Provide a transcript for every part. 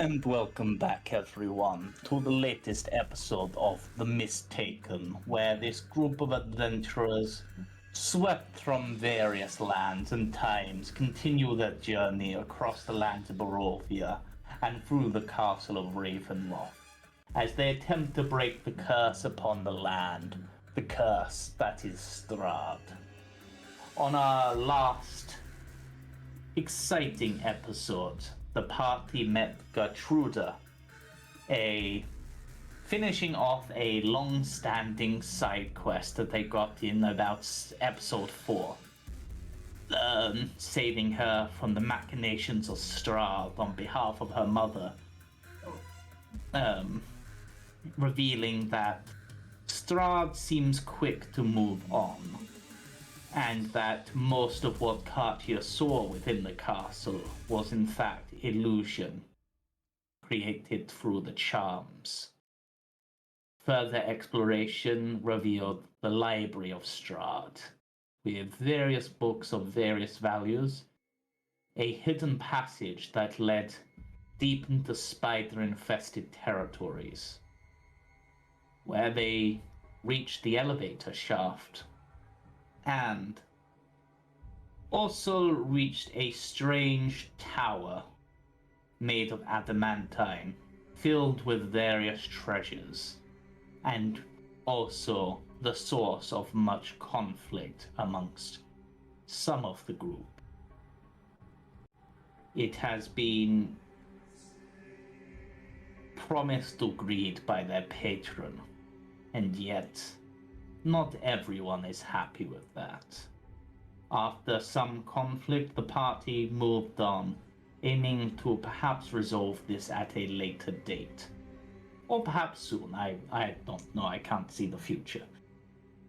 And welcome back, everyone, to the latest episode of The Mistaken, where this group of adventurers, swept from various lands and times, continue their journey across the lands of Barovia and through the castle of Ravenloft, as they attempt to break the curse upon the land, the curse that is Strahd. On our last exciting episode, the party met Gertruda, finishing off a long-standing side quest that they got in about episode 4. Saving her from the machinations of Strahd on behalf of her mother. Revealing that Strahd seems quick to move on, and that most of what Katia saw within the castle was in fact illusion, created through the charms. Further exploration revealed the library of Strahd, with various books of various values, a hidden passage that led deep into spider-infested territories, where they reached the elevator shaft, and also reached a strange tower made of adamantine, filled with various treasures, and also the source of much conflict amongst some of the group. It has been promised to greed by their patron, and yet not everyone is happy with that. After some conflict, the party moved on, aiming to perhaps resolve this at a later date. Or perhaps soon, I don't know, I can't see the future.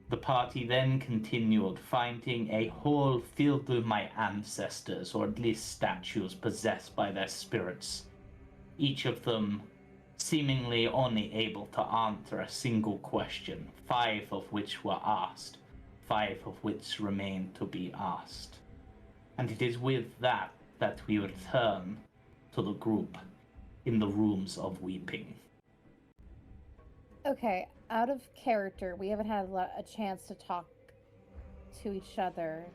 The party then continued, finding a hall filled with my ancestors, or at least statues possessed by their spirits, each of them seemingly only able to answer a single question, 5 of which were asked, 5 of which remain to be asked. And it is with that we return to the group in the Rooms of Weeping. Okay, out of character, we haven't had a chance to talk to each other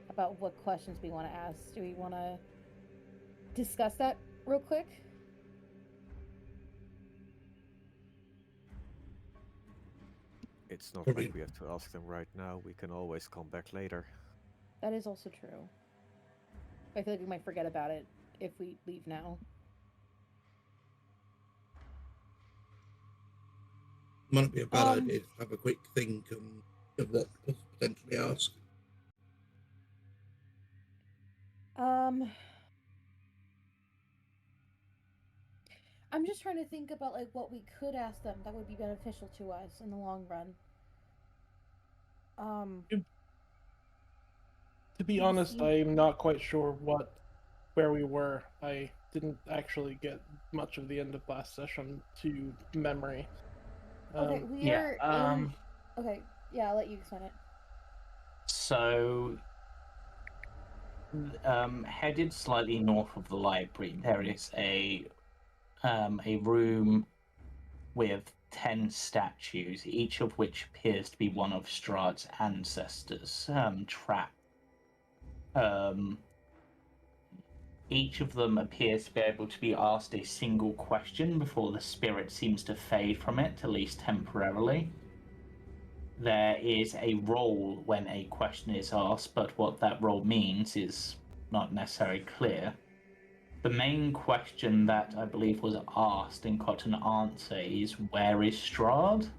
about what questions we want to ask. Do we want to discuss that real quick? It's not like we have to ask them right now. We can always come back later. That is also true. I feel like we might forget about it if we leave now. Might be a bad idea to have a quick think of what we could potentially ask. I'm just trying to think about like what we could ask them that would be beneficial to us in the long run. To be honest, I'm not quite sure where we were. I didn't actually get much of the end of last session to memory. Okay, we are in... Okay, yeah, I'll let you explain it. So, headed slightly north of the library, there is a room with 10 statues, each of which appears to be one of Strahd's ancestors, trapped. Each of them appears to be able to be asked a single question before the spirit seems to fade from it, at least temporarily. There is a roll when a question is asked, but what that roll means is not necessarily clear. The main question that I believe was asked and got an answer is, where is Strahd?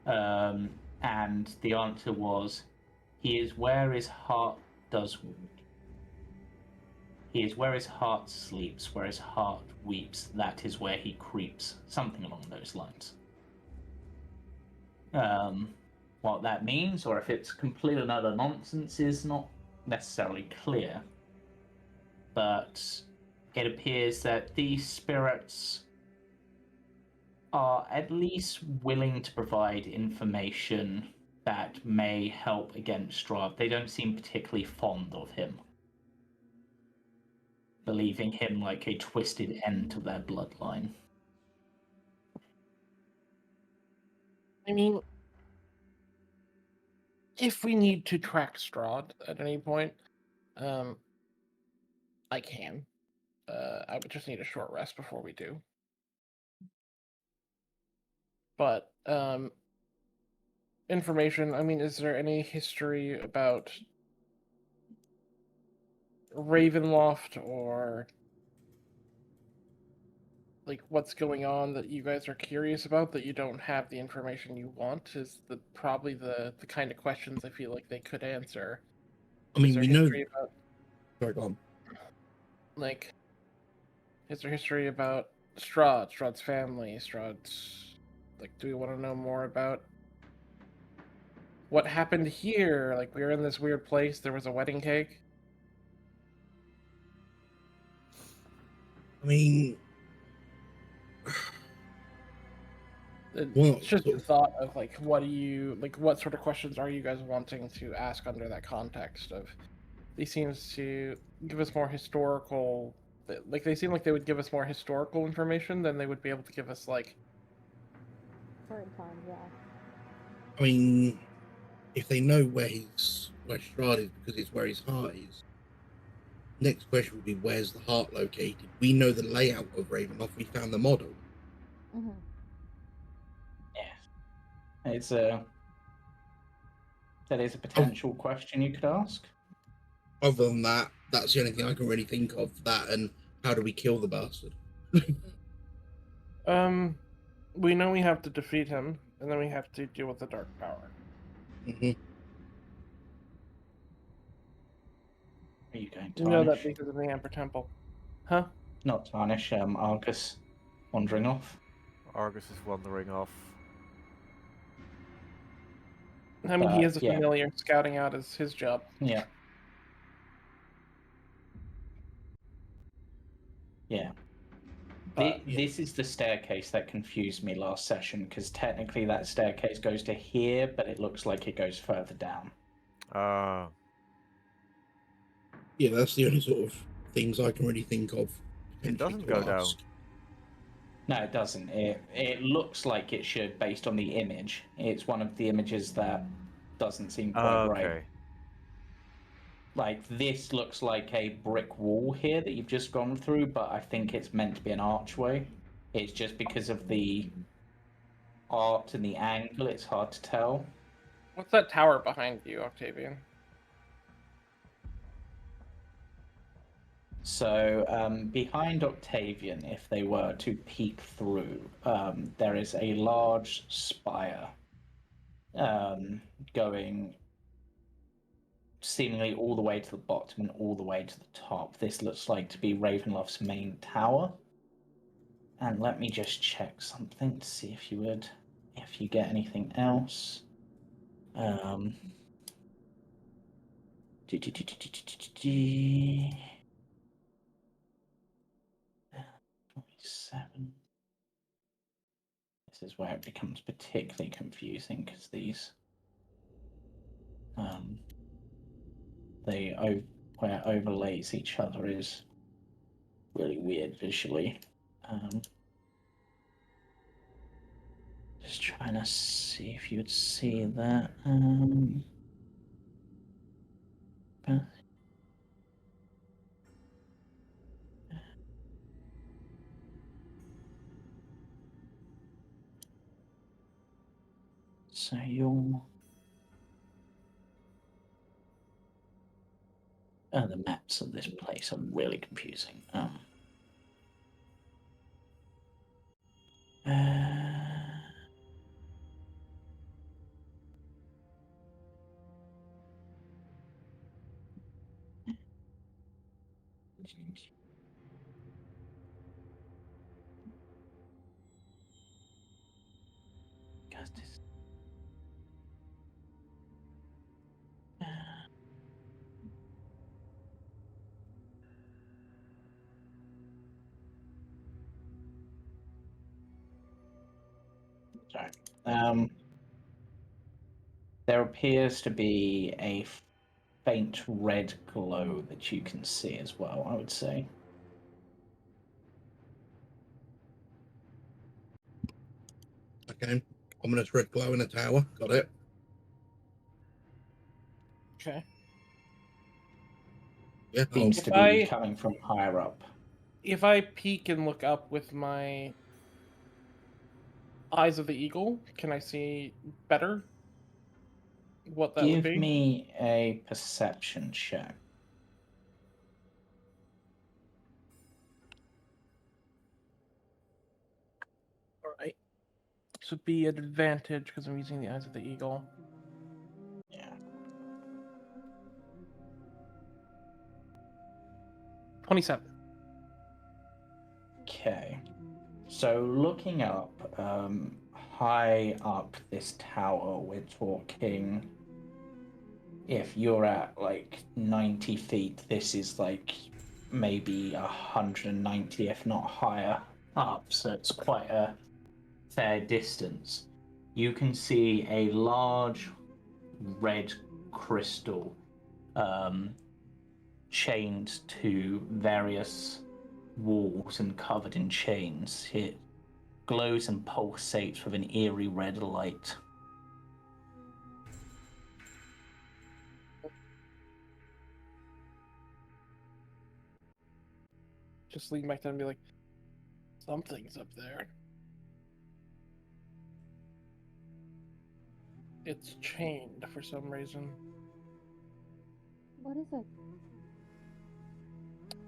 And the answer was, he is where his heart sleeps, where his heart weeps, that is where he creeps. Something along those lines. What that means, or if it's complete and utter nonsense, is not necessarily clear. But it appears that these spirits are at least willing to provide information that may help against Strahd. They don't seem particularly fond of him. believing him like a twisted end to their bloodline. I mean, if we need to track Strahd at any point, I can. I would just need a short rest before we do. But information. I mean, is there any history about Ravenloft or like what's going on that you guys are curious about that you don't have the information you want? Is probably the kind of questions I feel like they could answer. I mean, we know. About, sorry, go on. Like, is there history about Strahd's family, Strahd's? Like, do we want to know more about what happened here? Like, we were in this weird place. There was a wedding cake. I mean, it's just the thought of like, what sort of questions are you guys wanting to ask under that context of? He seems to give us more historical. Like, they seem like they would give us more historical information than they would be able to give us like. Current time, yeah. I mean, if they know where Strahd is because it's where his heart is. Next question would be, where's the heart located? We know the layout of Ravenloft. We found the model. Mm-hmm. Yeah, that is a potential question you could ask. Other than that, that's the only thing I can really think of. That and how do we kill the bastard? We know we have to defeat him, and then we have to deal with the dark power. Mm-hmm. Are you going to You know that because of the Amber Temple. Huh? Not tarnish Argus wandering off. Argus is wandering off. I mean, he is a familiar. Scouting out is his job. Yeah. Yeah. This is the staircase that confused me last session, because technically that staircase goes to here, but it looks like it goes further down. Yeah, that's the only sort of things I can really think of. It doesn't go down. No, it doesn't. It looks like it should, based on the image. It's one of the images that doesn't seem quite right. Like, this looks like a brick wall here that you've just gone through, but I think it's meant to be an archway. It's just because of the art and the angle, it's hard to tell. What's that tower behind you, Octavian? So, behind Octavian, if they were to peek through, there is a large spire going seemingly all the way to the bottom and all the way to the top. This looks like to be Ravenloft's main tower. And let me just check something to see if you get anything else. 27. This is where it becomes particularly confusing, because these where overlays each other is really weird visually. Just trying to see if you'd see that. So the maps of this place are really confusing. Sorry. There appears to be a faint red glow that you can see as well, I would say. Okay. Ominous red glow in a tower. Got it. Okay. Yeah. Seems If to be I- coming from higher up. If I peek and look up with my eyes of the eagle, can I see better what that would Give be? me a perception check. All right. This would be an advantage because I'm using the eyes of the eagle. Yeah. 27. Okay. So looking up, high up this tower, we're talking. If you're at like 90 feet, this is like maybe 190, if not higher up. So it's quite a fair distance. You can see a large red crystal chained to various walls and covered in chains. It glows and pulsates with an eerie red light. Just lean back down and be like, something's up there. It's chained for some reason. What is it?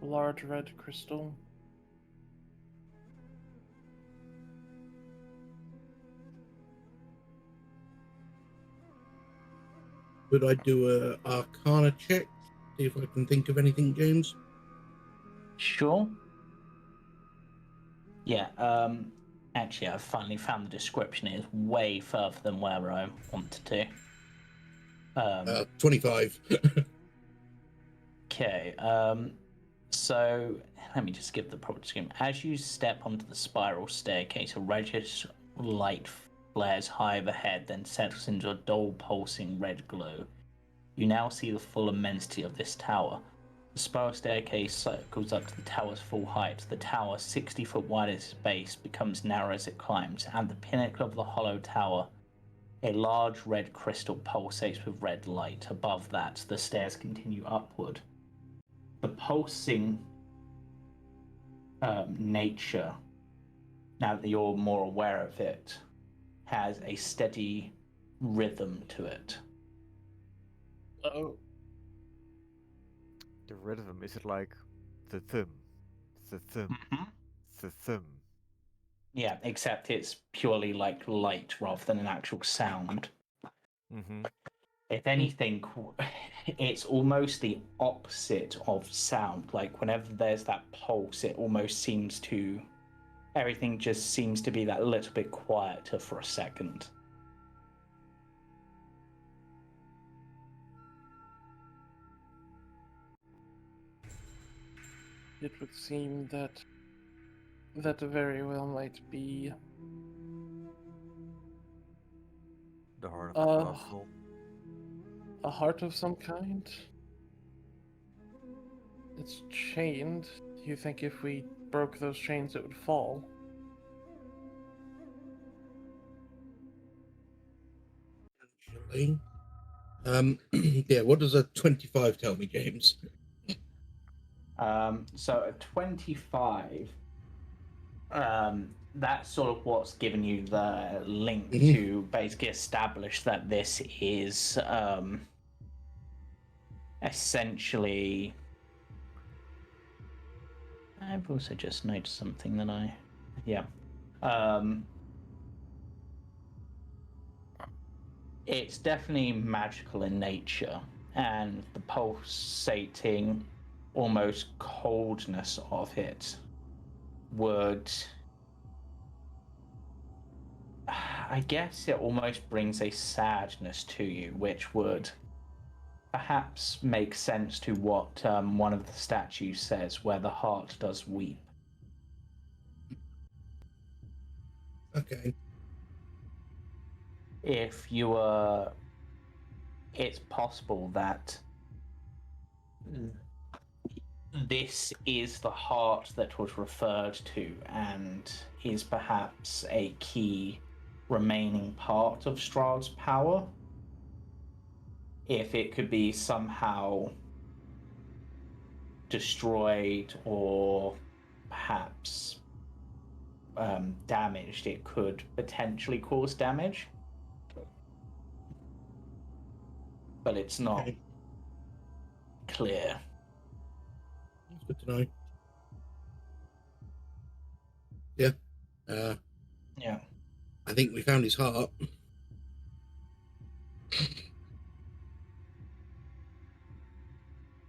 Large red crystal. Could I do a Arcana check? See if I can think of anything, James. Sure. Yeah, actually, I've finally found the description. It is way further than where I wanted to. 25. Okay, so let me just give the proper description. As you step onto the spiral staircase, a reddish light flares high overhead, then settles into a dull, pulsing red glow. You now see the full immensity of this tower. The spiral staircase circles up to the tower's full height. The tower, 60 foot wide at its base, becomes narrow as it climbs. At the pinnacle of the hollow tower, a large red crystal pulsates with red light. Above that, the stairs continue upward. The pulsing nature, now that you're more aware of it, has a steady rhythm to it. Oh. The rhythm, is it like the thumb, the thumb, Mm-hmm. the thumb? Yeah, except it's purely like light rather than an actual sound. Mm-hmm. If anything, it's almost the opposite of sound. Like whenever there's that pulse, it almost seems to, everything just seems to be that little bit quieter for a second. It would seem that very well might be The heart of the castle. a heart of some kind. It's chained. Do you think if we broke those chains it would fall? Actually. Yeah, what does a 25 tell me, James? So a 25, that's sort of what's given you the link to basically establish that this is essentially. I've also just noticed something that it's definitely magical in nature, and the pulsating, almost coldness of it would, I guess it almost brings a sadness to you, which would perhaps make sense to what one of the statues says, where the heart does weep. Okay. If you were, it's possible that this is the heart that was referred to and is perhaps a key remaining part of Strahd's power. If it could be somehow destroyed or perhaps damaged, it could potentially cause damage. But it's not Okay. clear. That's good to know. Yeah. Yeah. I think we found his heart.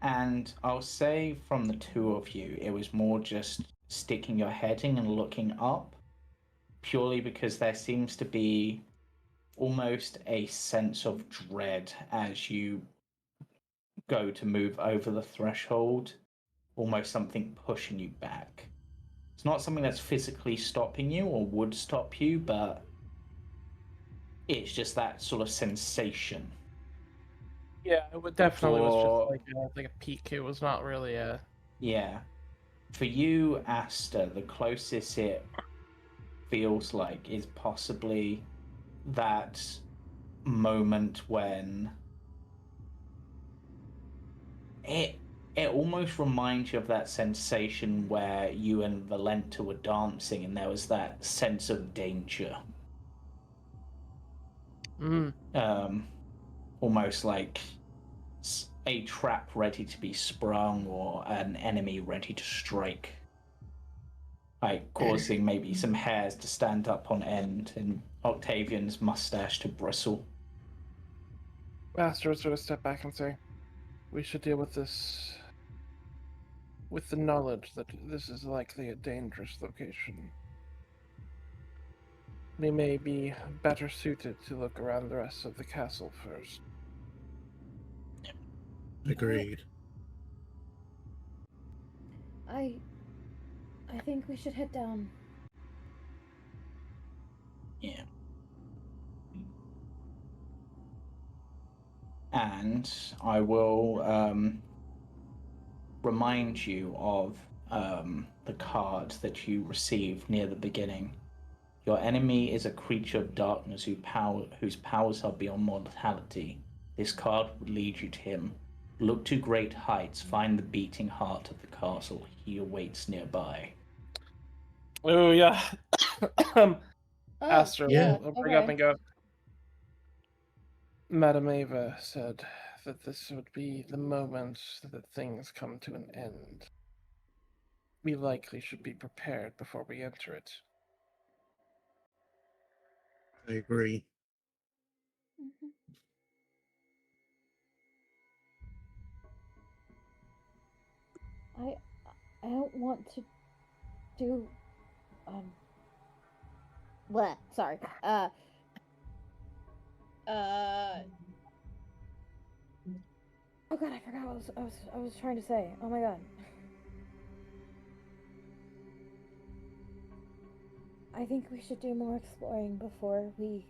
And I'll say from the two of you, it was more just sticking your head in and looking up, purely because there seems to be almost a sense of dread as you go to move over the threshold, almost something pushing you back. It's not something that's physically stopping you or would stop you, but it's just that sort of sensation. Yeah, it would definitely was For just like a peak. It was not really a. yeah, for you, Aster, the closest it feels like is possibly that moment when it almost reminds you of that sensation where you and Valenta were dancing and there was that sense of danger. Mm. Almost like a trap ready to be sprung or an enemy ready to strike. Like causing maybe some hairs to stand up on end and Octavian's mustache to bristle. Aster would sort of step back and say, "We should deal with this with the knowledge that this is likely a dangerous location. We may be better suited to look around the rest of the castle first." Agreed. I think we should head down. Yeah. And I will remind you of the card that you received near the beginning. Your enemy is a creature of darkness whose powers are beyond mortality. This card would lead you to him. Look to great heights, find the beating heart of the castle. He awaits nearby. Oh yeah. Aster yeah. will bring up and go. Madame Ava said that this would be the moment that things come to an end. We likely should be prepared before we enter it. I agree. I don't want to do what? Sorry. Oh god, I forgot what I was trying to say. Oh my god. I think we should do more exploring before we,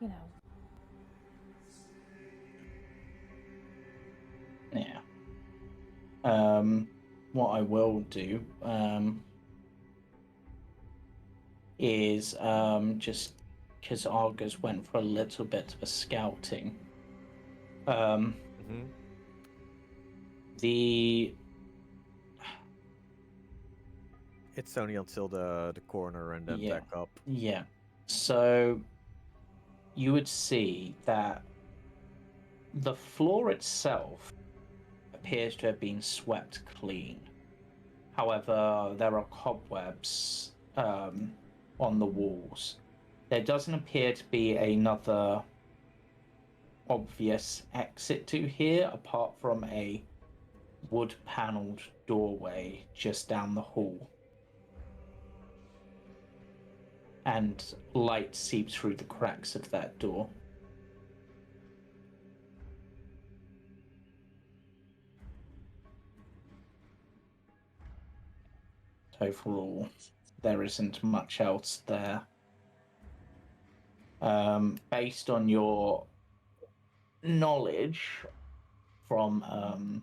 you know. Yeah. What I will do is just because Argus went for a little bit of a scouting. Mm-hmm. The It's only until the corner and then back up. Yeah. So you would see that the floor itself appears to have been swept clean. However, there are cobwebs on the walls. There doesn't appear to be another obvious exit to here apart from a wood-paneled doorway just down the hall. And light seeps through the cracks of that door. Overall, there isn't much else there. Based on your knowledge from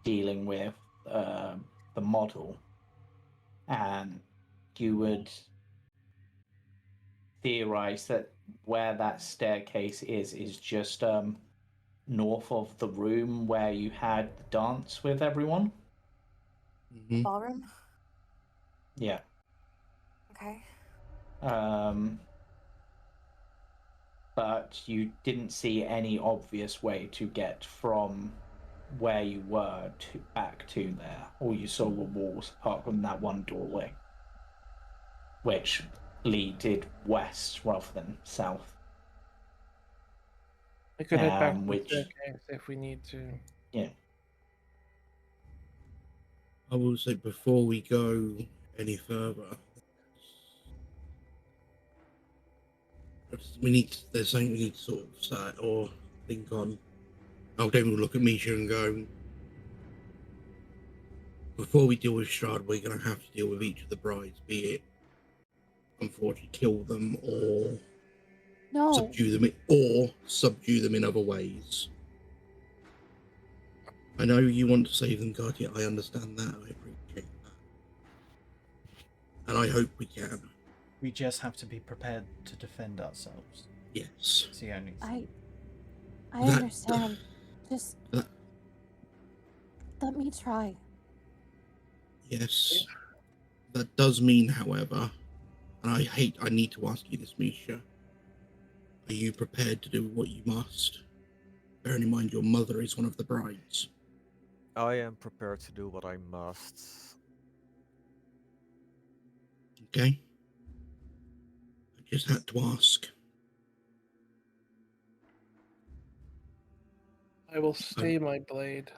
dealing with the model and you would theorize that where that staircase is just north of the room where you had the dance with everyone. Mhm. Ballroom? Yeah. Okay. But you didn't see any obvious way to get from where you were to back to there. All you saw were walls apart from that one doorway, which leaded west rather than south. We could head back to the which- staircase if we need to. Yeah. I will say before we go any further, there's something we need to sort of start or think on. I'll then look at Misha and go, before we deal with Strahd, we're going to have to deal with each of the brides, be it unfortunately kill them or No. subdue them in other ways. I know you want to save them, Katia. I understand that. I appreciate that. And I hope we can. We just have to be prepared to defend ourselves. Yes. It's the only thing. I That- understand. Just that- let me try. Yes. That does mean, however, and I need to ask you this, Misha. Are you prepared to do what you must? Bearing in mind your mother is one of the brides. I am prepared to do what I must. Okay? I just had to ask. I will stay my blade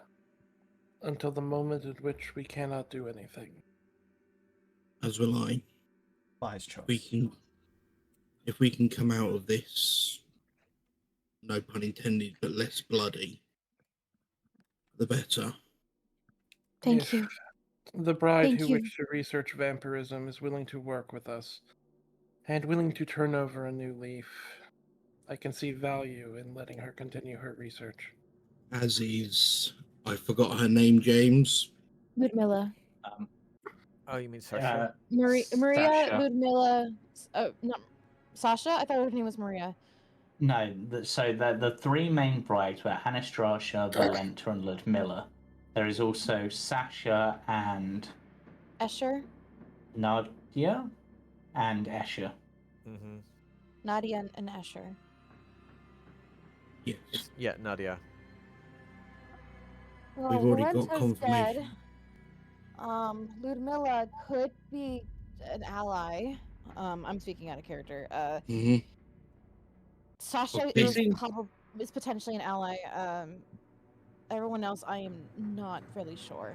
until the moment at which we cannot do anything. As will I. Wise choice. If we can come out of this, no pun intended, but less bloody, the better. Thank If you. The bride Thank who you. wished to research vampirism is willing to work with us and willing to turn over a new leaf. I can see value in letting her continue her research. As is, I forgot her name, James. Ludmilla. Oh, you mean Sasha? Maria, Sasha. Ludmilla, not Sasha? I thought her name was Maria. No, so the three main brides were Anastasia, Valenta, and Ludmilla. There is also Sasha and Escher? Nadia and Escher. Mm-hmm. Nadia and Escher. Yes. Yeah, Nadia. Well, We've already got Valenta's confirmation. dead. Ludmilla could be an ally. I'm speaking out of character. Mm-hmm. Sasha Okay. is potentially an ally. Everyone else, I am not really sure.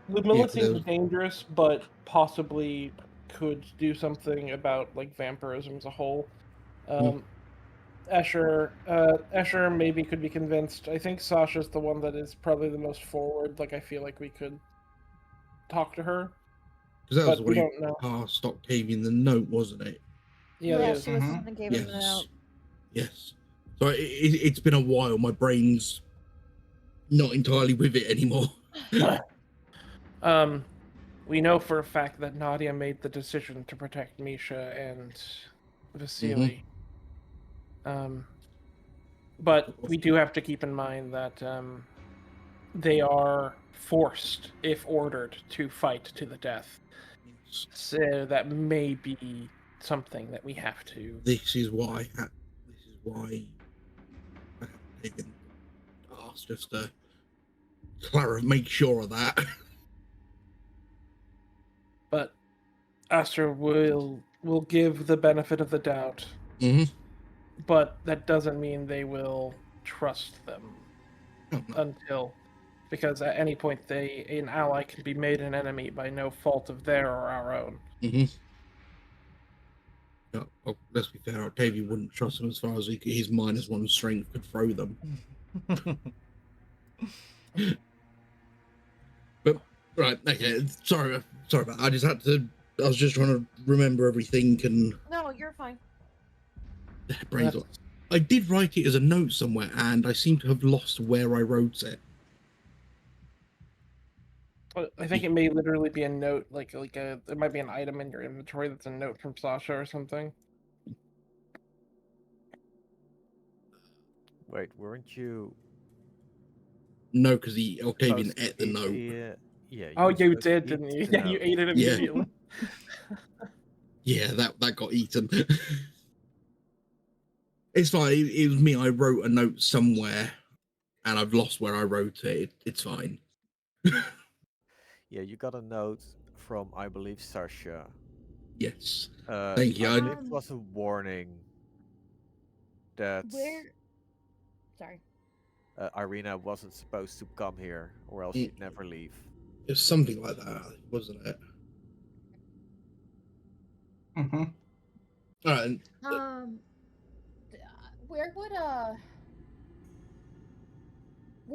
Ludmilla Yeah, 'cause seems those- dangerous, but possibly could do something about like vampirism as a whole. Escher maybe could be convinced. I think Sasha's the one that is probably the most forward. Like I feel like we could talk to her. Because that was But what we he don't know. passed Octavian the note, wasn't it? Yeah, Yeah, it is. she was Mhm. and gave him the note. Yes. So it's been a while. My brain's not entirely with it anymore. We know for a fact that Nadia made the decision to protect Misha and Vasily. But we do have to keep in mind that they are forced, if ordered, to fight to the death. So that may be something that we have to. This is why I have taken asked just to make sure of that. But Aster will give the benefit of the doubt. Mm-hmm. But that doesn't mean they will trust them Oh, no. until, because at any point an ally can be made an enemy by no fault of their or our own. Mm-hmm. No, well, let's be fair. Octavian wouldn't trust him as far as his -1 strength could throw them. But right, okay. Sorry about that. I was just trying to remember everything and No, you're fine. brains. I did write it as a note somewhere, and I seem to have lost where I wrote it. I think it may literally be a note, it might be an item in your inventory that's a note from Sasha or something. Wait, weren't you No, because Octavian supposed to ate the eat note. yeah, Oh, were you supposed to did, eat didn't you? the Yeah, you note. ate it Yeah. immediately. Yeah, that got eaten. It's fine. It was me. I wrote a note somewhere, and I've lost where I wrote it. It's fine. Yeah, you got a note from, I believe, Sasha. Yes. I Thank you. believe it was a warning that Where? Sorry. Irina wasn't supposed to come here, or else she'd never leave. It was something like that, wasn't it? Mm-hmm. All right. Where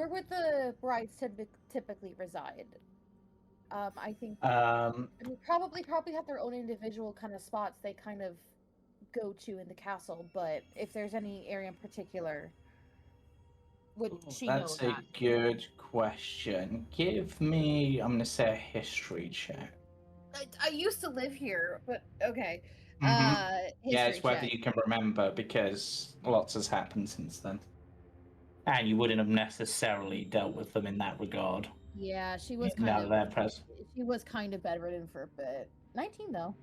would the brides typically reside? I think I mean probably have their own individual kind of spots they kind of go to in the castle, but if there's any area in particular, would she know That's a that? good question. Give me, I'm going to say a history check. I used to live here, but okay. Mm-hmm. Yeah, History it's whether check. you can remember because lots has happened since then. And you wouldn't have necessarily dealt with them in that regard. Yeah, she was Now that they're present. she was kind of bedridden for a bit. 19 though.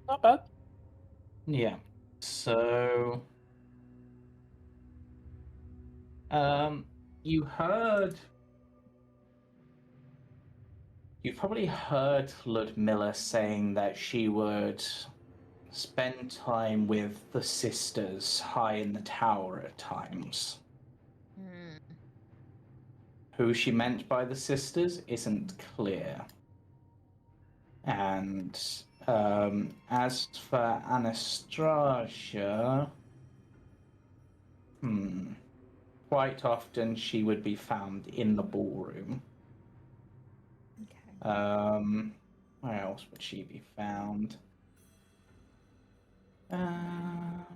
Not bad. Yeah. So, you heard. You probably heard Ludmilla saying that she would spend time with the sisters high in the tower at times. Hmm. Who she meant by the sisters isn't clear. And as for Anastasia, quite often she would be found in the ballroom. Okay. Where else would she be found? Having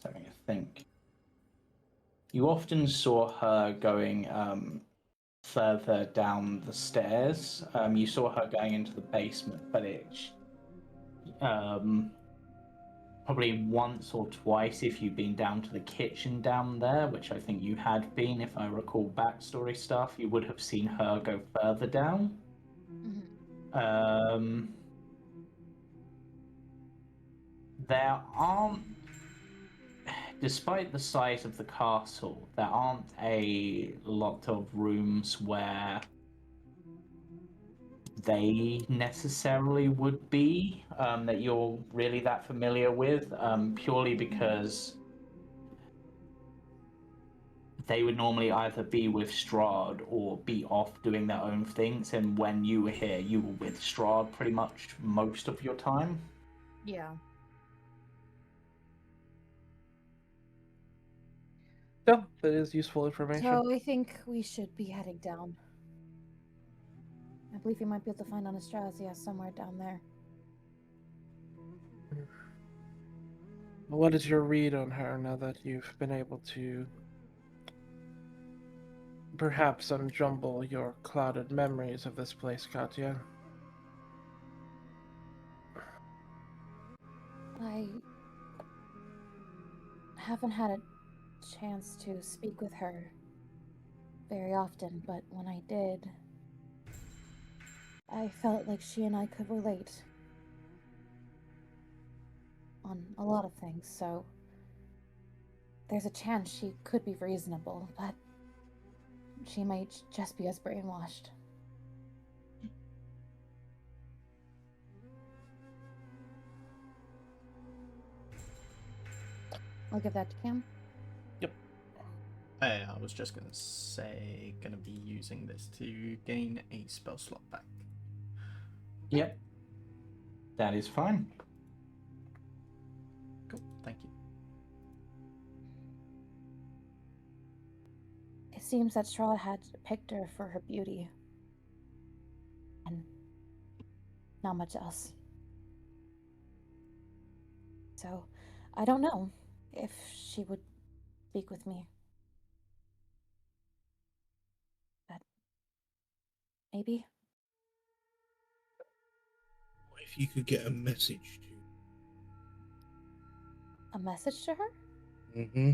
a think. You often saw her going further down the stairs. You saw her going into the basement, but it's probably once or twice if you've been down to the kitchen down there, which I think you had been. If I recall backstory stuff, you would have seen her go further down. Mm-hmm. There aren't, despite the size of the castle, there aren't a lot of rooms where they necessarily would be that you're really that familiar with, purely because they would normally either be with Strahd or be off doing their own things. And when you were here, you were with Strahd pretty much most of your time. Yeah. No, that is useful information. So I think we should be heading down. I believe we might be able to find Anastasia somewhere down there. What is your read on her now that you've been able to perhaps unjumble your clouded memories of this place, Katia? I haven't had a chance to speak with her very often, but when I did, I felt like she and I could relate on a lot of things, so there's a chance she could be reasonable, but she might just be as brainwashed. I'll give that to Cam. Yep. Hey, I was just gonna be using this to gain a spell slot back. Yep. That is fine. Cool, thank you. It seems that Strahd had picked her for her beauty. And not much else. So, I don't know if she would speak with me. But Maybe. If you could get a message A message to her? to. Mm-hmm.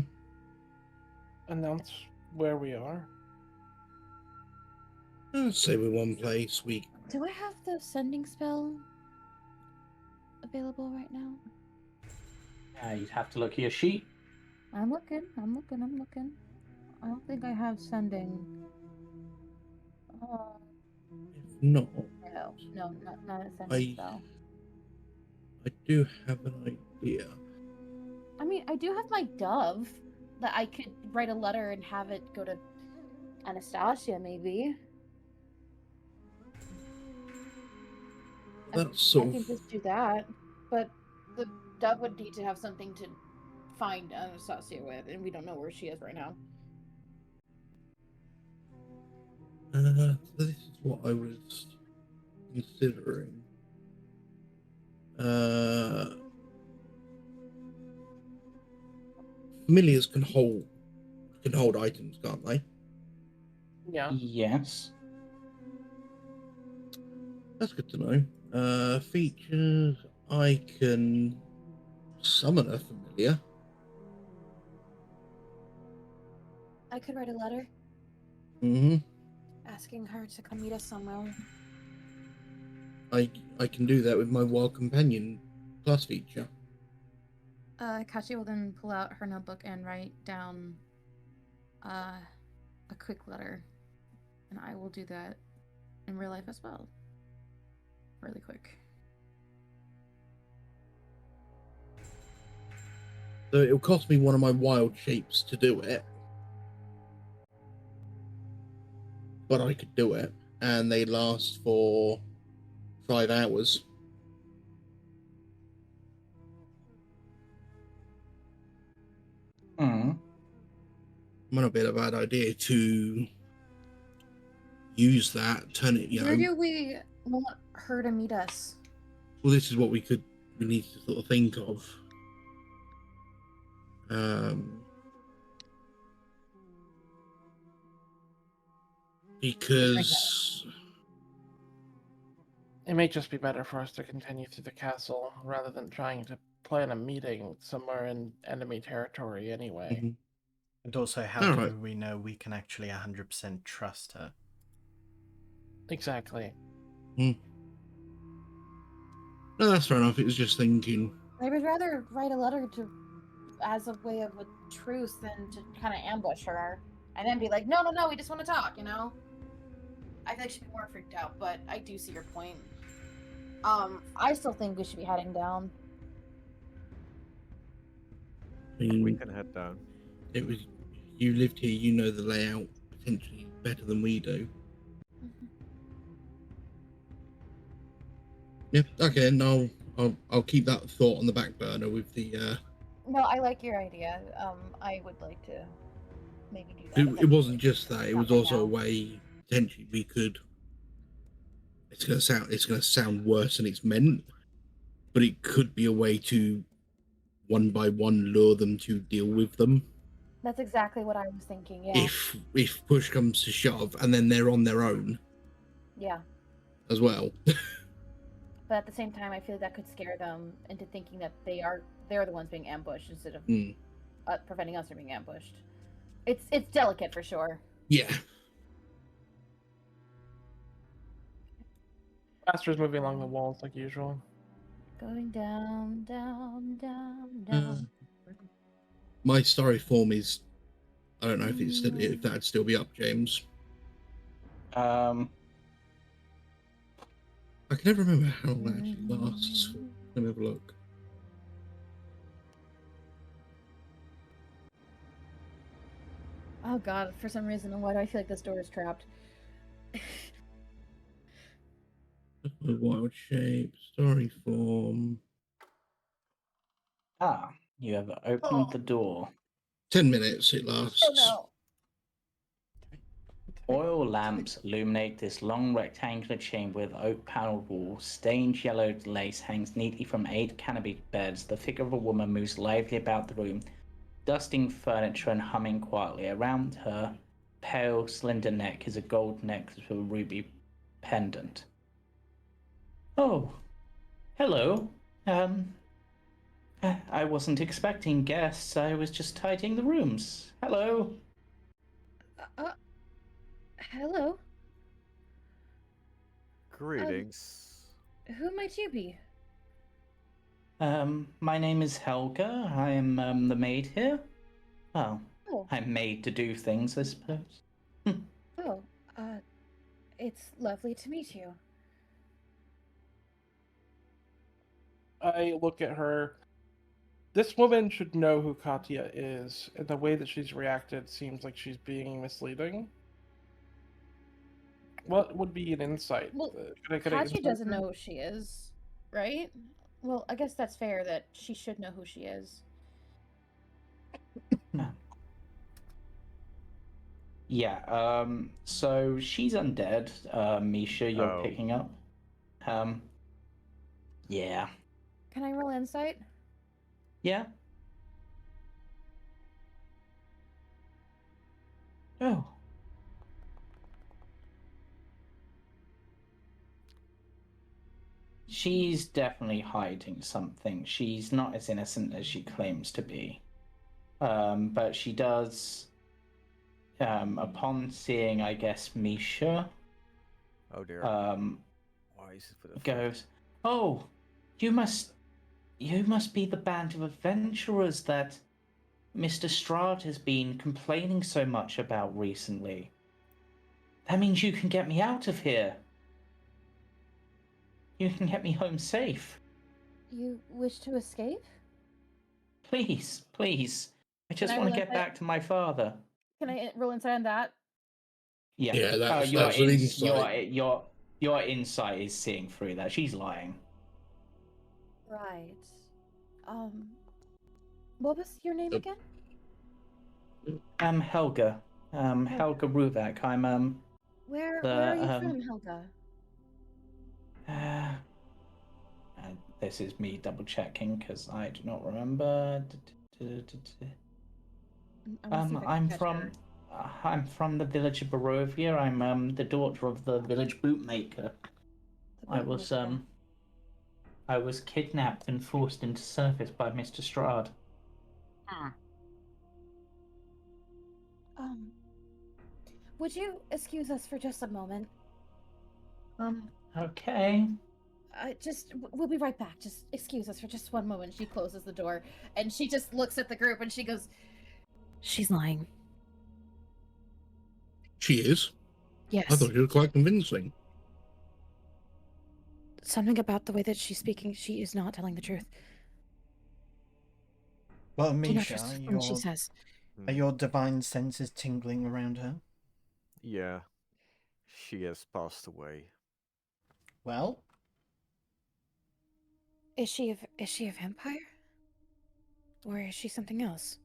Announce where we are. Say we're one place. Do I have the sending spell available right now? You'd have to look at your sheet. I'm looking. I don't think I have sending. If not, No, not a sending spell. I do have an idea. I mean, I do have my dove that I could write a letter and have it go to Anastasia, maybe. That's I can just do that, but the dove would need to have something to find Anastasia with, and we don't know where she is right now. This is what I was considering. Familiars can hold items, can't they? Yeah. Yes. That's good to know. Features, I can summon a familiar. I could write a letter Mm-hmm. asking her to come meet us somewhere. I can do that with my Wild Companion class feature. Katia will then pull out her notebook and write down a quick letter. And I will do that in real life as well. Really quick. So it'll cost me one of my wild shapes to do it. But I could do it. And they last for 5 hours. Might not be a bad idea to use that, turn it, Where do we want her to meet us? Well, this is what we need to sort of think of. Because it may just be better for us to continue through the castle rather than trying to plan a meeting somewhere in enemy territory anyway. Mm-hmm. And also, how do we know we can actually 100% trust her? Exactly. No, that's fair enough. It was just thinking. I would rather write a letter as a way of a truce than to kind of ambush her and then be like, no, we just want to talk, you know? I think she'd be more freaked out, but I do see your point. I still think we should be heading down. We can head down. You lived here, you know the layout potentially better than we do. Yeah, okay, no, I'll keep that thought on the back burner with the No, I like your idea. I would like to maybe do that. It wasn't just that, it was also a way potentially we could it's gonna sound worse than it's meant, but it could be a way to one by one lure them to deal with them. That's exactly what I was thinking, yeah. If push comes to shove and then they're on their own. Yeah. As well. But at the same time, I feel like that could scare them into thinking that they're the ones being ambushed instead of preventing us from being ambushed. It's delicate for sure. Yeah. Aster's moving along the walls like usual. Going down. My story form is, I don't know if that'd still be up, James. I can never remember how long that actually lasts. Let me have a look. Oh god, for some reason, why do I feel like this door is trapped? Wild shape, story form. You have opened the door. 10 minutes it lasts. Oh no. Oil lamps illuminate this long rectangular chamber with oak paneled walls. Stained yellow lace hangs neatly from 8 canopy beds. The figure of a woman moves lively about the room, dusting furniture and humming quietly. Around her pale, slender neck is a gold necklace with a ruby pendant. Oh, hello. I wasn't expecting guests. I was just tidying the rooms. Hello. Hello. Greetings. Who might you be? My name is Helga. I am the maid here. Well, Oh, I'm made to do things, I suppose. oh, it's lovely to meet you. I look at her. This woman should know who Katia is, and the way that she's reacted seems like she's being misleading. What would be an insight? Well, Could I Katia insight doesn't her? know who she is, right? Well, I guess that's fair that she should know who she is. Yeah, so she's undead, Misha, you're Oh. picking up. Yeah. Can I roll insight? Yeah. Oh. She's definitely hiding something. She's not as innocent as she claims to be. But she does, upon seeing, I guess, Misha, Oh dear. Why is it with a goes, "Oh, you must be the band of adventurers that Mr. Strahd has been complaining so much about recently. That means you can get me out of here. You can get me home safe. You wish to escape? Please, please. I just I want to roll get insight? back to my father." Can I roll insight on that? Yeah. Yeah, that's Your an insight. your insight is seeing through that. She's lying. Right. What was your name again? Helga. Helga Ruvak. I'm Where the are you from, Helga? This is me double checking because I do not remember. I'm from the village of Barovia. I'm the daughter of the village bootmaker. I was kidnapped and forced into service by Mr. Strahd. Would you excuse us for just a moment? Okay. We'll be right back. Just excuse us for just one moment. She closes the door and she just looks at the group and she goes, "She's lying." She is? Yes. I thought you were quite convincing. Something about the way that she's speaking, she is not telling the truth. Well, Do not Misha, trust a thing she says. are your divine senses tingling around her? Yeah. She has passed away. Well, Is she a vampire? Or is she something else?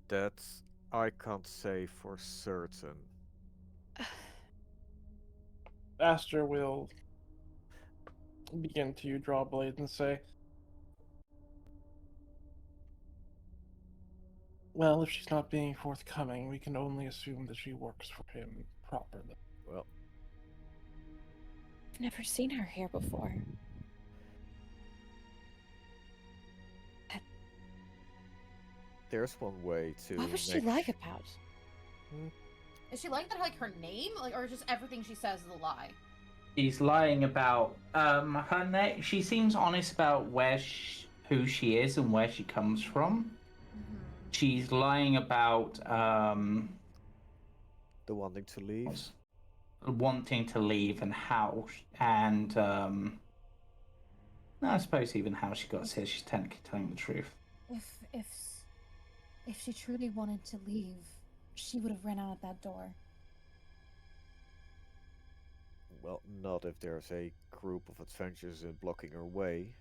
That I can't say for certain. Aster will begin to draw a blade and say, "Well, if she's not being forthcoming, we can only assume that she works for him properly." Well, I've never seen her here before. there's one way to. What was she like about? Is she like that, like her name, like, or just everything she says is a lie? She's lying about her name. She seems honest about who she is and where she comes from. She's lying about the wanting to leave. Wanting to leave and how, and I suppose even how she got here. She's technically telling the truth. If she truly wanted to leave, she would have ran out at that door. Well, not if there's a group of adventurers blocking her way.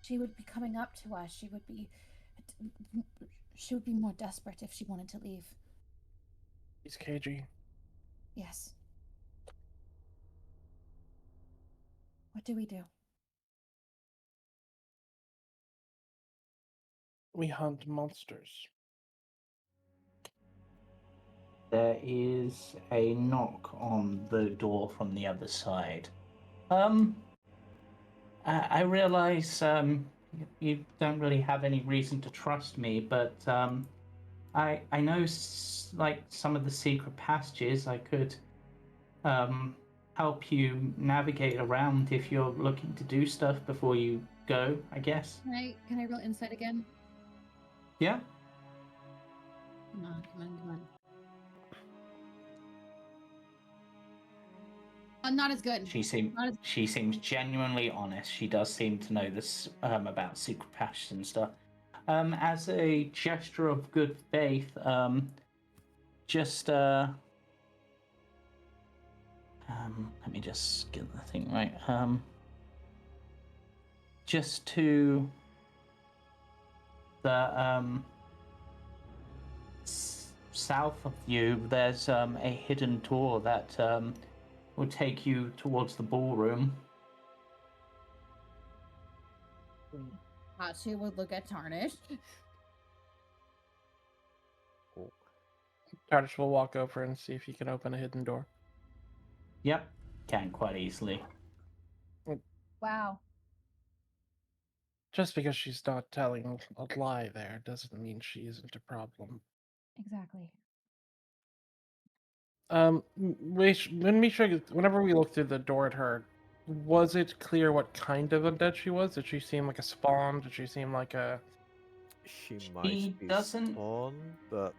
She would be coming up to us. She would be more desperate if she wanted to leave. He's cagey. Yes. What do we do? We hunt monsters. There is a knock on the door from the other side. I realize you don't really have any reason to trust me, but I know like some of the secret passages. I could help you navigate around if you're looking to do stuff before you go, I guess. Can I roll insight again? Yeah. Come on. Not as good. She seems genuinely honest. She does seem to know this about secret passages and stuff. As a gesture of good faith, just let me just get the thing right. Just to the south of you, there's a hidden door that will take you towards the ballroom. She would look at Tarnish. Tarnish will walk over and see if he can open a hidden door. Yep, can quite easily. Wow. Just because she's not telling a lie there doesn't mean she isn't a problem. Exactly. Whenever we looked through the door at her, was it clear what kind of undead she was? Did she seem like a spawn? Did she seem like a... She might be spawn, but...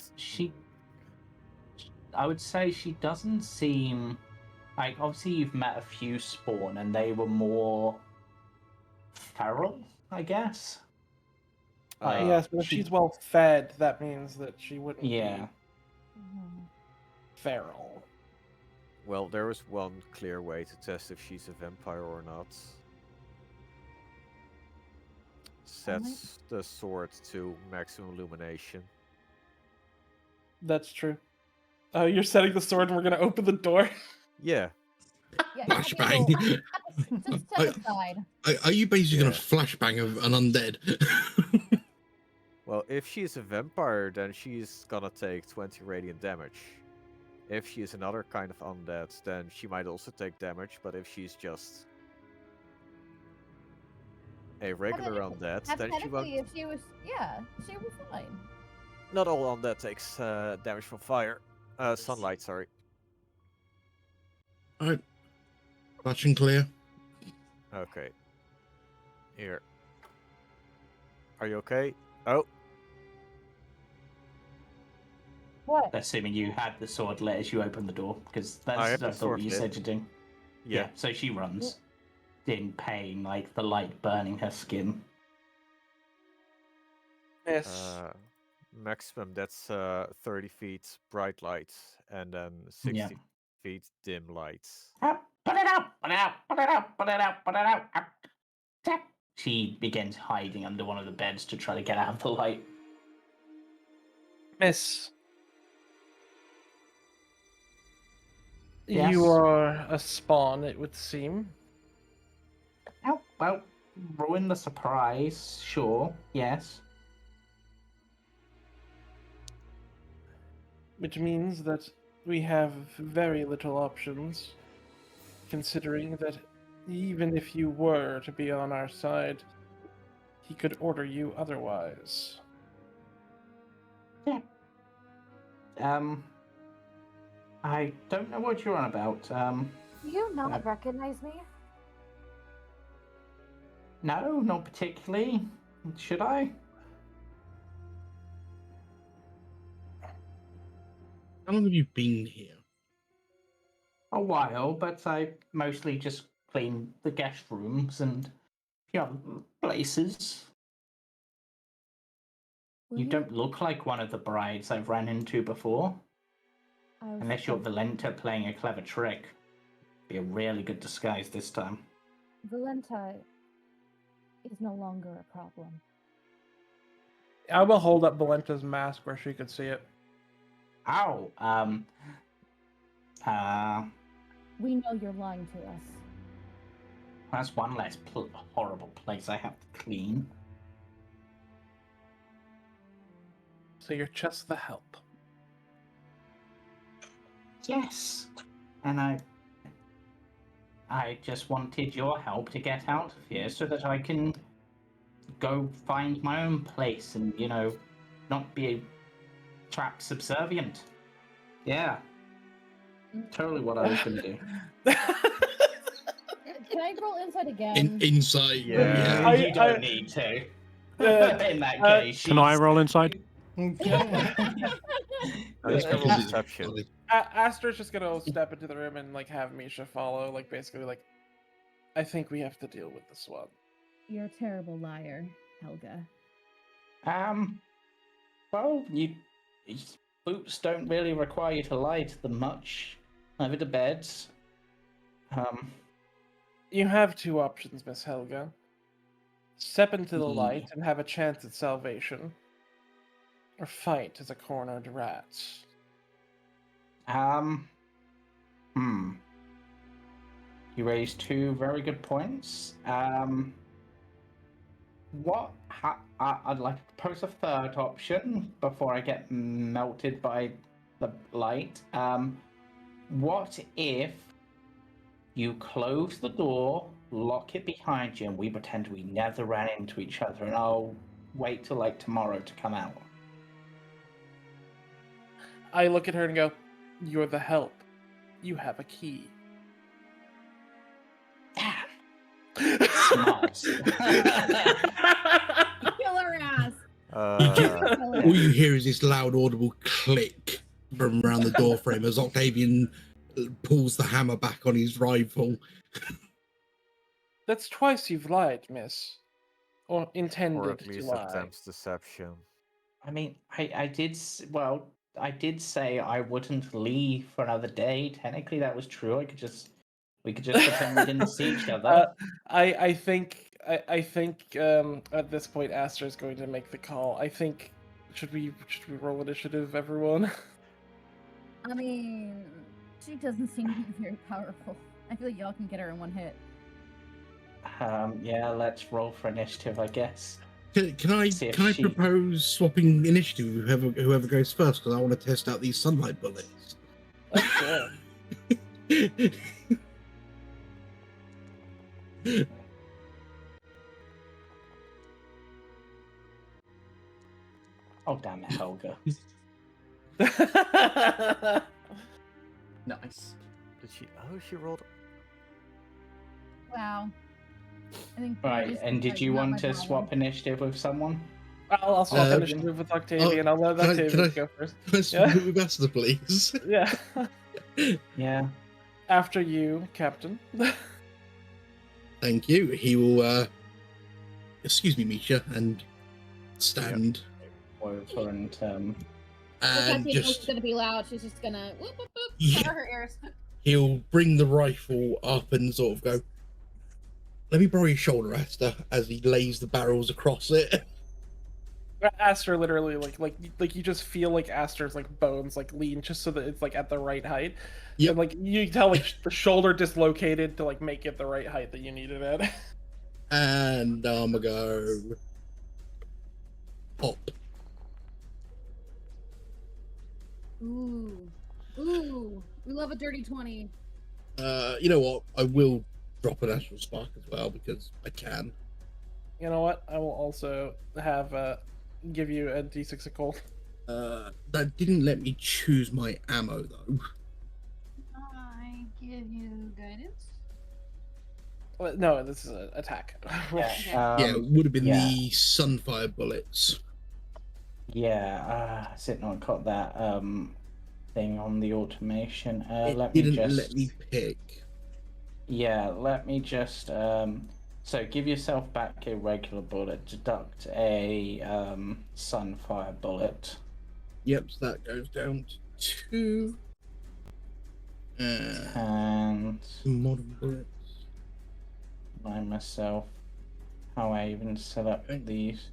I would say she doesn't seem... Like, obviously you've met a few spawn, and they were more... feral, I guess? yes, but if she's well fed, that means that she wouldn't be feral. Well, there is one clear way to test if she's a vampire or not. Sets the sword to maximum illumination. That's true. Oh, you're setting the sword and we're gonna open the door? Yeah. Flashbang. Just step aside. Are you basically gonna flashbang of an undead? Well, if she's a vampire, then she's gonna take 20 radiant damage. If she's another kind of undead, then she might also take damage, but if she's just a regular undead, then she won't... if she was... Yeah, she was fine. Not all undead takes damage from fire. Sunlight, sorry. Alright. Clutch and clear. Okay. Here. Are you okay? Oh. What? Assuming you had the sword lit as you opened the door, because that's what you said you're doing. Yeah. So she runs in pain, like the light burning her skin. Yes. Maximum, that's 30 feet bright lights, and then 60 feet dim lights. Put it out! Put it out! Put it out! Put it out! Put it out! She begins hiding under one of the beds to try to get out of the light. Miss. Yes? You are a spawn, it would seem. Oh, well, ruin the surprise, sure, yes. Which means that we have very little options, considering that even if you were to be on our side, he could order you otherwise. Yeah. I don't know what you're on about. Do you not recognize me? No, not particularly. Should I? How long have you been here? A while, but I mostly just clean the guest rooms and places. You don't look like one of the brides I've ran into before. Unless you're Valenta playing a clever trick. Be a really good disguise this time. Valenta is no longer a problem. I will hold up Valenta's mask where she could see it. Ow! We know you're lying to us. That's one less horrible place I have to clean. So you're just the help. Yes, and I just wanted your help to get out of here so that I can go find my own place and, you know, not be trapped subservient. Yeah. Totally what I was going to do. Can I roll insight again? Insight. Yeah. You don't need to. In that case, Can I roll inside? I just roll deception. Aster's just gonna step into the room and like have Misha follow, like basically like, I think we have to deal with this one. You're a terrible liar, Helga. Well, boots don't really require you to lie to them much. Neither do beds. You have two options, Miss Helga. Step into the light and have a chance at salvation, or fight as a cornered rat. You raised two very good points. I'd like to propose a third option before I get melted by the light. What if you close the door, lock it behind you, and we pretend we never ran into each other, and I'll wait till like tomorrow to come out? I look at her and go, "You're the help. You have a key." Smart. Killer ass. All you hear is this loud, audible click from around the door frame as Octavian pulls the hammer back on his rifle. That's twice you've lied, miss. Or intended Or at least to lie. attempts deception. I mean, I did say I wouldn't leave for another day. Technically, that was true. We could just pretend we didn't see each other. I think at this point Aster is going to make the call. I think should we roll initiative, everyone? I mean, she doesn't seem to be very powerful. I feel like y'all can get her in one hit. Yeah, let's roll for initiative, I guess. Can I propose swapping initiative with whoever goes first? Because I want to test out these sunlight bullets. That's good. Oh damn it, Helga! Nice. Did she? Oh, she rolled. Wow. I think Right, and did you want to swap initiative with someone? I'll swap initiative with Octavian. I'll let Octavian go first. Can I swap it with Aster, please? Yeah. Yeah. After you, Captain. Thank you. He will, excuse me, Misha, and stand. Over and Katia knows just it's gonna be loud. She's just gonna whoop whoop whoop. Yeah. Cover her ears. He'll bring the rifle up and sort of go, "Let me borrow your shoulder, Aster," as he lays the barrels across it. Aster literally like you just feel like Aster's like bones like lean just so that it's like at the right height. Yep. And like you can tell like the shoulder dislocated to like make it the right height that you need it at. And I'ma go pop. Ooh, we love a dirty 20. You know what? I will drop an astral spark as well because I can. You know what? I will also have give you a d6 of cold. That didn't let me choose my ammo though. I give you guidance. No, this is an attack. Yeah, it would have been the sunfire bullets. Yeah, has it not got that thing on the automation? It didn't let me pick. Yeah, let me just so give yourself back a regular bullet, deduct a sunfire bullet. Yep, so that goes down to 2. And modern bullets. remind myself how I even set up these.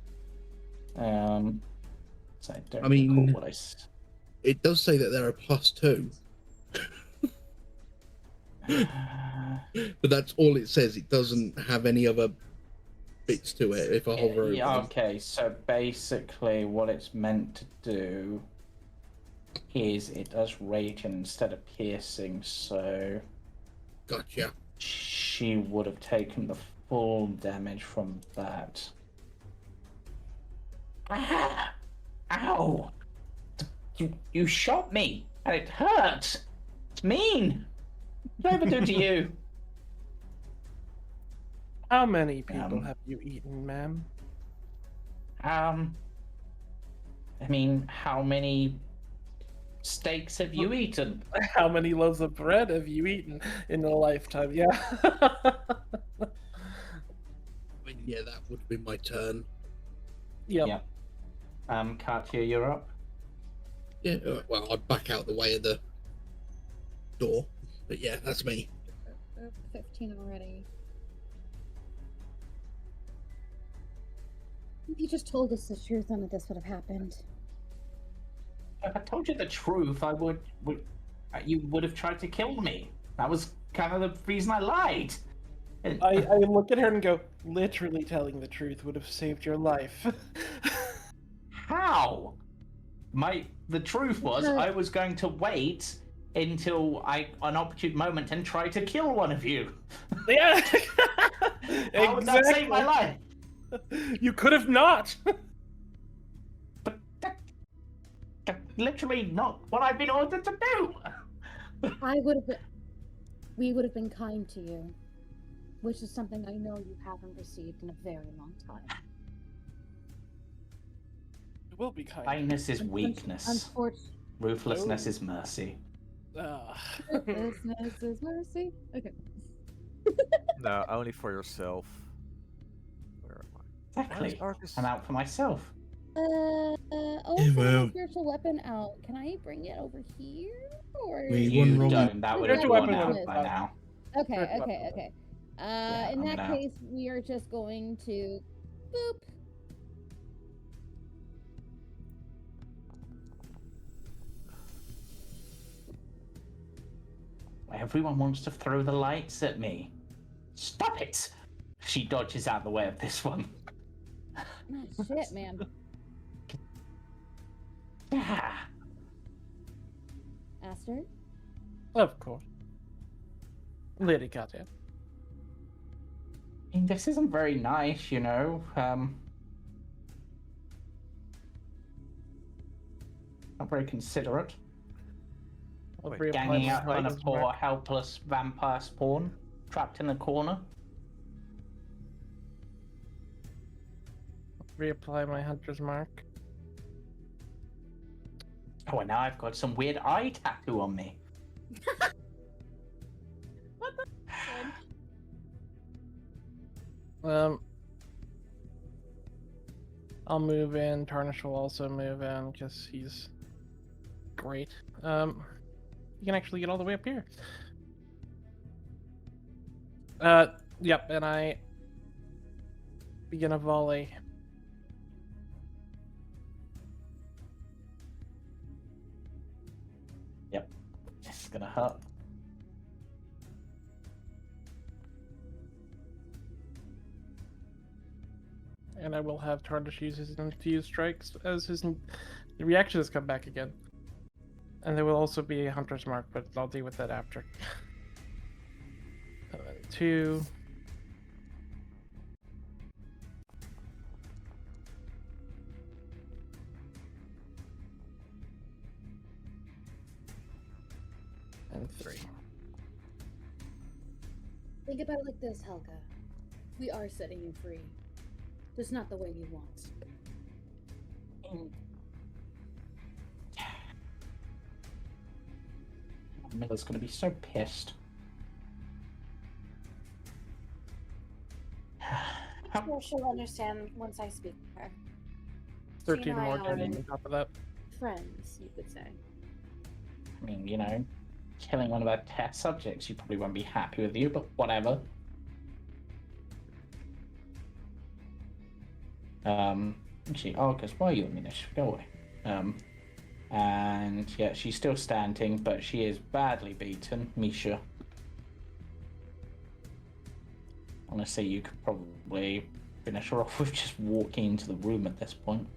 So I don't recall what I it does say that there are +2. But that's all it says. It doesn't have any other bits to it if I hover over yeah, them. okay, so basically what it's meant to do is it does radiant instead of piercing, so Gotcha. she would have taken the full damage from that. Ah! Ow! You shot me, and it hurt. It's mean. What did I ever do to you? How many people have you eaten, ma'am? I mean, how many steaks have you eaten? How many loaves of bread have you eaten in a lifetime? Yeah. I mean, yeah, that would have been my turn. Yep. Katia, you're up. Yeah, well, I'd back out the way of the door. But yeah, that's me. 15 already. If you just told us the truth, none of this would have happened. If I told you the truth, you would have tried to kill me. That was kind of the reason I lied. I look at her and go, literally telling the truth would have saved your life. How? The truth was I was going to wait until an opportune moment and try to kill one of you. Yeah. How would that save my life? You could have not. But that's literally not what I've been ordered to do. We would have been kind to you, which is something I know you haven't received in a very long time. It will be kind. Kindness is weakness. Ruthlessness is mercy. Ruthlessness is mercy. Okay. No, only for yourself. Where am I? Exactly. Arcus? I'm out for myself. Also, spiritual weapon out. Can I bring it over here? Or You don't. That would have gone out by now. Okay. In that out. case, we are just going to boop. Everyone wants to throw the lights at me. Stop it! She dodges out the way of this one. Oh, shit, man. Ah. Aster? Of course. Lady Katia. I mean, this isn't very nice, you know. Not very considerate. Ganging up on a poor, helpless vampire spawn, trapped in a corner. Reapply my hunter's mark. Oh, and now I've got some weird eye tattoo on me. What the? I'll move in. Tarnish will also move in because he's great. You can actually get all the way up here. Yep, and I begin a volley. Yep, it's gonna hurt. And I will have Tarnish use his infused strikes as his reactions come back again. And there will also be a hunter's mark, but I'll deal with that after. 2. And 3. Think about it like this, Helga. We are setting you free. Just not the way you want. Miller's gonna be so pissed. I'm sure she'll understand once I speak to her. 13 more damage on top of that. Friends, you could say. I mean, you know, killing one of our test subjects, you probably won't be happy with you, but whatever. Actually, Arcus, why are you on me? Go away. And yeah, she's still standing, but she is badly beaten. Misha. Honestly, you could probably finish her off with just walking into the room at this point.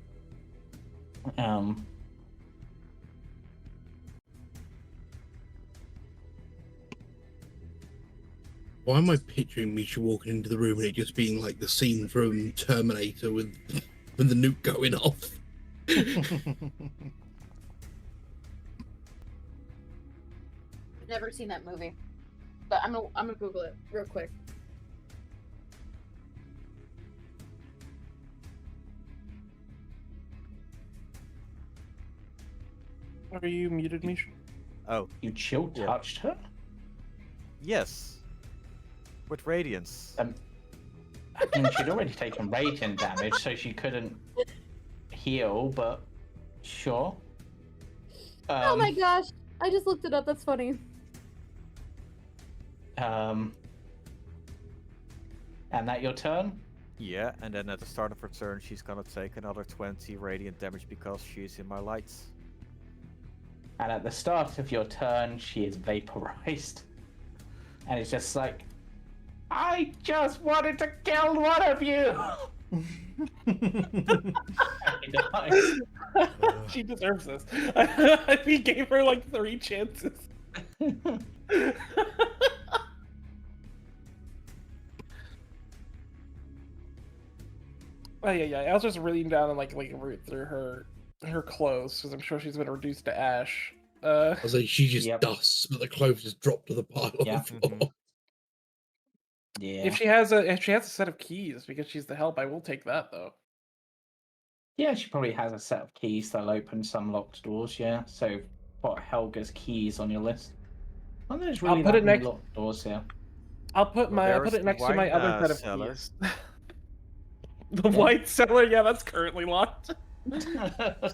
Why am I picturing Misha walking into the room and it just being like the scene from Terminator with the nuke going off? Never seen that movie, but I'm gonna Google it real quick. Are you muted, Misha? Oh, You chill Yeah. touched her? yes. With radiance. I mean, she'd already taken radiant damage, so she couldn't heal, but sure. Oh my gosh! I just looked it up. That's funny. And that your turn? Yeah, and then at the start of her turn, she's gonna take another 20 radiant damage because she's in my lights. And at the start of your turn, she is vaporized. And it's just like, I just wanted to kill one of you! He dies. She deserves this. We gave her like 3 chances. Oh yeah. I was just reading down and like root through her clothes because I'm sure she's been reduced to ash. I was like, she just Yep. dusts, but the clothes just drop to the pile on Yeah. the floor. Yeah. If she has a set of keys because she's the help, I will take that though. Yeah, she probably has a set of keys that'll open some locked doors, yeah. So put Helga's keys on your list. Well, there's really put that it many next- locked doors here. I'll put Well, it next to my wine, other set of cellar. keys. The white cellar, yeah, that's currently locked.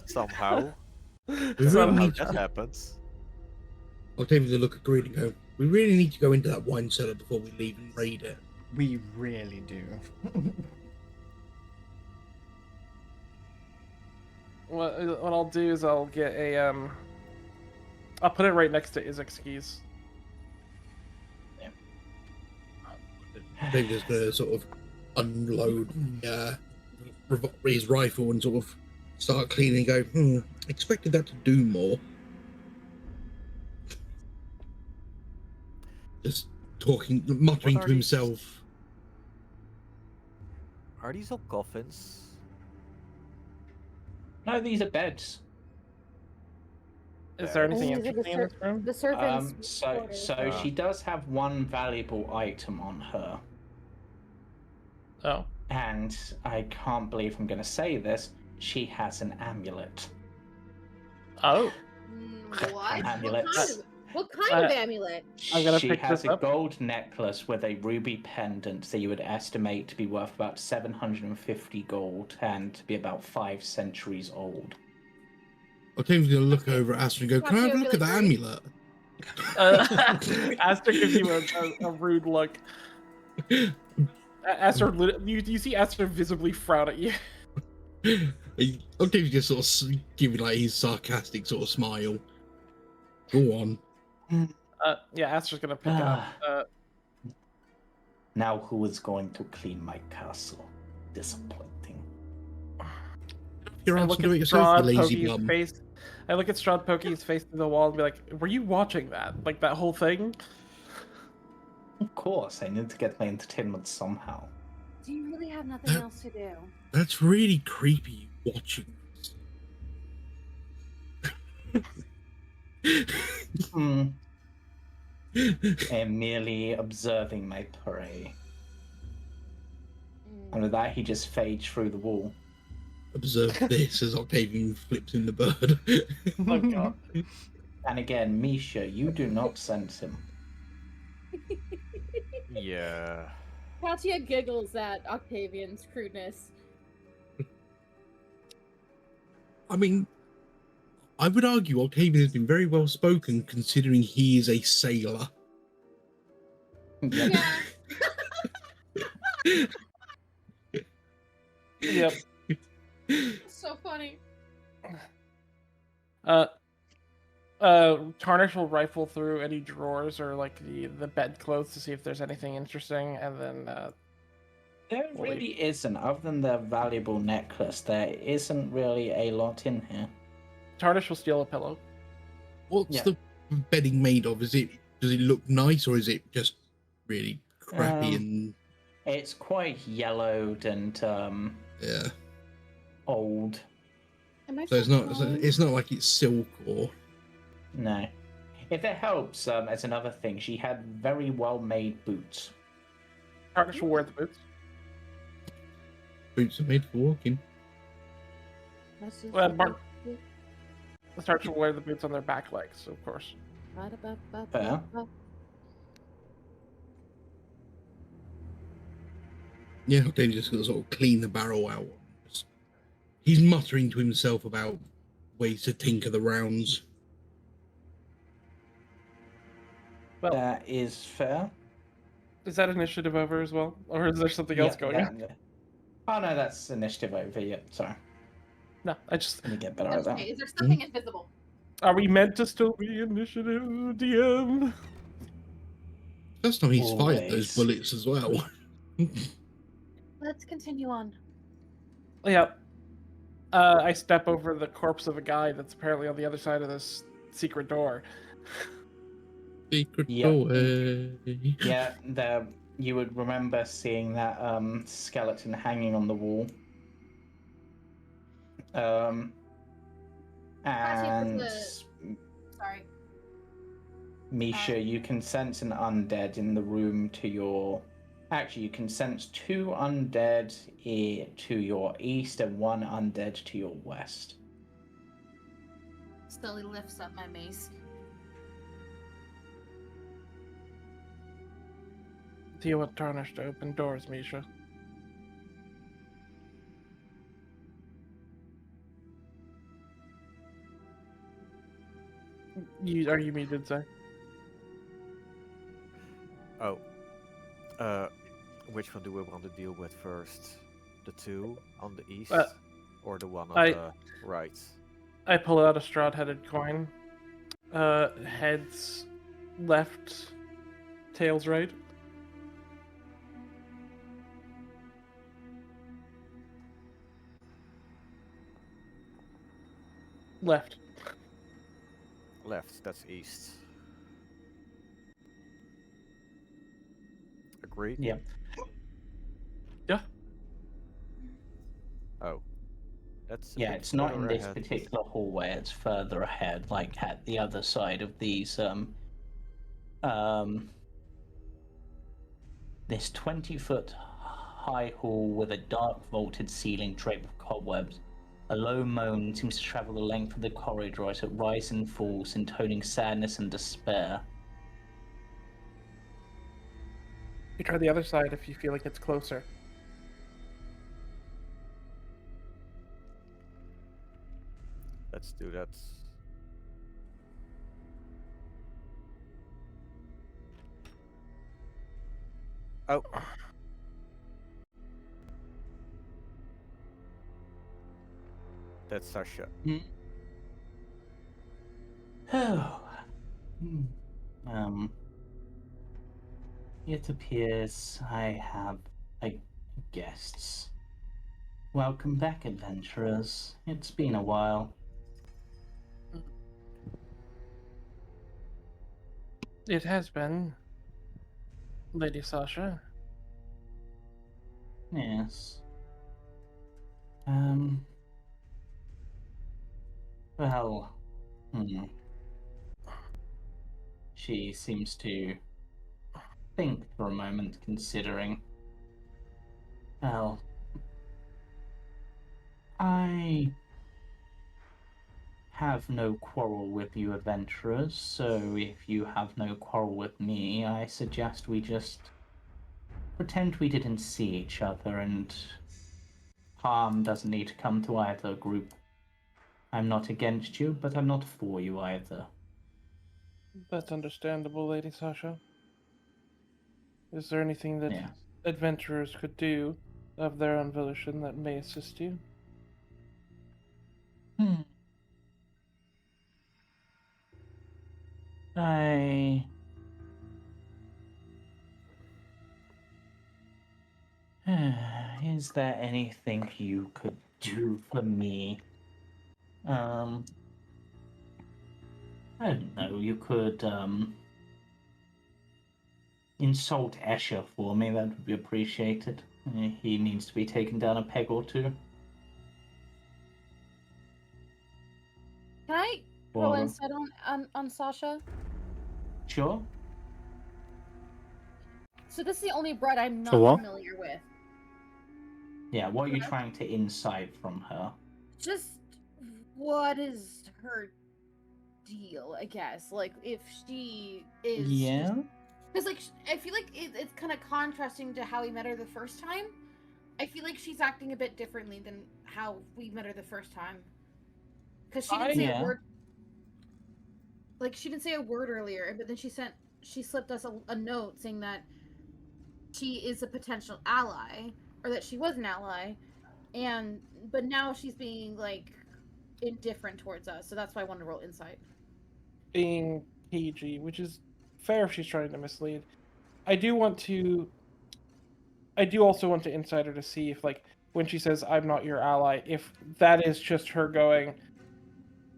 Somehow. We Somehow really How need that to. happens. I'll take the look at Greed and go, we really need to go into that wine cellar before we leave and raid it. We really do. What I'll do is I'll get a I'll put it right next to Isaac's keys. David's gonna sort of unload his rifle and sort of start cleaning and go, expected that to do more. Just muttering What to are these? himself. Are these all coffins? No, these are beds. Is there anything These are the interesting in this room? The serpent's So quarters. Ah. she does have one valuable item on her. Oh. And I can't believe I'm going to say this. She has an amulet. Oh. What? Amulets. What kind of amulet? I'm gonna She pick has this a up. gold necklace with a ruby pendant that you would estimate to be worth about 750 gold and to be about 5 centuries old. Octavian's gonna look over at Aster and go, can I have a look at the amulet? Aster gives you a rude look. Aster, you see Aster visibly frown at you. Octavian's just sort of giving like his sarcastic sort of smile. Go on. Yeah, Aster's gonna pick it up. Now who is going to clean my castle? Disappointing. You're I answering look to at it yourself, the Strahd, lazy poking his bum. face. I look at Strahd poking his face through the wall and be like, "Were you watching that? Like that whole thing?" Of course, I need to get my entertainment somehow. Do you really have nothing else to do? That's really creepy watching. I am merely observing my prey. And with that, he just fades through the wall. Observe this as Octavian flips him the bird. Oh god. And again, Misha, you do not sense him. Yeah. Katia giggles at Octavian's crudeness. I mean, I would argue Octavian has been very well spoken considering he is a sailor. Yeah. Yep. So funny. Tarnish will rifle through any drawers or like the bedclothes to see if there's anything interesting, and then There really isn't. Other than the valuable necklace, there isn't really a lot in here. Tarnish will steal a pillow. What's the bedding made of? Does it look nice or is it just really crappy and It's quite yellowed and yeah. old. So it's not like it's silk or No. If it helps, as another thing, she had very well-made boots. Tarnish will wear the boots. boots are made for walking. Well, the Tarnish will wear the boots on their back legs, of course. Fair. Yeah, Octavian just gonna sort of clean the barrel out. He's muttering to himself about ways to tinker the rounds. Well, That is fair. is that initiative over as well? Or is there something else going on? Oh no, that's initiative over. Yeah, sorry. No, I just... Let me get better at that. Okay, is there something invisible? Are we meant to still be initiative, DM? First time he's fired those Always. bullets as well. Let's continue on. Yeah. I step over the corpse of a guy that's apparently on the other side of this secret door. Secret Yep. doorway. Yeah, there. You would remember seeing that skeleton hanging on the wall. And Sorry. Misha, you can sense an undead in the room to your... Actually, you can sense 2 undead to your east and 1 undead to your west. Still, he lifts up my mace. Do you want Tarnish to open doors, Misha? Are you muted, Zay? Oh. Which one do we want to deal with first? The 2 on the east, or the one on the right? I pull out a Strahd-headed coin. Heads left, tails right. Left. Left, that's east. Agreed? Yeah. Yeah. Oh. That's a Yeah, bit it's not in further this ahead. particular hallway, it's further ahead, like at the other side of these, this 20-foot high hall with a dark vaulted ceiling draped with cobwebs. A low moan seems to travel the length of the corridor as it rises and falls, intoning sadness and despair. You try the other side if you feel like it's closer. Let's do that. Oh. That's Sasha. Oh. It appears I have guests. Welcome back, adventurers. It's been a while. It has been, Lady Sasha. Yes. Well, She seems to think for a moment, considering. Well, I have no quarrel with you adventurers, so if you have no quarrel with me, I suggest we just pretend we didn't see each other and harm doesn't need to come to either group. I'm not against you, but I'm not for you either. That's understandable, Lady Sasha. Is there anything that Yeah. adventurers could do of their own volition that may assist you? Is there anything you could do for me? I don't know, you could, insult Escher for me, that would be appreciated. He needs to be taken down a peg or two. Can I roll insight on Sasha? Sure. So this is the only bread I'm For not what? familiar with. Yeah, what are you trying to insight from her? Just what is her deal, I guess? Like, if she is... Yeah? Because, like, I feel like it's kind of contrasting to how we met her the first time. I feel like she's acting a bit differently than how we met her the first time. Because she didn't say a word... Like, she didn't say a word earlier, but then she slipped us a note saying that she is a potential ally, or that she was an ally, but now she's being, like, indifferent towards us, so that's why I wanted to roll insight. Being PG, which is fair if she's trying to mislead. I do also want to insider to see if, like, when she says I'm not your ally, if that is just her going,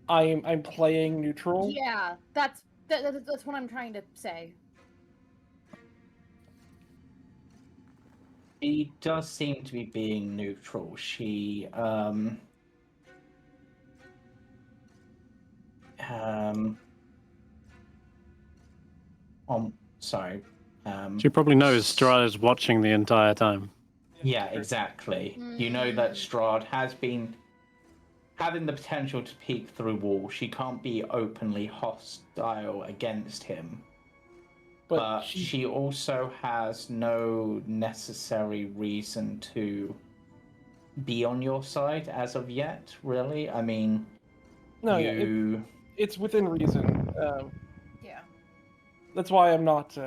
I'm playing neutral. Yeah, that's what I'm trying to say. She does seem to be being neutral. She, sorry. She probably knows Strahd is watching the entire time. Yeah, exactly. You know that Strahd has been having the potential to peek through walls. She can't be openly hostile against him. But she also has no necessary reason to be on your side as of yet, really. I mean, no, yeah, it's within reason. Yeah. That's why I'm not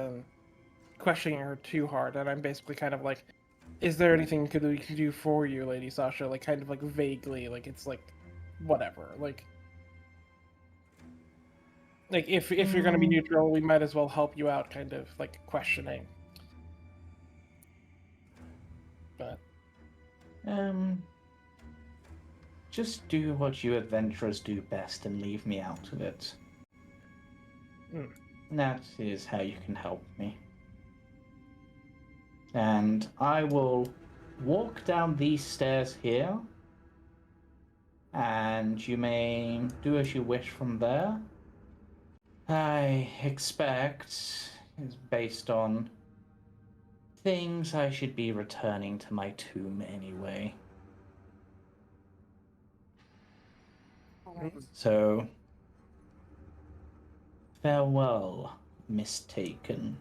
questioning her too hard, and I'm basically kind of like, is there anything we can do for you, Lady Sasha? Like, kind of like vaguely, like it's like, whatever. Like if you're gonna be neutral, we might as well help you out, kind of like questioning. But just do what you adventurers do best and leave me out of it. That is how you can help me. And I will walk down these stairs here, and you may do as you wish from there. I expect is based on things I should be returning to my tomb anyway. Alright. So, farewell, mistaken.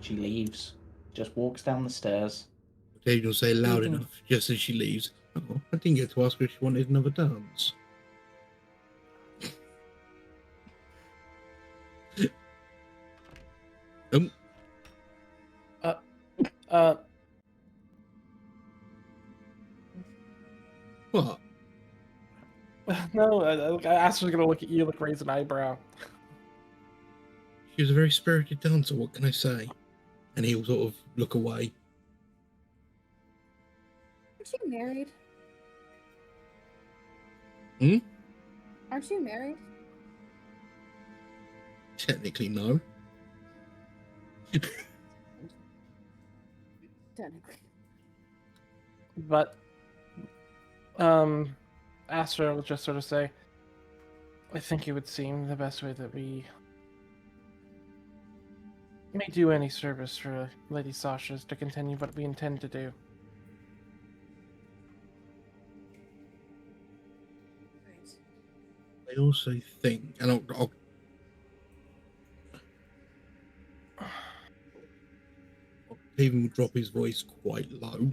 She leaves, just walks down the stairs. Octavian will say loud enough just as she leaves. Oh, I didn't get to ask her if she wanted another dance. What? No, Aster's gonna look at you, like raise an eyebrow. She was a very spirited dancer, what can I say? And he'll sort of look away. Aren't you married? Hmm? Aren't you married? Technically, no. Technically. But Aster will just sort of say, I think it would seem the best way that we may do any service for Lady Sasha is to continue what we intend to do. I also think, and I'll Octavian will drop his voice quite low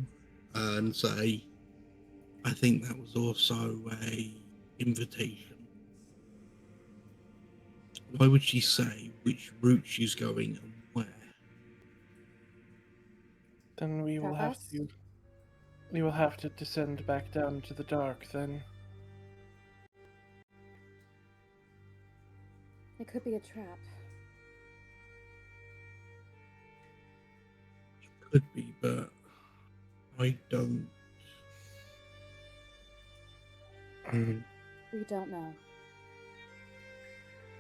and say, I think that was also a invitation. Why would she say which route she's going and where? Then we will have to descend back down to the dark then. It could be a trap. Could be, but I don't. We don't know.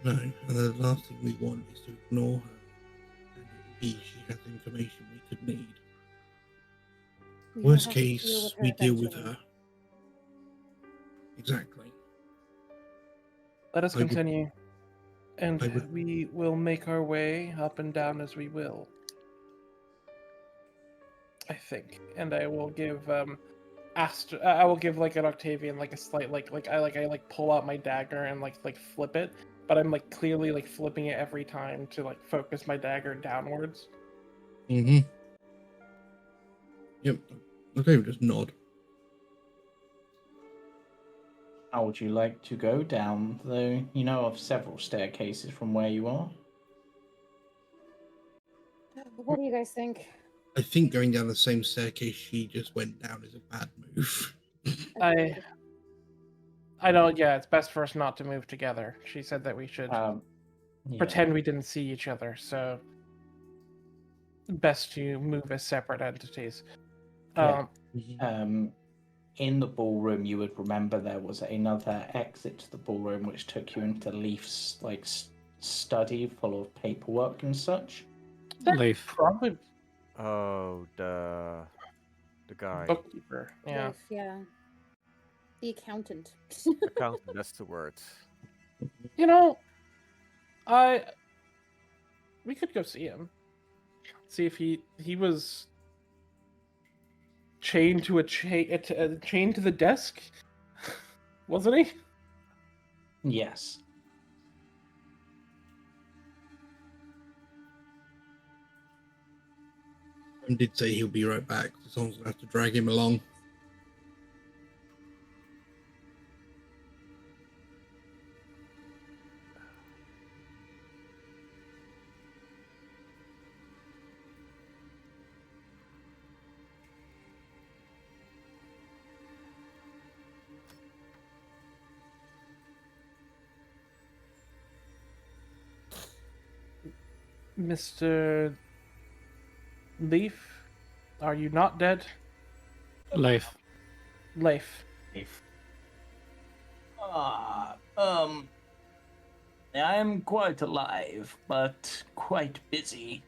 No, and the last thing we want is to ignore her. And indeed, she has information we could need. We will Worst have to deal case, with her we deal with eventually. her. Exactly. Let us I would- continue, and I would- we will make our way up and down as we will. I think, and I will give Aster. I will give like an Octavian like a slight I pull out my dagger and like flip it, but I'm like clearly like flipping it every time to like focus my dagger downwards. Mm-hmm. Yep. Okay, just nod. How would you like to go down, though? You know of several staircases from where you are. What do you guys think? I think going down the same staircase she just went down is a bad move. Agreed. I don't. Yeah, it's best for us not to move together. She said that we should Yeah. pretend we didn't see each other. So best to move as separate entities. Yeah. In the ballroom, you would remember there was another exit to the ballroom which took you into Leaf's study full of paperwork and such. Leaf. Probably Oh, the guy. bookkeeper. Yeah. Leaf, yeah. The accountant. Accountant, that's the word. You know, we could go see him. See if he was chained to chained to the desk, wasn't he? Yes. And did say he'll be right back, so someone's gonna have to drag him along. Mr. Leaf, are you not dead? Leif. Leif. I am quite alive, but quite busy.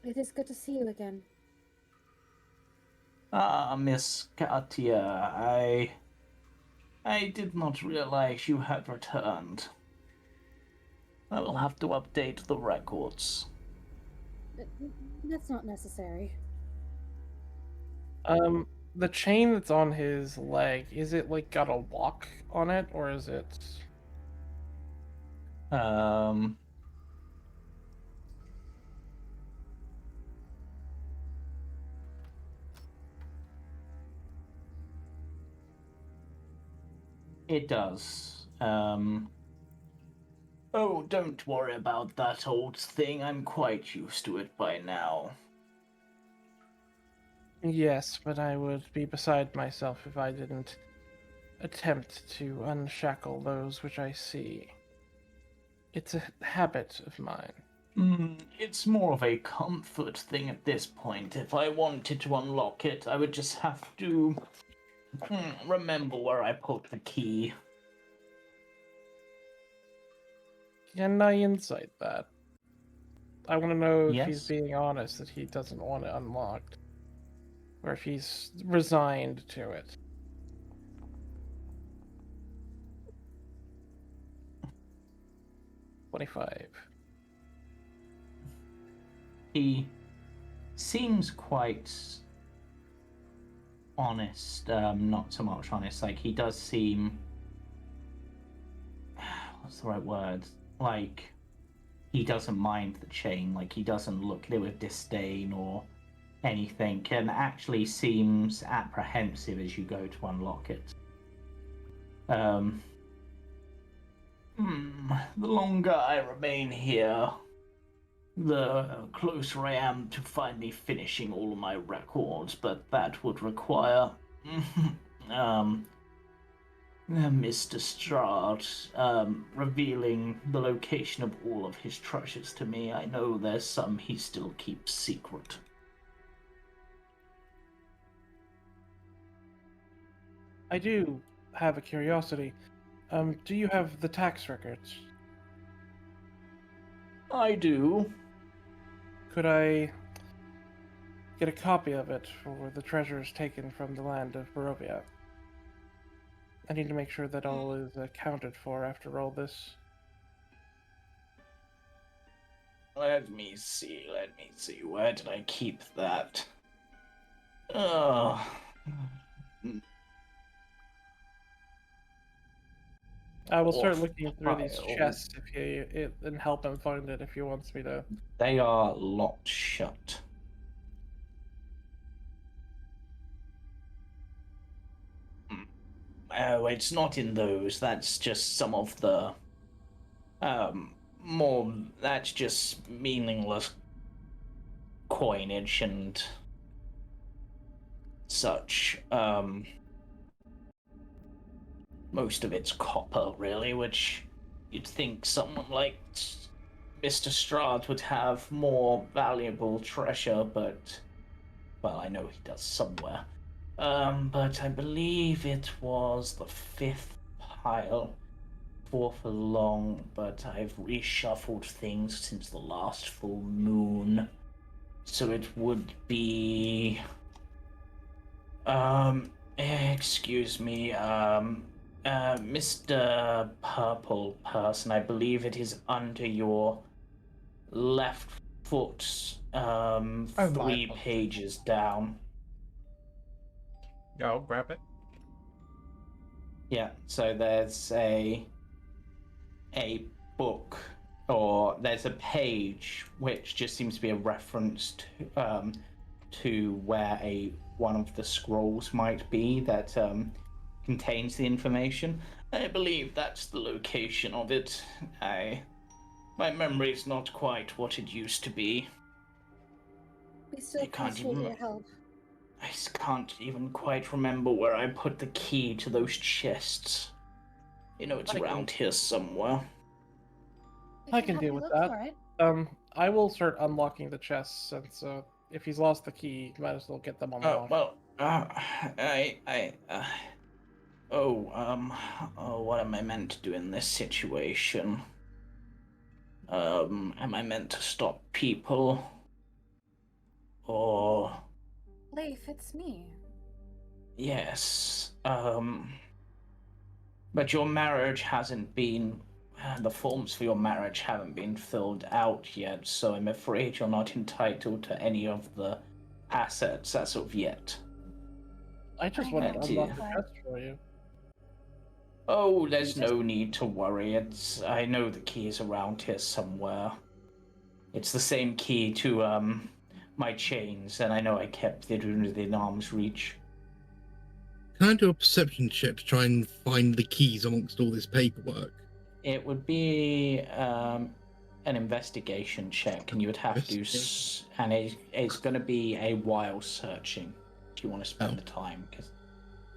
It is good to see you again. Miss Katia, I did not realize you had returned. I will have to update the records. That's not necessary. The chain that's on his leg, is it like got a lock on it, or is it? It does. Oh, don't worry about that old thing. I'm quite used to it by now. Yes, but I would be beside myself if I didn't attempt to unshackle those which I see. It's a habit of mine. It's more of a comfort thing at this point. If I wanted to unlock it, I would just have to remember where I put the key. Can I insight that? I want to know if he's Yes. being honest that he doesn't want it unlocked, or if he's resigned to it. $25. He seems quite honest, not so much honest. Like, he does seem... What's the right word? Like, he doesn't mind the chain. Like, he doesn't look at it with disdain or anything, and actually seems apprehensive as you go to unlock it. The longer I remain here, the closer I am to finally finishing all of my records, but that would require Mr. Strahd revealing the location of all of his treasures to me. I know there's some he still keeps secret. I do have a curiosity. Do you have the tax records? I do. Could I get a copy of it for the treasures taken from the land of Barovia? I need to make sure that all is accounted for after all this. Let me see. Where did I keep that? Oh. I will start looking through these File. chests and help him find it if he wants me to. They are locked shut. Oh, it's not in those. That's just some of the that's just meaningless coinage and such. Most of it's copper, really, which you'd think someone like Mr. Strahd would have more valuable treasure, but, well, I know he does somewhere. But I believe it was the 5th pile, 4th along, but I've reshuffled things since the last full moon. So it would be, excuse me, Mr. Purple Person, I believe it is under your left foot, 3 pages down. Yeah, I'll grab it. Yeah, so there's a book, or there's a page which just seems to be a reference to where one of the scrolls might be that contains the information. I believe that's the location of it. My memory is not quite what it used to be. We still appreciate your help. I can't even quite remember where I put the key to those chests. You know, it's around here somewhere. I can deal with that. I will start unlocking the chests, since if he's lost the key, might as well get them unlocked. What am I meant to do in this situation? Am I meant to stop people? Or... Leif, it's me. Yes, but your marriage hasn't been... the forms for your marriage haven't been filled out yet, so I'm afraid you're not entitled to any of the assets as of yet. I just wanted to unlock the chest for you. Oh, there's no need to worry. I know the key is around here somewhere. It's the same key to my chains, and I know I kept it within arm's reach. Can I do a perception check to try and find the keys amongst all this paperwork? It would be an investigation check, and you would have to, and it's going to be a while searching if you want to spend the time, because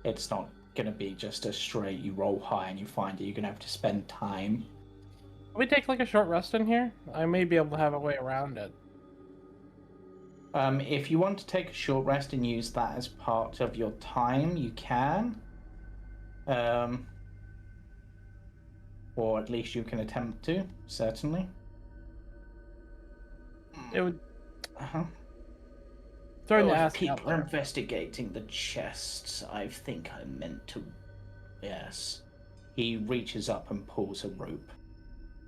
it's not going to be just a straight you roll high and you find it. You're going to have to spend time. Can we take like a short rest in here? I may be able to have a way around it. If you want to take a short rest and use that as part of your time, you can. Or at least you can attempt to, certainly. It would... If people are investigating the chests, I think I meant to... Yes. He reaches up and pulls a rope.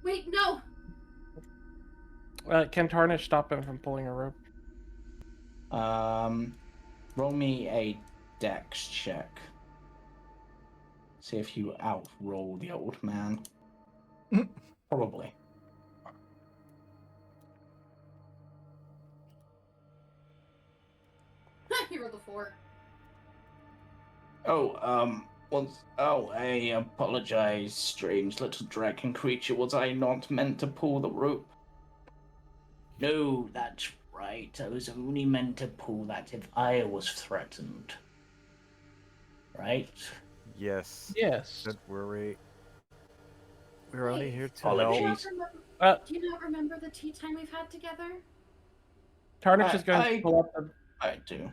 Wait, no! Can Tarnish stop him from pulling a rope? Roll me a dex check. See if you outroll the old man. Probably. He rolled a 4. I apologize, strange little dragon creature. Was I not meant to pull the rope? No, that's right. I was only meant to pull that if I was threatened. Right? Yes. Yes. Don't worry. We're only here to Apologies. help. Do you not remember the tea time we've had together? Tarnish is going to pull up the... I do.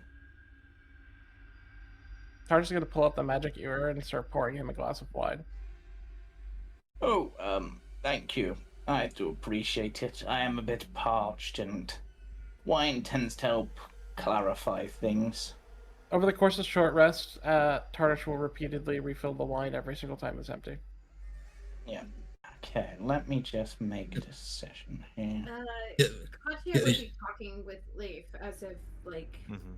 Tarnish is going to pull up the magic ewer and start pouring him a glass of wine. Oh, thank you. I do appreciate it. I am a bit parched, and wine tends to help clarify things. Over the course of short rest, Tarnish will repeatedly refill the wine every single time it's empty. Yeah. Okay, let me just make a decision here. Katia would be talking with Leif as if, like, Mm-hmm.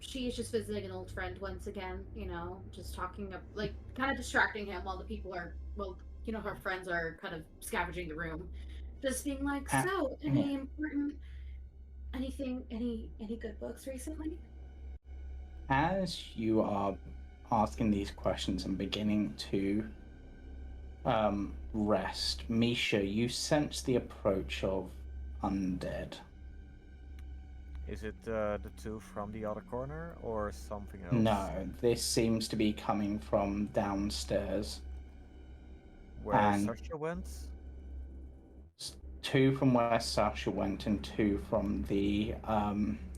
she is just visiting an old friend once again, you know, just talking, like, kind of distracting him while the people are, well, you know, her friends are kind of scavenging the room. Just being like, so, any important, any good books recently? As you are asking these questions and beginning to rest, Misha, you sense the approach of undead. Is it the two from the other corner or something else? No, this seems to be coming from downstairs. Where Sasha went? Two from where Sasha went and two from the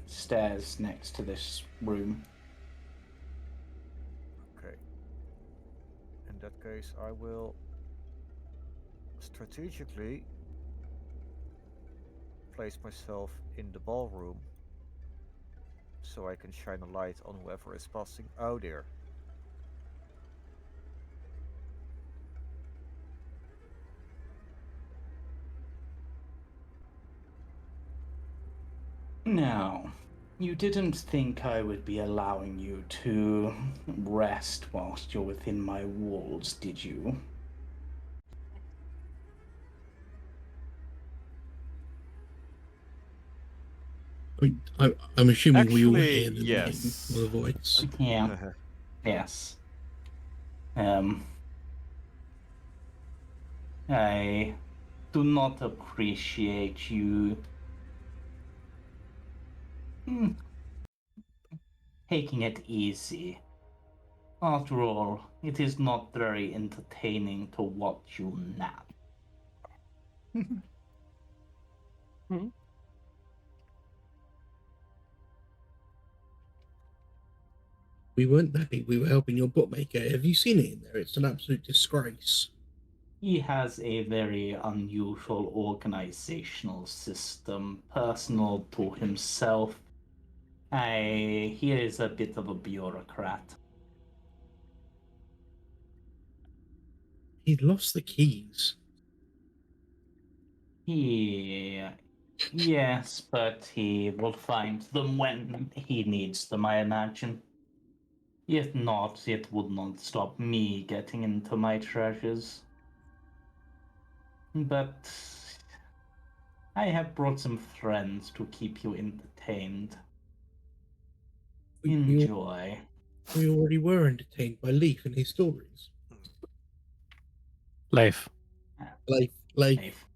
stairs next to this room. Okay. In that case, I will strategically place myself in the ballroom so I can shine a light on whoever is passing out there. Now, you didn't think I would be allowing you to rest whilst you're within my walls, did you? I'm assuming we all Actually, hear the yes. name, the voice. Yeah. Yes. I do not appreciate you taking it easy. After all, it is not very entertaining to watch you nap. We weren't napping, we were helping your bookmaker. Have you seen it in there? It's an absolute disgrace. He has a very unusual organizational system, personal to himself. He is a bit of a bureaucrat. He'd lost the keys. Yes, but he will find them when he needs them, I imagine. If not, it would not stop me getting into my treasures. But I have brought some friends to keep you entertained. Enjoy. We already were entertained by Leif and his stories. Leif. Leif.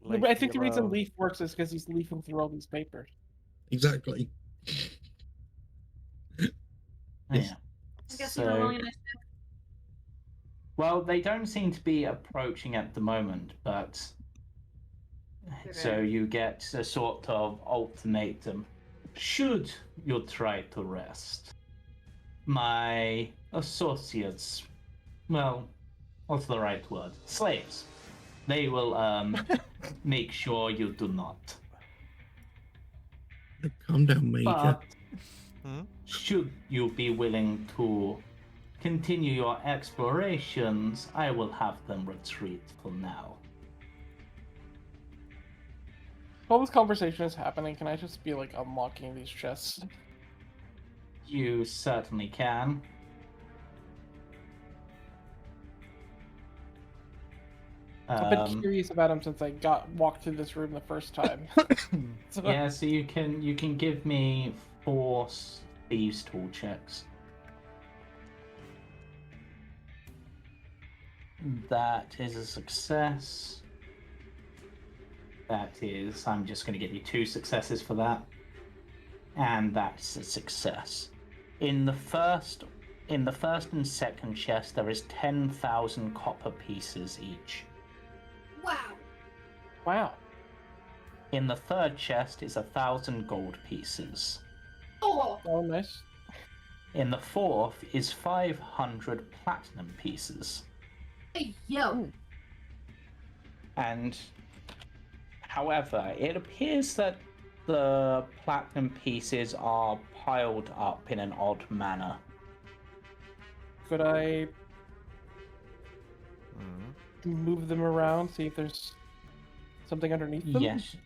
But I think the reason Leaf works is because he's leafing through all these papers. Exactly. Yeah. I guess you know long enough. Well, they don't seem to be approaching at the moment, but so you get a sort of ultimatum. Should you try to rest, my associates, well, what's the right word? Slaves. They will make sure you do not. Calm down, Major. But should you be willing to continue your explorations, I will have them retreat for now. While this conversation is happening, can I just be like unlocking these chests? You certainly can. I've been curious about him since I walked through this room the first time. Yeah, so you can give me 4 thieves' tool checks. That is a success. That is, I'm just going to give you 2 successes for that. And that's a success. In the first and second chest, there is 10,000 copper pieces each. Wow. In the third chest is 1,000 gold pieces. Oh, nice. In the fourth is 500 platinum pieces. Hey, yo. Ooh. And, however, it appears that the platinum pieces are piled up in an odd manner. Could I Mhm. move them around, see if there's something underneath them? Yes.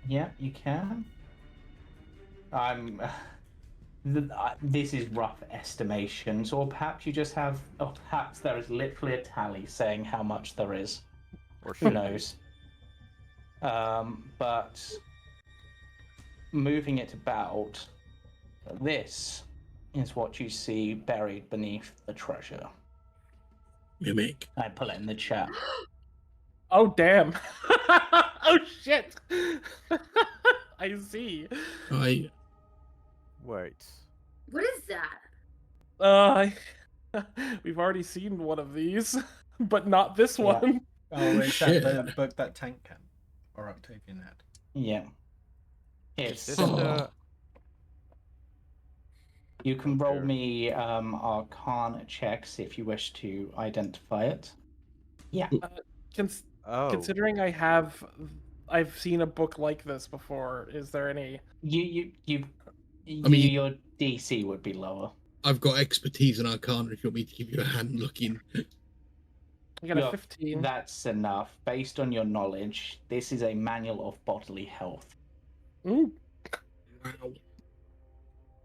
Yeah, you can. This is rough estimations, or perhaps you just have, or perhaps there is literally a tally saying how much there is. Or Who should knows? But moving it about, this is what you see buried beneath the treasure. Mimic. I put it in the chat. Oh, damn. Oh, shit. I see. I Wait. What is that? We've already seen one of these, but not this Yeah. one. Oh, is Shit. that the book that Tank can? Or Octavian had? Yeah. Is It's this the... You can Oh, roll dear. me Arcana checks if you wish to identify it. Yeah. Oh. Considering I've seen a book like this before, is there any... Your DC would be lower. I've got expertise in Arcana if you want me to give you a hand looking. I got a 15. That's enough. Based on your knowledge, this is a manual of bodily health. Ooh. Wow.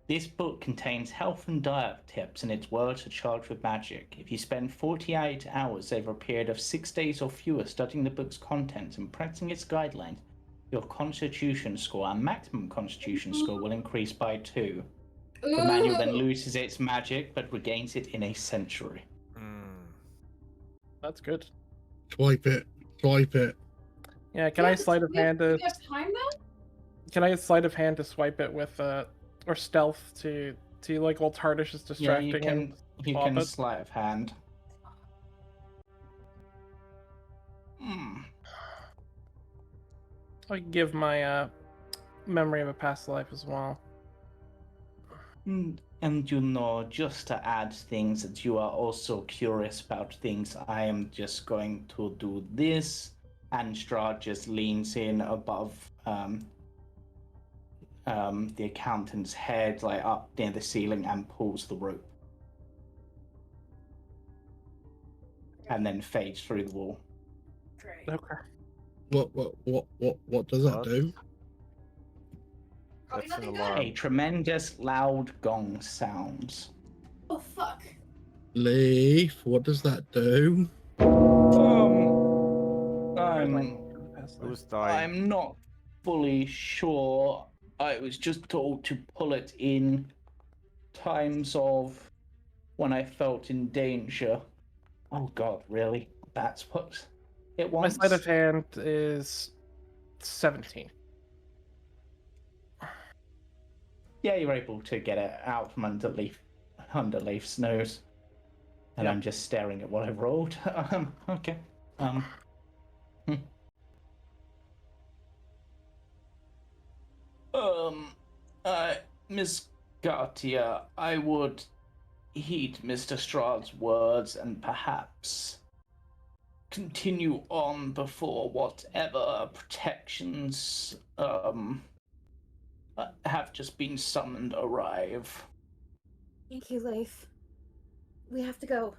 This book contains health and diet tips, and its words are charged with magic. If you spend 48 hours over a period of 6 days or fewer studying the book's contents and practicing its guidelines, your constitution score and maximum constitution score will increase by 2. The manual then loses its magic, but regains it in a century. That's good. Swipe it. Swipe it. Yeah, can I sleight of hand to... You have time now? Can I sleight of hand to swipe it with or stealth to like while Tardish is distracting him? You pop can it? sleight of hand. I can give my memory of a past life as well. And just to add things that you are also curious about things, I am just going to do this. And Strahd just leans in above the accountant's head, like up near the ceiling, and pulls the rope. And then fades through the wall. Okay. What does that What? do? Probably That's an nothing alarm. good. A tremendous loud gong sounds. Oh, fuck. Leaf, what does that do? Who's dying? I'm not fully sure. I was just told to pull it in times of when I felt in danger. Oh god, really? That's what it My wants? sleight of hand is 17. Yeah, you're able to get it out from under Leaf's nose. And Yep. I'm just staring at what I've rolled. Okay. Miss Katia, I would heed Mr. Strahd's words and perhaps continue on before whatever protections have just been summoned arrive. Thank you, Leif. We have to go.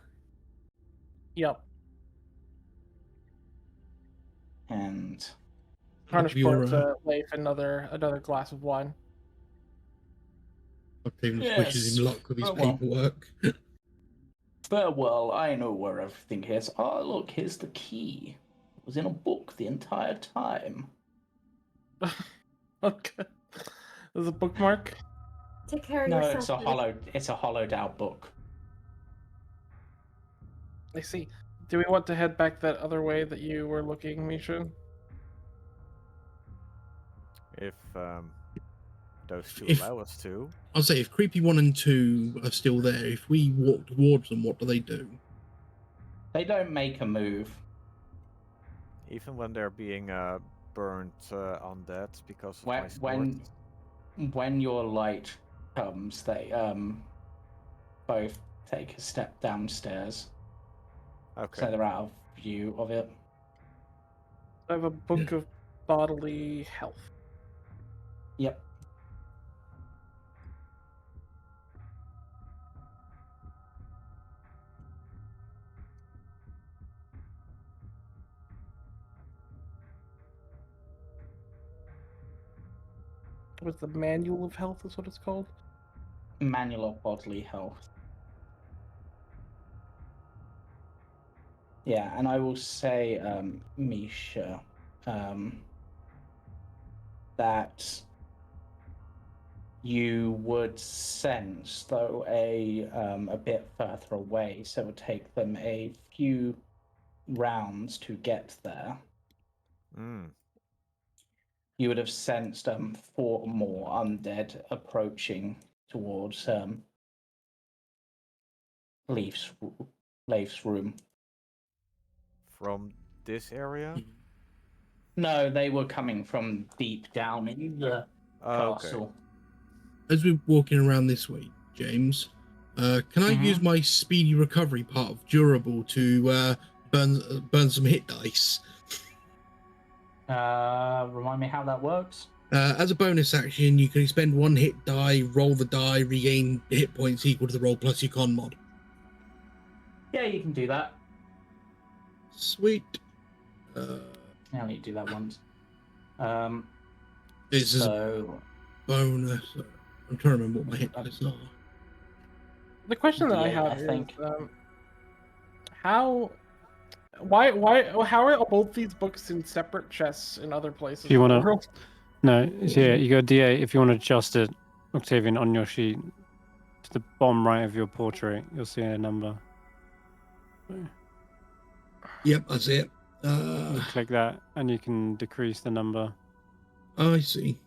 Yep. And Tarnish You're, pours Leif another glass of wine. Octavian Yes. wishes him luck with his Oh, well. paperwork. farewell, I know where everything is. Oh, look, here's the key. It was in a book the entire time. Okay. There's a bookmark. Take care of No, yourself. it's a hollowed out book. I see. Do we want to head back that other way that you were looking, Misha? If those two If- allow us to. I'll say if Creepy 1 and 2 are still there, if we walk towards them, what do they do? They don't make a move. Even when they're being burnt undead because of my sword. When your light comes, they both take a step downstairs. Okay. So they're out of view of it. I have a book of bodily health. Yep. What's the manual of health is what it's called? Manual of bodily health. Yeah, and I will say, Misha, that you would sense, though a bit further away, so it would take them a few rounds to get there. You would have sensed 4 more undead approaching towards Leif's room. From this area? No, they were coming from deep down in the castle. Okay. As we're walking around this way, James, can I use my speedy recovery part of durable to burn some hit dice? Remind me how that works? As a bonus action, you can expend 1 hit die, roll the die, regain hit points equal to the roll plus your con mod. Yeah, you can do that. Sweet. I only do that once. This is so bonus. I'm trying to remember what my hit dice are. The question that I have is, how are both these books in separate chests in other places? If you want in the to, world? no, yeah, you go DA. If you want to adjust it, Octavian, on your sheet to the bottom right of your portrait, you'll see a number. Yep, that's it. You click that, and you can decrease the number. I see.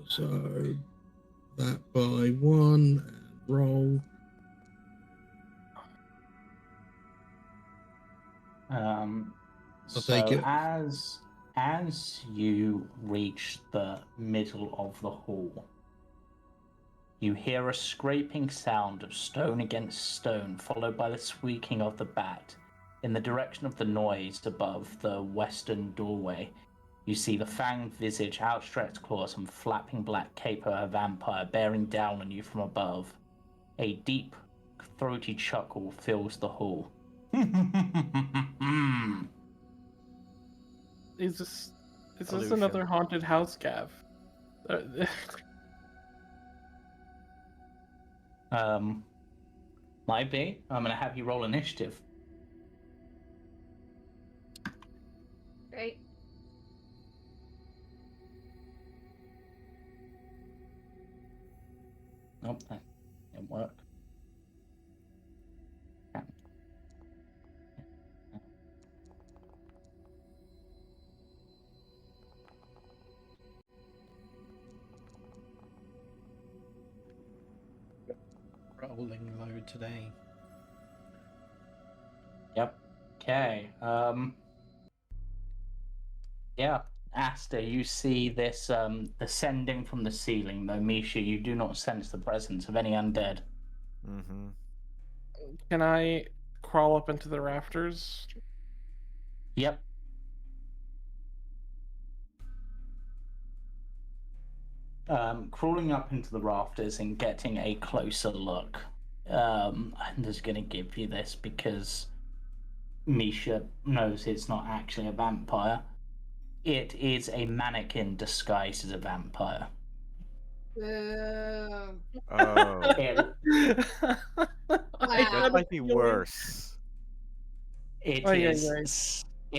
So that by 1 and roll. So take it. as you reach the middle of the hall, you hear a scraping sound of stone against stone, followed by the squeaking of the bat. In the direction of the noise above the western doorway, you see the fanged visage, outstretched claws, and flapping black cape of a vampire bearing down on you from above. A deep, throaty chuckle fills the hall. Is this another haunted house, Gav? Might be. I'm gonna have you roll initiative. Great. Nope, that didn't work. Rolling low today. Yep. Okay. Yeah. Aster, you see this descending from the ceiling, though Misha, you do not sense the presence of any undead. Mm-hmm. Can I crawl up into the rafters? Yep. Crawling up into the rafters and getting a closer look. I'm just going to give you this because Misha knows it's not actually a vampire. It is a mannequin disguised as a vampire. Oh. Wow. That might be worse. It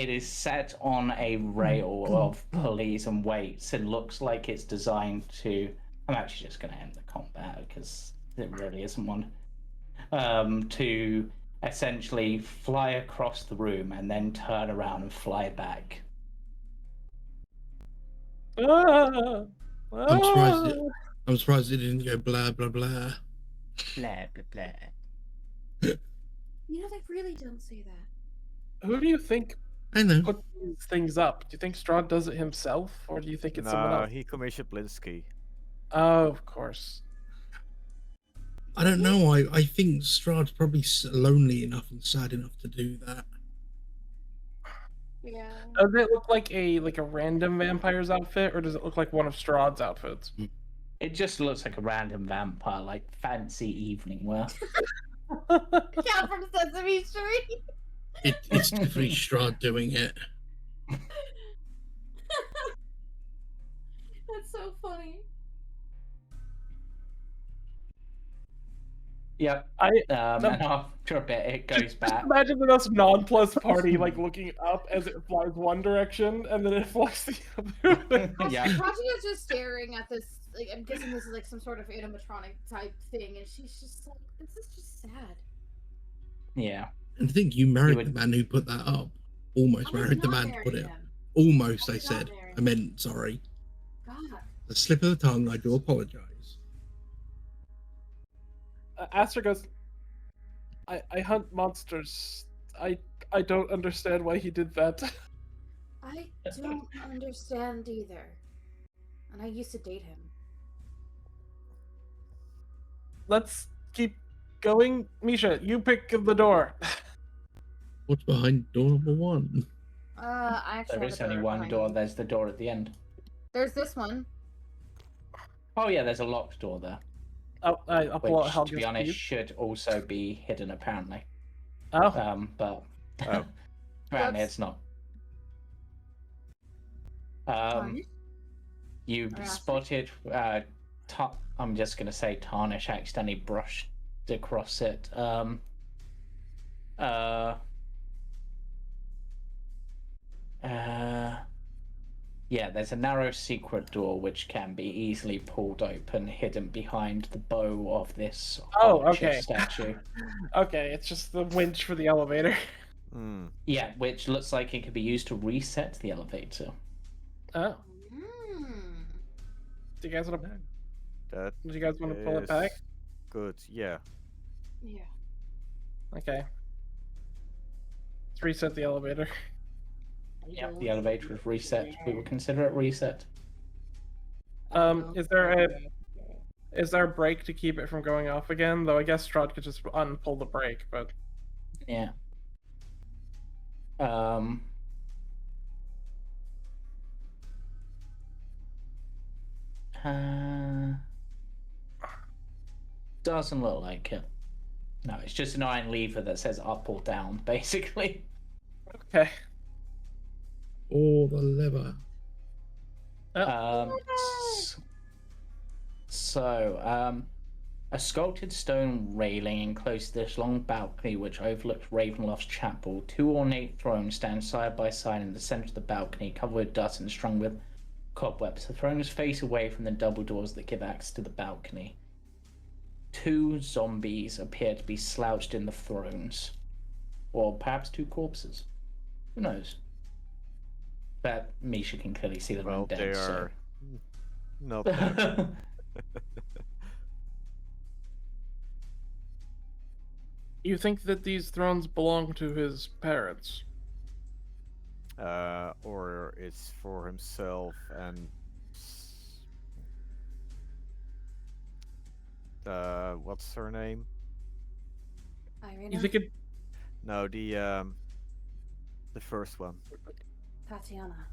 is set on a rail of pulleys and weights and looks like it's designed to... I'm actually just going to end the combat because there really isn't one. To essentially fly across the room and then turn around and fly back. I'm surprised it didn't go blah blah blah. Blah blah blah. You know, they really don't say that. Who do you think I know. put these things up? Do you think Strahd does it himself, or do you think it's someone else? He commissioned Blinsky. Oh, of course. I don't know. I think Strahd's probably lonely enough and sad enough to do that. Yeah. Does it look like a random vampire's outfit, or does it look like one of Strahd's outfits? It just looks like a random vampire, like fancy evening wear. Yeah, from Sesame Street. It's definitely Strahd doing it. That's so funny. Yep. And after a bit, it goes back. Just imagine the most nonplussed party, like looking up as it flies one direction and then it flies the other. Yeah. Katia's just staring at this. Like, I'm guessing this is like some sort of animatronic type thing, and she's just like, "This is just sad." Yeah. And I think you married the man who put that up. Almost married the man who put it up. Almost, I said. I meant, sorry. God. A slip of the tongue, I do apologize. Aster goes, I hunt monsters. I don't understand why he did that. I don't understand either. And I used to date him. Let's keep going. Misha, you pick the door. What's behind door number 1? I actually There have is a only door one behind door. me. There's the door at the end. There's this one. Oh yeah, there's a locked door there. Oh, I'll pull out Which, Helga's to be honest, cube. should also be hidden apparently. Oh. But Oh. apparently it's not. Tarnish? You Or Aster? spotted. I'm just gonna say Tarnish accidentally brushed across it. Yeah, there's a narrow secret door which can be easily pulled open, hidden behind the bow of this archer statue. Okay, it's just the winch for the elevator. Yeah, which looks like it could be used to reset the elevator. Oh. Mm. Do you guys want to? That Do you guys want to pull it back? Good, yeah. Yeah. Okay. Let's reset the elevator. Yeah, the elevator is reset. We will consider it reset. Is there a brake to keep it from going off again? Though I guess Strahd could just unpull the brake, but Yeah. Doesn't look like it. No, it's just an iron lever that says up or down, basically. okay. Or the lever. A sculpted stone railing enclosed this long balcony which overlooks Ravenloft's chapel. 2 ornate thrones stand side by side in the center of the balcony, covered with dust and strung with cobwebs. The thrones face away from the double doors that give access to the balcony. 2 zombies appear to be slouched in the thrones. Or perhaps 2 corpses. Who knows? But Misha can clearly see them Well, undead, they so... are not there. You think that these thrones belong to his parents? Or it's for himself and what's her name? Irina? You think it? No, the first one. Tatiana.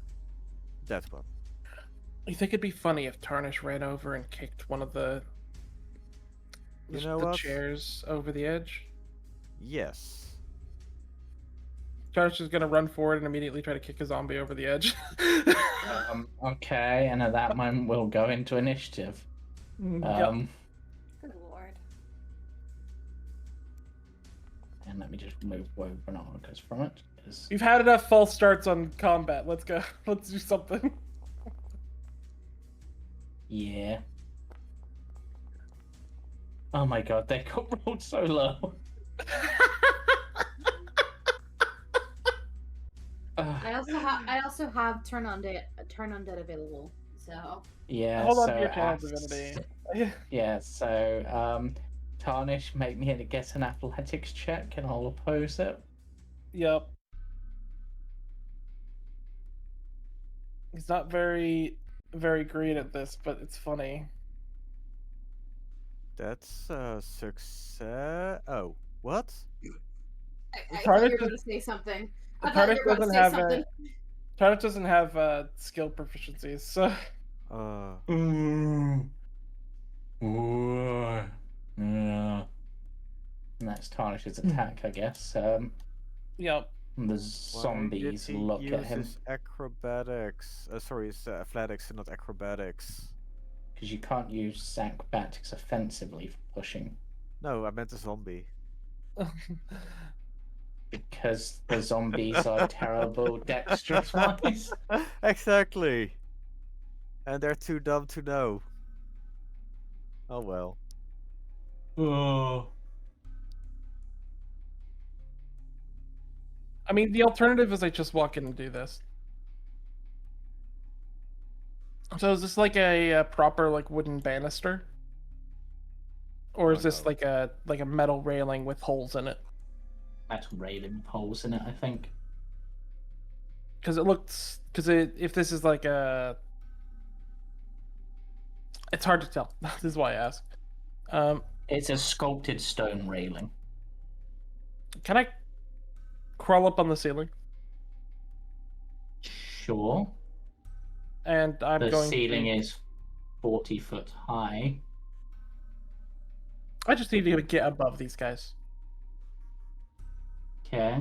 That one. You think it'd be funny if Tarnish ran over and kicked one of the You know the what? chairs over the edge? Yes. Tarnish is gonna run forward and immediately try to kick a zombie over the edge. Okay, and at that moment we'll go into initiative. Good lord. And let me just remove Wovenarcus from it. You've had enough false starts on combat. Let's go. Let's do something. Yeah. Oh my god, they got rolled so low. I also have turn undead available. So Yeah. Hold on so to your channel divinity. Yeah. So Tarnish, make me get an athletics check, and I'll oppose it. Yep. He's not very green at this, but it's funny. That's a success. Oh, what? I thought you Target were going to say something. I thought Target you were about to doesn't say have something. Target doesn't have skill proficiencies, so Ooh. Ooh. Yeah. And that's Tarnish's attack, I guess. yep. And the Why did zombies he look use at him. his acrobatics? Sorry, his athletics and not acrobatics. Because you can't use acrobatics offensively for pushing. No, I meant a zombie. Because the zombies are terrible dexterous wise. Exactly. And they're too dumb to know. Oh well. Oh. I mean, the alternative is I just walk in and do this. So is this like a proper like wooden banister, or is Oh, this no. like a metal railing with holes in it? Metal railing with holes in it, I think. Because if this is like a, it's hard to tell. This is why I ask. It's a sculpted stone railing. Can I crawl up on the ceiling? Sure. And I'm The going ceiling to. is 40 foot high. I just need to get above these guys. Okay.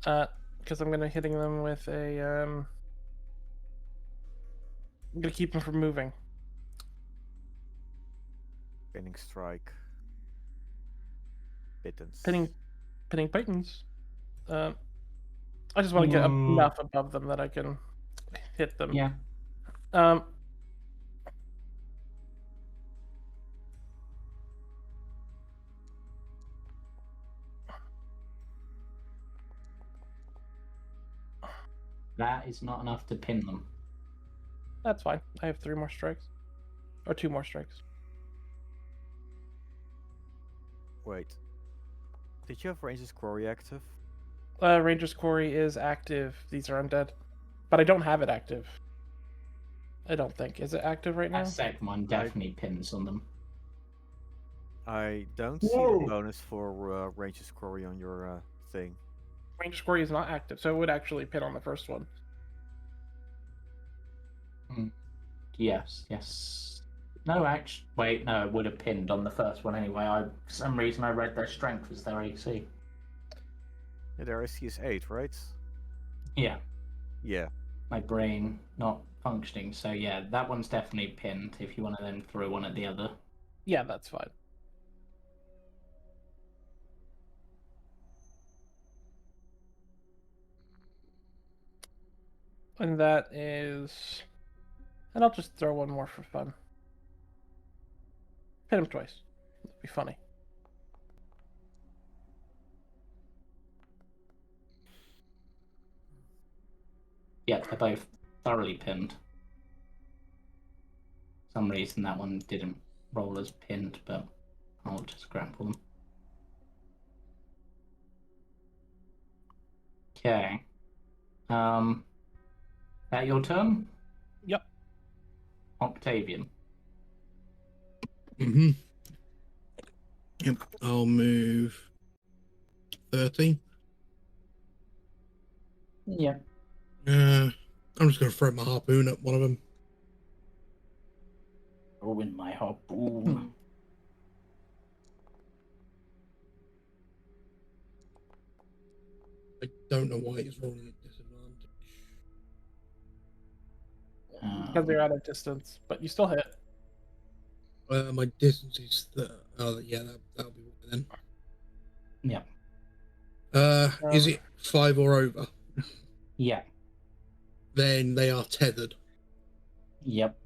Because I'm gonna hitting them with a I'm gonna keep them from moving. Pinning strike. Pittance. Pinning Titans. I just want to get enough above them that I can hit them. Yeah. That is not enough to pin them. That's fine. I have 3 more strikes. Or 2 more strikes. Wait. Did you have Ranger's Quarry active? Ranger's Quarry is active. These are undead. But I don't have it active. I don't think. Is it active right now? That second one definitely pins on them. I don't see the bonus for Ranger's Quarry on your thing. Ranger's Quarry is not active, so it would actually pin on the first one. Yes. No, actually, wait, no, it would have pinned on the first one anyway. For some reason, I read their strength was their AC. Yeah, their AC is 8, right? Yeah. Yeah. My brain not functioning, so yeah, that one's definitely pinned if you want to then throw one at the other. Yeah, that's fine. And that is... And I'll just throw one more for fun. Hit him twice. That'd be funny. Yeah, they're both thoroughly pinned. For some reason that one didn't roll as pinned, but I'll just grapple them. Okay. That your turn? Yep. Octavian. Mm-hmm. Yep, I'll move 30. Yep. I'm just going to throw my harpoon at one of them. Ruin my harpoon. I don't know why it's rolling at disadvantage. Because they're out of distance, but you still hit. My distance is yeah, that'll be right then. Yeah. Is it 5 or over? Yeah. Then they are tethered. Yep.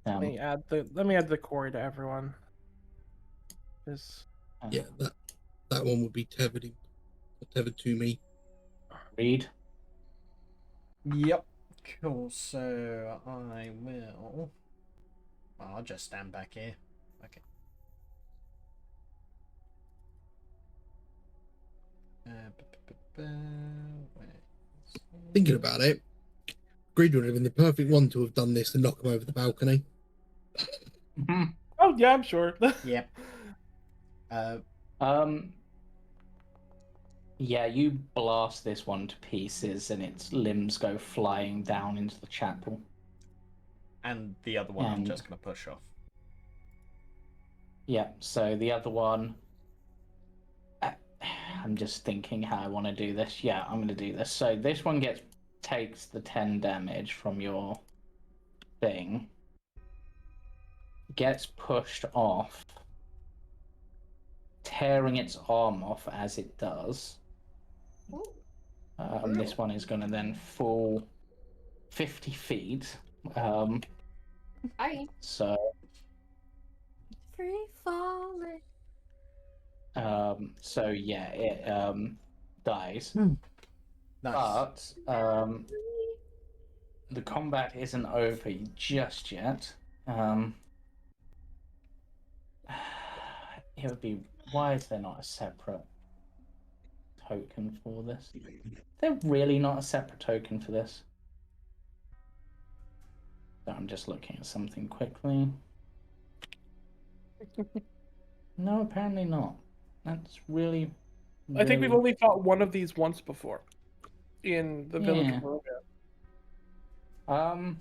Let me add the quarry to everyone. Yeah, that one would be tethered to me. Read. Yep. Cool. So I will. I'll just stand back here. Okay. Where is thinking about it, Greed would have been the perfect one to have done this to knock him over the balcony. Oh yeah, I'm sure. Yep. Yeah, you blast this one to pieces and its limbs go flying down into the chapel. And the other one I'm And- just going to push off. Yeah, so the other one... I'm just thinking how I want to do this. Yeah, I'm going to do this. So this one takes the 10 damage from your thing. Gets pushed off, tearing its arm off as it does. This one is going to then fall 50 feet. So Free falling. so yeah, it dies. Nice. But the combat isn't over just yet. It would be, why is there not a separate token for this? They're really not a separate token for this. So I'm just looking at something quickly. No, apparently not. That's really. I think we've really- only fought one of these once before, in the village Yeah. of Barovia.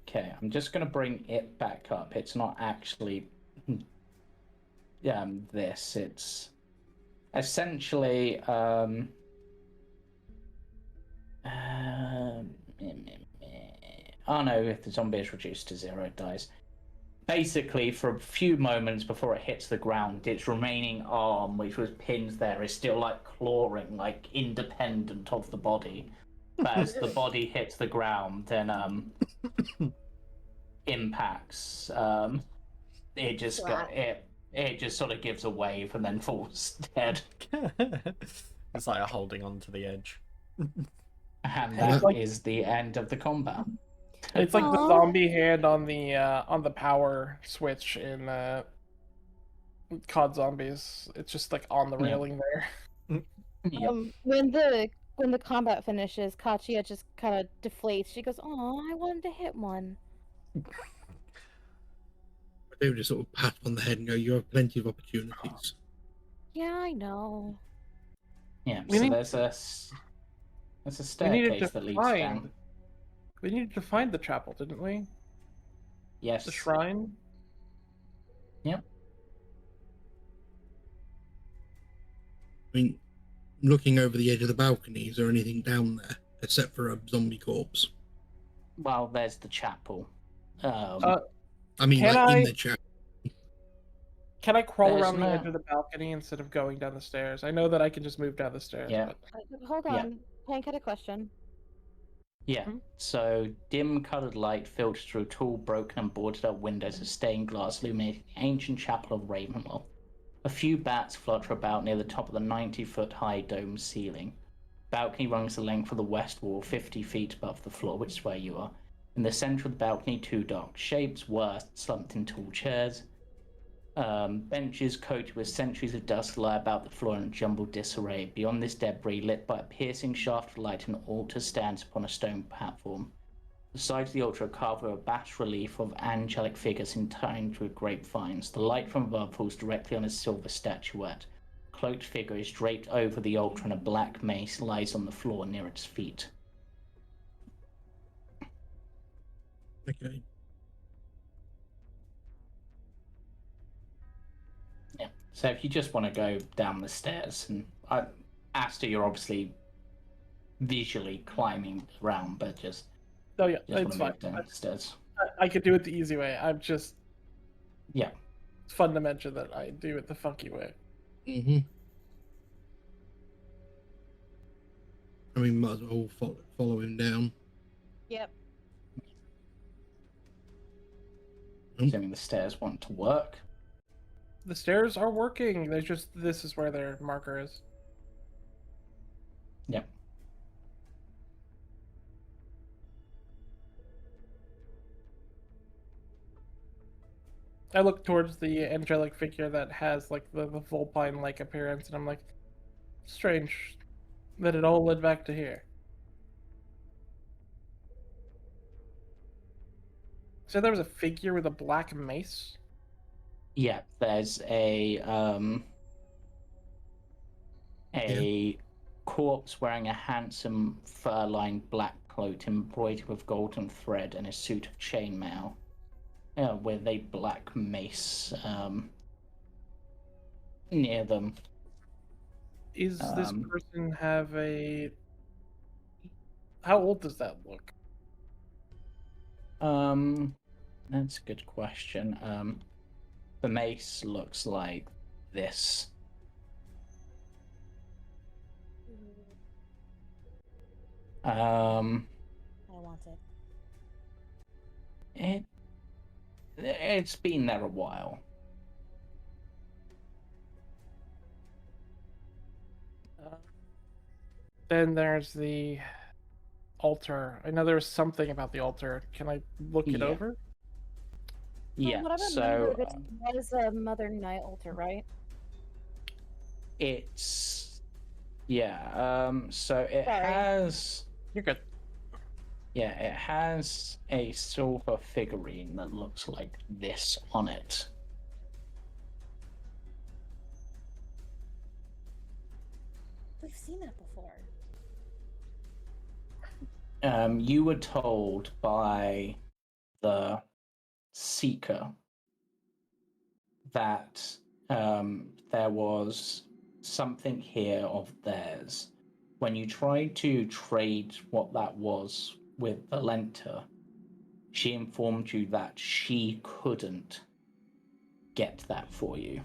Okay, I'm just gonna bring it back up. It's not actually this. It's essentially oh no, if the zombie is reduced to 0, it dies. Basically, for a few moments before it hits the ground, its remaining arm, which was pinned there, is still like clawing, like independent of the body. But as the body hits the ground, then impacts, it just it just sort of gives a wave and then falls dead. It's like holding on to the edge. And that is the end of the combat. It's like the zombie hand on the power switch in COD Zombies. It's just like on the railing there. Yep. When the combat finishes, Katia just kind of deflates. She goes, "Oh, I wanted to hit one." They would just sort of pat on the head and go, "You have plenty of opportunities." Yeah, I know. Yeah, We so need- there's a We needed staircase to that leads find. down. We needed to find the chapel, didn't we? Yes. The shrine. Yep. I mean, looking over the edge of the balcony, is there anything down there except for a zombie corpse? Well, there's the chapel. I mean, Can like I- in the chapel. Can I crawl There's around the no- edge of the balcony instead of going down the stairs? I know that I can just move down the stairs. Yeah. But... Hold Yeah. on. Hank had a question. Yeah. So dim-colored light filters through tall, broken, and boarded-up windows of stained glass, illuminating the ancient chapel of Ravenloft. A few bats flutter about near the top of the 90-foot-high dome ceiling. Balcony runs the length of the west wall, 50 feet above the floor, which is where you are. In the center of the balcony, two dark shapes were slumped in tall chairs. Benches coated with centuries of dust lie about the floor in a jumbled disarray. Beyond this debris, lit by a piercing shaft of light, an altar stands upon a stone platform. The sides of the altar are carved with a bas-relief of angelic figures entwined with grapevines. The light from above falls directly on a silver statuette. A cloaked figure is draped over the altar, and a black mace lies on the floor near its feet. Okay. Yeah. So if you just want to go down the stairs, and Aster, you're obviously visually climbing around, but just Oh yeah, want it's to fine. move down the stairs. I could do it the easy way. I'm just. Yeah. It's fun to mention that I do it the funky way. Mm-hmm. I mean, might as well follow him down. Yep. Assuming the stairs want to work. The stairs are working. There's just this is where their marker is. Yep. I look towards the angelic figure that has like the vulpine-like appearance, and I'm like, strange. that it all led back to here. So there was a figure with a black mace? Yeah, there's a corpse wearing a handsome fur-lined black cloak embroidered with golden thread and a suit of chainmail, with a black mace near them. Is this person have a... How old does that look? That's a good question. The mace looks like this. I want it. It's been there a while. Then there's the altar. I know there's something about the altar. Can I look it over? Yeah, What I so remember, this was a Mother Night altar, right? it's so it Sorry. has You're good. Yeah, it has a silver figurine that looks like this on it. We've seen that before. You were told by the Seeker that there was something here of theirs. When you tried to trade what that was with Valenta, she informed you that she couldn't get that for you.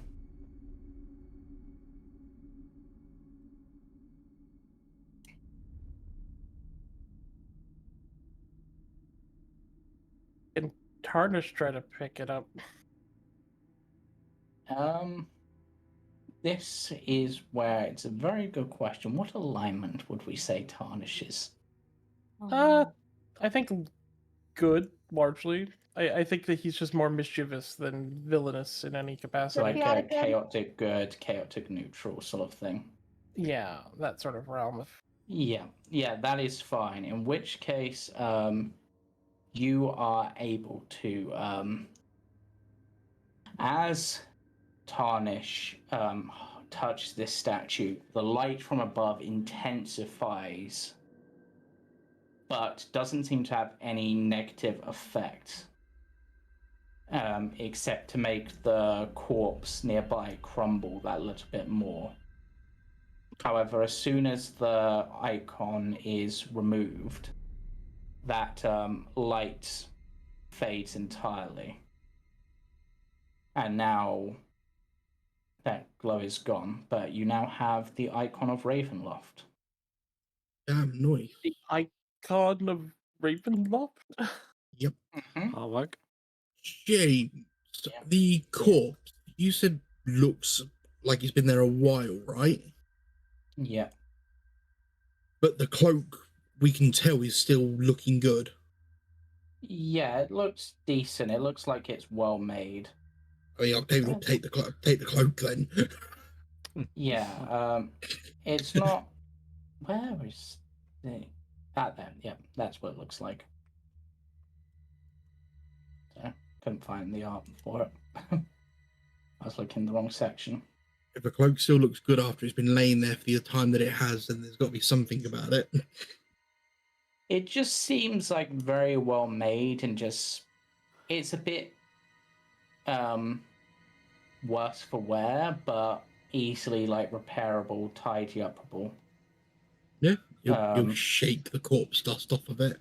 Can Tarnish try to pick it up? This is where it's a very good question. What alignment would we say Tarnish is? I think good, largely. I think that he's just more mischievous than villainous in any capacity. Like a chaotic good, chaotic neutral sort of thing. Yeah, that sort of realm of... Yeah, that is fine. In which case, you are able to, as Tarnish touches this statue, the light from above intensifies, but doesn't seem to have any negative effect, except to make the corpse nearby crumble that little bit more. However, as soon as the icon is removed, that light fades entirely. And now that glow is gone, but you now have the icon of Ravenloft. Damn noise. The icon of Ravenloft? Yep. Artwork. James, the corpse, you said looks like it's been there a while, right? Yeah. But the cloak, we can tell, is still looking good. Yeah, it looks decent. It looks like it's well made. I mean, Octavian will take the cloak then. Yeah, it's not... Where is the... That there, yeah, that's what it looks like. Couldn't find the art for it. I was looking in the wrong section. If a cloak still looks good after it's been laying there for the time that it has, then there's got to be something about it. It just seems like very well made and just... It's a bit worse for wear, but easily like repairable, tidy upable. Yeah, you'll shake the corpse dust off of it.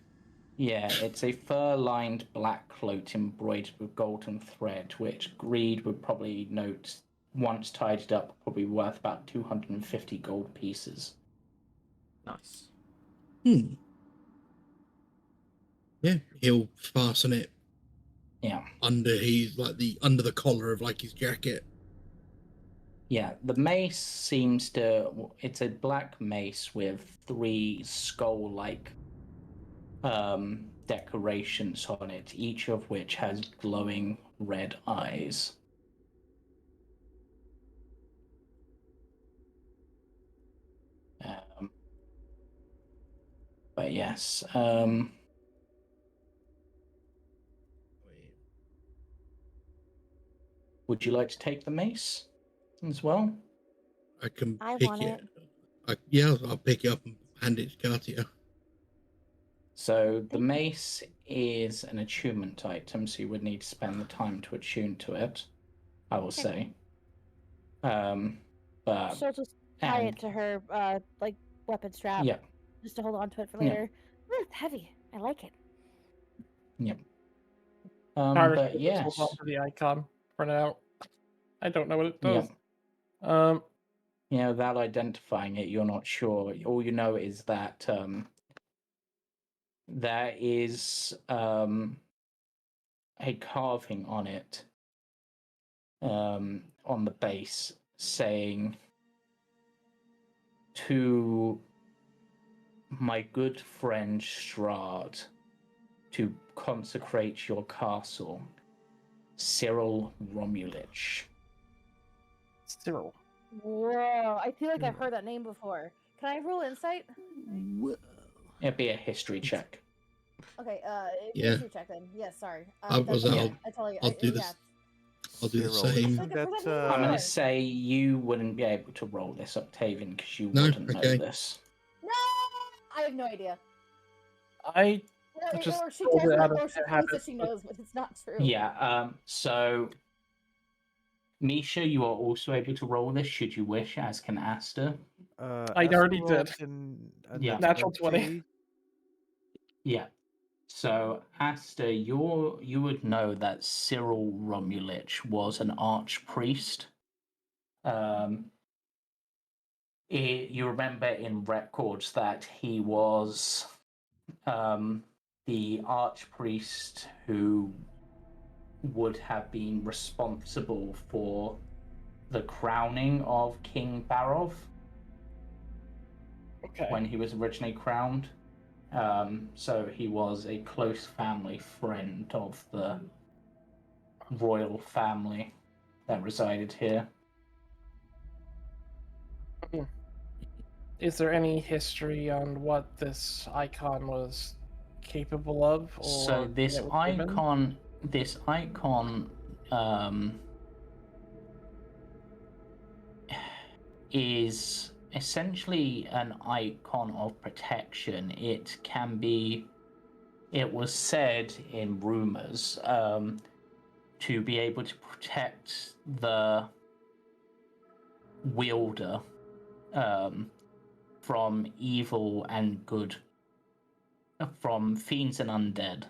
Yeah, it's a fur-lined black cloak embroidered with golden thread, which Greed would probably note, once tidied up, probably worth about 250 gold pieces. Nice. Yeah, he'll fasten it. Yeah. Under the collar of like his jacket. Yeah, the mace seems to... It's a black mace with 3 skull-like decorations on it, each of which has glowing red eyes. But yes, would you like to take the mace as well? I can I pick want it. it. Yeah, I'll pick it up and hand it to Katia. So the mace is an attunement item, so you would need to spend the time to attune to it, I will say. But She'll just tie it to her like weapon strap. yeah, Just to hold on to it for Yeah. later. Ooh, it's heavy. I like it. yeah. Tarnish But will just hold on yes, to the icon for now. I don't know what it yeah. does. Without identifying it, you're not sure. All you know is that there is a carving on it, on the base, saying, "To my good friend Strahd, to consecrate your castle, Cyril Romulich." Cyril. Whoa! I feel like I've heard that name before. Can I roll insight? It'd be a history check. Okay, Yeah. history check then. Yes, sorry. I'll do Yeah. this. I'll do the Cyril, same. isn't that, I'm going to say you wouldn't be able to roll this, Octavian, because you No? wouldn't Okay. know this. No, I have no idea. I just told it out of thinks habit, that she knows, but it's not true. Yeah, so Misha, you are also able to roll this should you wish, as can Aster. I already did. Yeah. Natural 20. Yeah. So Aster, you would know that Cyril Romulich was an archpriest. You remember in records that he was the archpriest who would have been responsible for the crowning of King Barov when he was originally crowned. So he was a close family friend of the royal family that resided here. Is there any history on what this icon was capable of? Or So this icon is essentially an icon of protection. It was said in rumors to be able to protect the wielder from evil and good, from fiends and undead.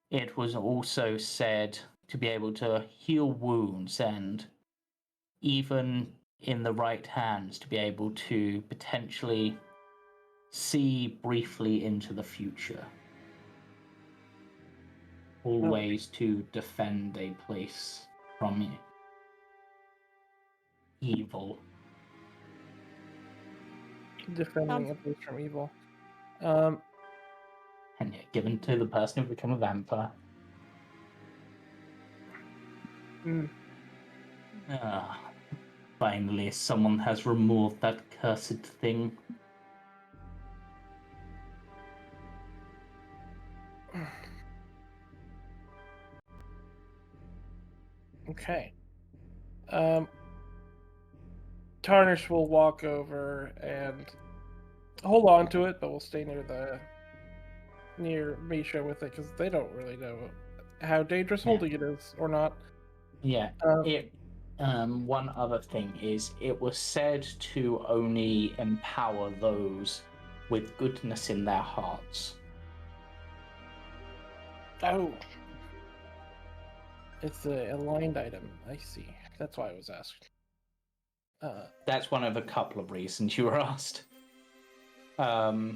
It was also said to be able to heal wounds and even in the right hands to be able to potentially see briefly into the future. Always to defend a place from evil. Defending a place from evil. And yet given to the person who become a vampire. Finally, someone has removed that cursed thing. Okay. Tarnish will walk over and hold on to it, but we'll stay near Misha with it because they don't really know how dangerous holding it is or not. Yeah. One other thing is it was said to only empower those with goodness in their hearts. Oh. It's a aligned item. I see. That's why I was asked. That's one of a couple of reasons you were asked. Yeah.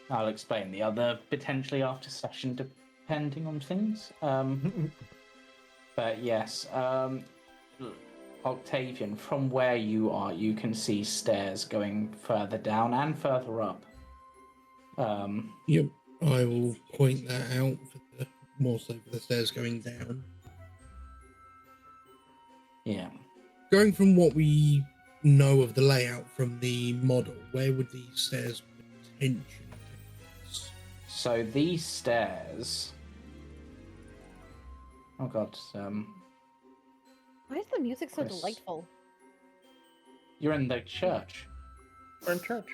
I'll explain the other potentially after session, depending on things. But yes, Octavian, from where you are, you can see stairs going further down and further up. Yep, I will point that out more so for the stairs going down. Yeah. Going from what we know of the layout from the model, where would these stairs potentially take us? So these stairs. Oh god. Why is the music so Chris. delightful? You're in the church. We're in church.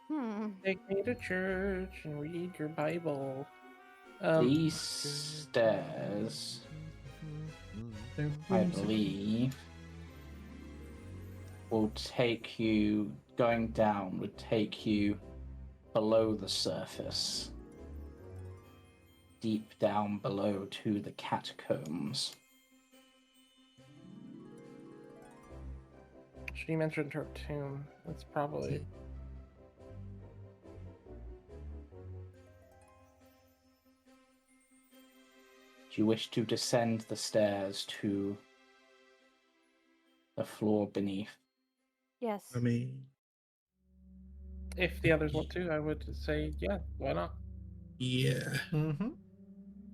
Hmm. Take me to church and read your Bible. These stairs, I believe, will take you, going down would take you below the surface, deep down below to the catacombs. She mentioned her tomb. That's probably... Do you wish to descend the stairs to the floor beneath? Yes. I mean, If the others want to, I would say, yeah, why not? yeah. Mm-hmm.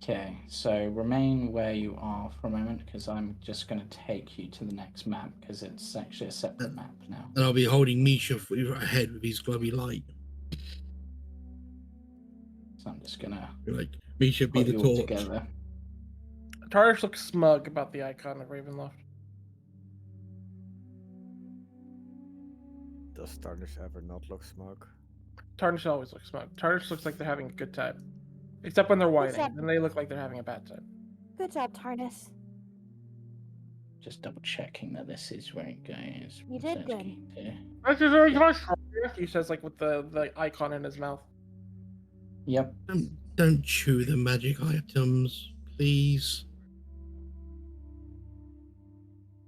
Okay, so remain where you are for a moment, because I'm just going to take you to the next map, because it's actually a separate map now. And I'll be holding Misha ahead with his glowy light. So I'm just going to Like, Misha, be put the you all torch. together. Tarnish looks smug about the icon of Ravenloft. Does Tarnish ever not look smug? Tarnish always looks smug. Tarnish looks like they're having a good time. Except when they're whining, job. then they look like they're having a bad time. Good job, Tarnis. Just double checking that this is where it goes. You did good. This is very nice. He says, like, with the icon in his mouth. Yep. Don't chew the magic items, please.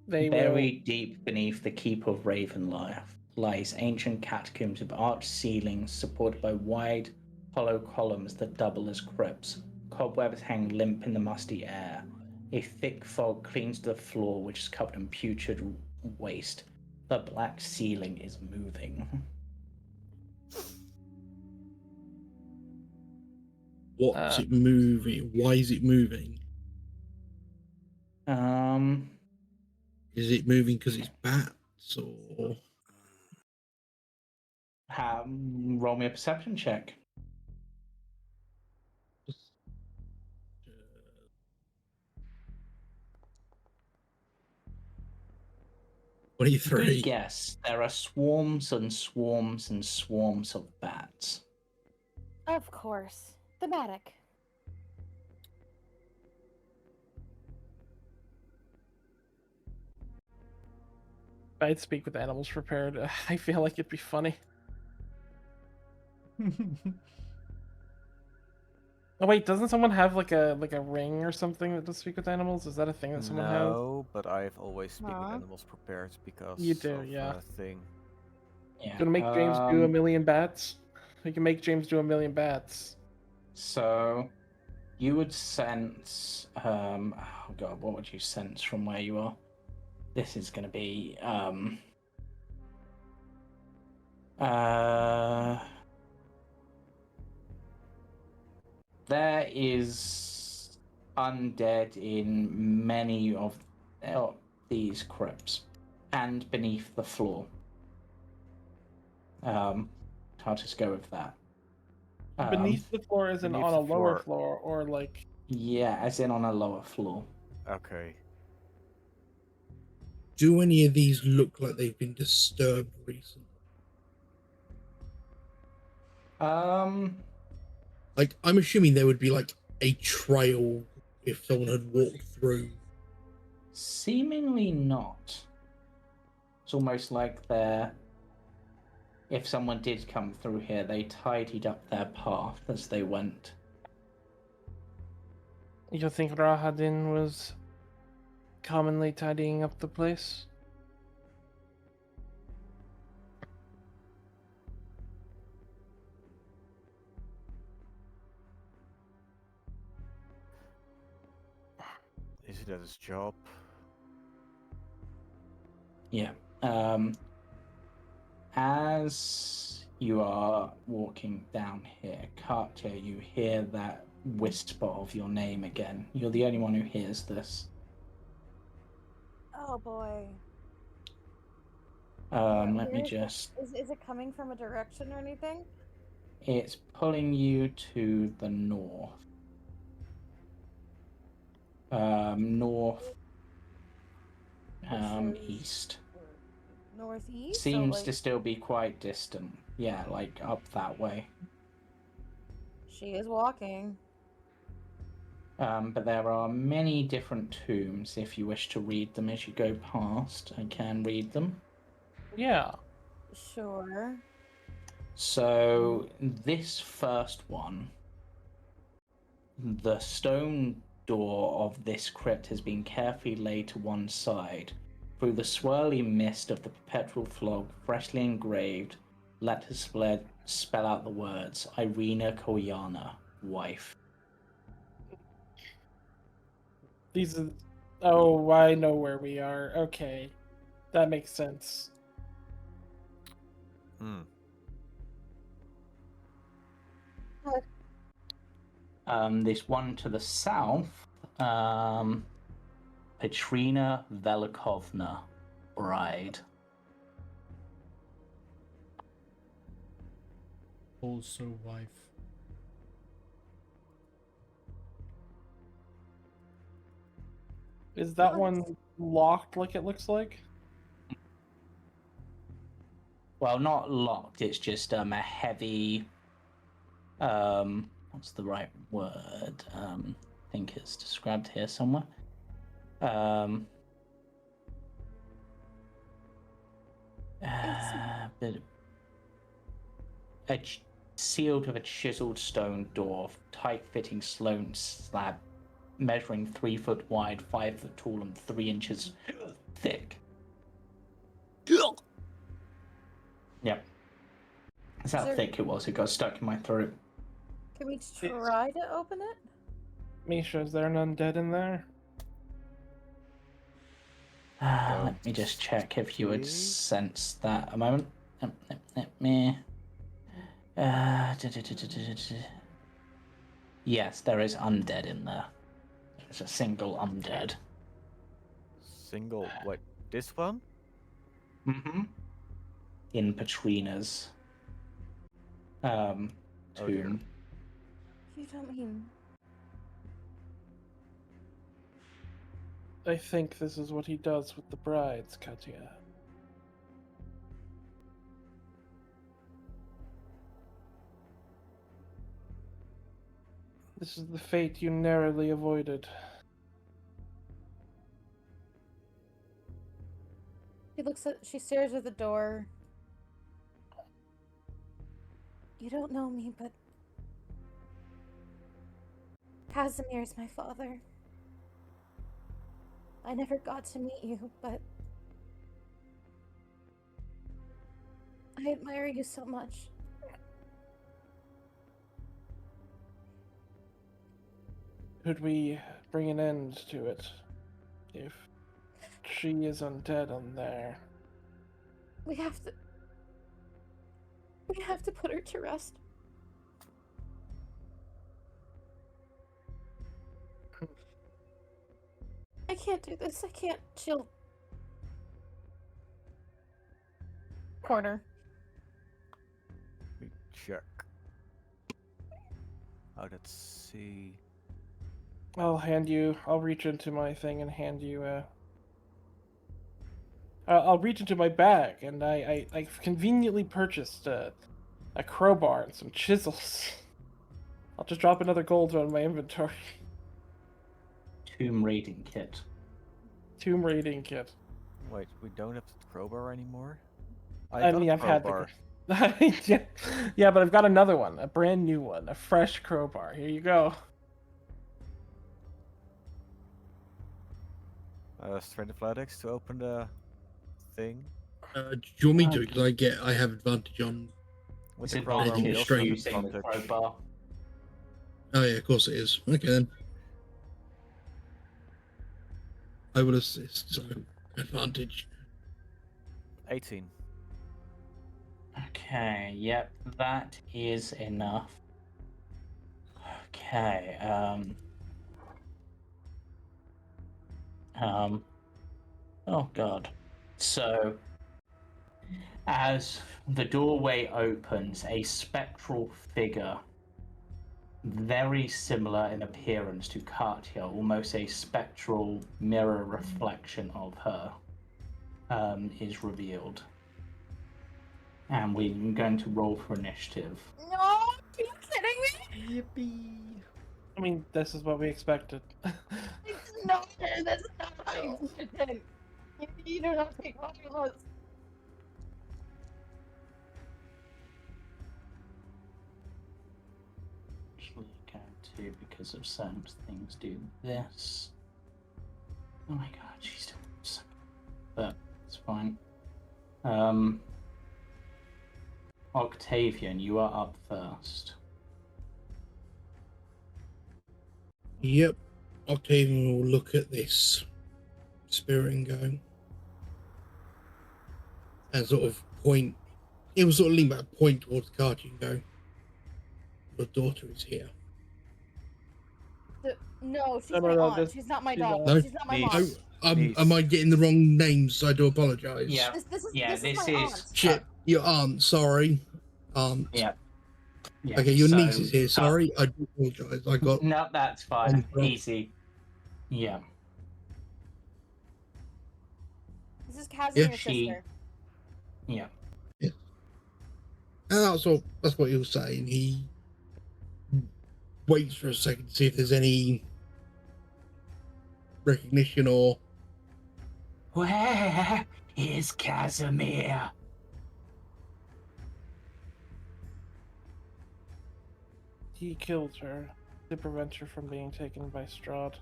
They Buried deep beneath the keep of Ravenloft lies ancient catacombs with arched ceilings supported by wide, hollow columns that double as crypts. Cobwebs hang limp in the musty air. A thick fog clings to the floor, which is covered in putrid waste. The black ceiling is moving. What's it moving? Why is it moving? Is it moving because it's bats or? Roll me a perception check. Good guess. There are swarms and swarms and swarms of bats. Of course. Thematic. I'd speak with animals prepared. I feel like it'd be funny. Oh wait, doesn't someone have like a ring or something that does speak with animals? Is that a thing that someone has? No, but I've always speak with animals prepared because you do, of yeah. a thing. Yeah. Gonna make James do 1,000,000 bats? We can make James do 1,000,000 bats. So you would sense oh god, what would you sense from where you are? This is gonna be there is undead in many of these crypts and beneath the floor. I'll just go with that. Beneath the floor as in beneath on a the lower floor. floor or like... Yeah, as in on a lower floor. Okay. Do any of these look like they've been disturbed recently? Like, I'm assuming there would be like a trail if someone had walked through. Seemingly not. It's almost like if someone did come through here, they tidied up their path as they went. You think Rahadin was commonly tidying up the place? Is it at his job? Yeah. As you are walking down here, Katia, you hear that whisper of your name again. You're the only one who hears this. Oh boy. Let me just... Is it coming from a direction or anything? It's pulling you to the north. North, east. Northeast? Seems to still be quite distant. Yeah, like up that way. She is walking. But there are many different tombs. If you wish to read them as you go past, I can read them. Yeah. Sure. So, this first one, the stone door of this crypt has been carefully laid to one side. Through the swirly mist of the perpetual fog, freshly engraved, letters spell out the words, Irina Koyana, wife. These are... Oh, I know where we are. Okay. That makes sense. This one to the south, Petrina Velikovna, bride. Also wife. Is that one locked like it looks like? Well, not locked, it's just a heavy... what's the right word? I think it's described here somewhere. Sealed with a chiseled stone door, tight-fitting stone slab, measuring 3 foot wide, 5 foot tall, and 3 inches thick. Yep. That's how thick it was. It got stuck in my throat. Can we try to open it? Misha, is there an undead in there? Let me just check if you would sense that a moment. Yes, there is undead in there. There's a single undead. Single? What? This one? Mm-hmm. In Petrina's tomb. You don't mean... I think this is what he does with the brides, Katia. This is the fate you narrowly avoided. She stares at the door. You don't know me, but Casimir's my father. I never got to meet you, but I admire you so much. Could we bring an end to it if she is undead on there? We have to put her to rest. I can't do this. I can't chill. Corner. Let me check. Oh, let's see. I'll reach into my thing and hand you I'll reach into my bag and I conveniently purchased a crowbar and some chisels. I'll just drop another gold on my inventory. Tomb raiding kit. Tomb raiding kit. Wait, we don't have the crowbar anymore? I mean, I've had the yeah, but I've got another one, a brand new one, a fresh crowbar. Here you go. Strength athletics to open the thing. Do you want me to? Because I have advantage on. With It's the crowbar, we advantage also have using the advantage. crowbar. Oh yeah, of course it is. Okay then. I will assist. So advantage. 18. Okay, yep, that is enough. Okay, oh god. So, As the doorway opens, a spectral figure, very similar in appearance to Katia, almost a spectral mirror reflection of her, is revealed. And we're going to roll for initiative. No, are you kidding me? Yippee! I mean, this is what we expected. No, that's not how you did. You do not take Romulus. Actually, going to, because of certain things, do this. Oh my god, she's still so... But it's fine. Octavian, you are up first. Yep. Octavian will look at this spirit and go, and sort of point. It will sort of lean back, point towards Katia and go, "Your daughter is here." No, she's No, my no, aunt. this- She's not my she's daughter. not. She's not my Niece. mom. Niece. Am I getting the wrong names? I do apologize. Yeah, This is yeah, this is this my is... aunt. Shit, your aunt. Sorry, aunt. Yeah. Yeah, Okay, your so, niece is here. Sorry, I do apologize. I got. No, that's fine. wrong. Easy. Yeah. This is Kaz Yeah, and your she- sister. Yeah. And that's what he was saying. He waits for a second to see if there's any recognition or. Where is Casimir? He killed her to prevent her from being taken by Strahd.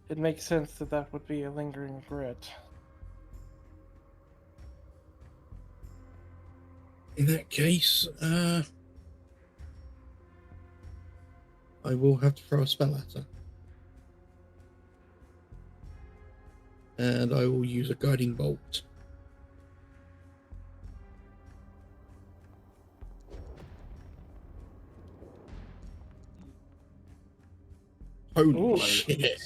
It makes sense that that would be a lingering regret. In that case, I will have to throw a spell at her. And I will use a guiding bolt. Holy Ooh. shit.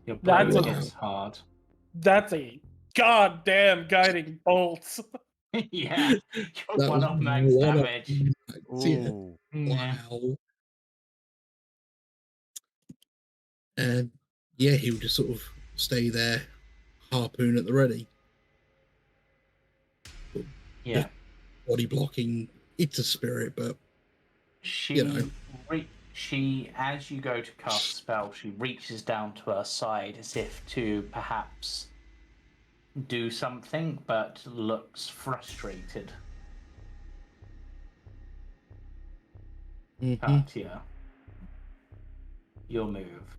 Your That's bow a- is hard. That's a goddamn guiding bolt. Yeah, you're That one was of max one of damage. max, yeah. Ooh. Yeah. Wow. And yeah, he would just sort of stay there, harpoon at the ready. Yeah. Body blocking. It's a spirit, but She, you know. she, as you go to cast a spell, she reaches down to her side as if to perhaps do something, but looks frustrated. Mhm. Katia, your move.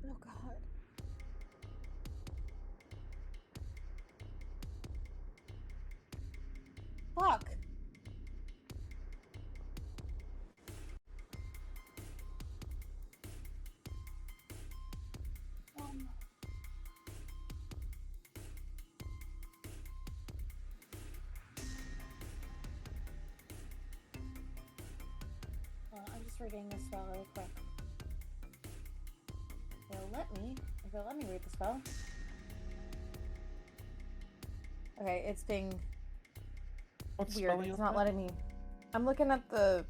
Oh god. Fuck. I'm just reading the spell really quick. If it'll let me read the spell. Okay, it's being What weird. spell are you It's not looking letting me. I'm looking at the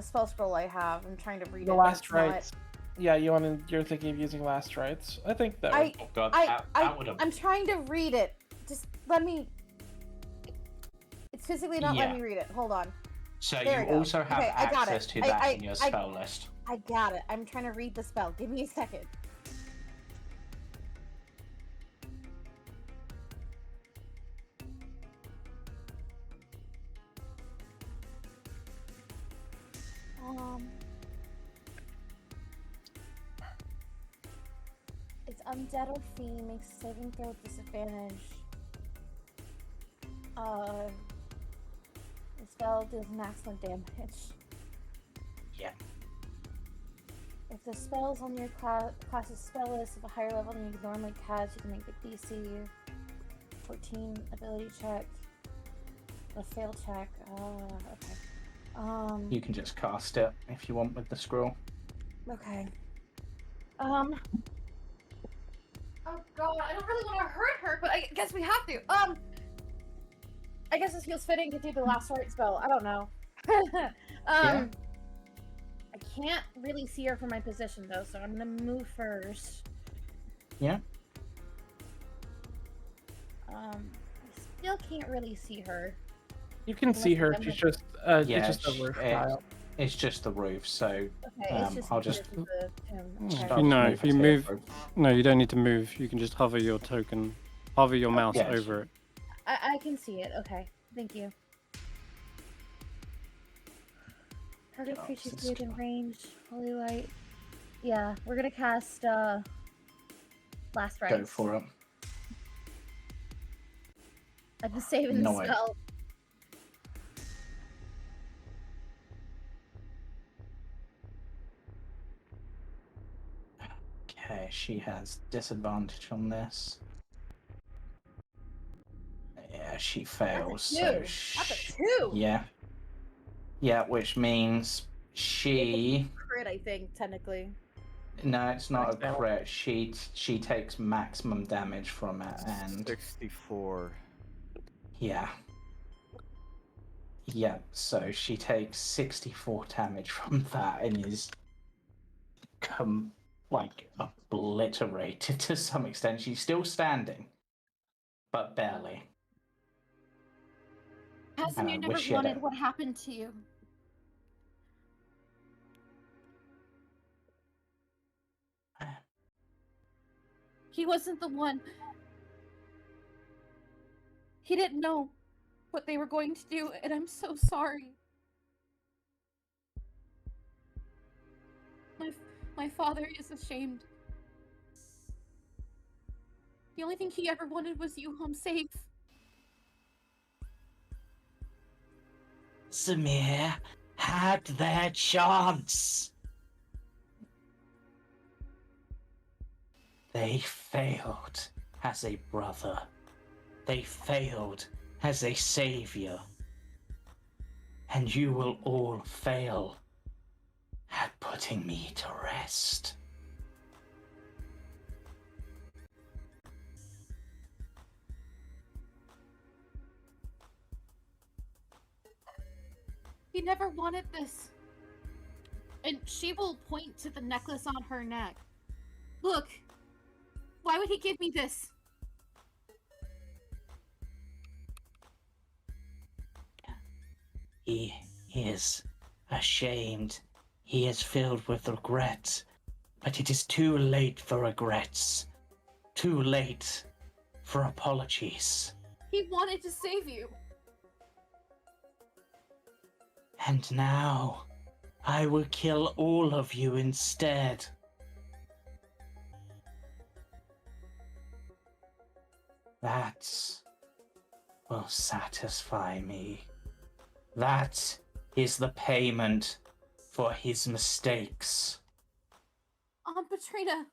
spell scroll I have. I'm trying to read at? The it. last It's not- rites. Yeah, you're thinking of using last rites. I think that I- Oh god, I that would have... I'm trying to read it. Just let me. It's physically not letting Yeah. me read it. Hold on. So There you we go. also have Okay, I got access it. to that in your spell list. I got it. I'm trying to read the spell. Give me a second. It's undead or fiend, makes saving throw with disadvantage. The spell deals maximum damage. Yeah. If the spell's on your class's spell list of a higher level than you normally cast, you can make the DC. 14 ability check. A fail check. Okay. You can just cast it if you want with the scroll. Okay. Oh god, I don't really want to hurt her, but I guess we have to. I guess this feels fitting to do the last right spell. I don't know. Yeah. I can't really see her from my position though, so I'm gonna move first. Yeah. I still can't really see her. You can see her. I'm She's like- just Yeah, it's just a roof tile. It's just the roof, so Okay, it's just I'll just because of the tomb. If Okay. start you to know, move if it you to move, the roof. no, you don't need to move. You can just hover your token, hover your mouse yes. over it. I can see it. Okay, thank you. Target Oh, creatures this is within range. Holy light. Yeah, we're gonna cast last rites. Go for it. I'm just saving No the way. spell. Okay, she has disadvantage on this. Yeah, she fails. That's So a 2. That's a 2. yeah. Yeah, which means she. Crit, I think, technically. No, it's not a Max damage. crit. She takes maximum damage from it, and 64. yeah. Yeah, so she takes 64 damage from that and is like obliterated to some extent. She's still standing, but barely. Hasn't And you I never wish you had wanted a- what happened to you? He wasn't the one. He didn't know what they were going to do, and I'm so sorry. My father is ashamed. The only thing he ever wanted was you home safe. Samir had their chance. They failed as a brother. They failed as a savior. And you will all fail at putting me to rest. He never wanted this. And she will point to the necklace on her neck. Look, why would he give me this? He is ashamed. He is filled with regret. But it is too late for regrets. Too late for apologies. He wanted to save you. And now, I will kill all of you instead. That will satisfy me. That is the payment for his mistakes. Aunt Petrina.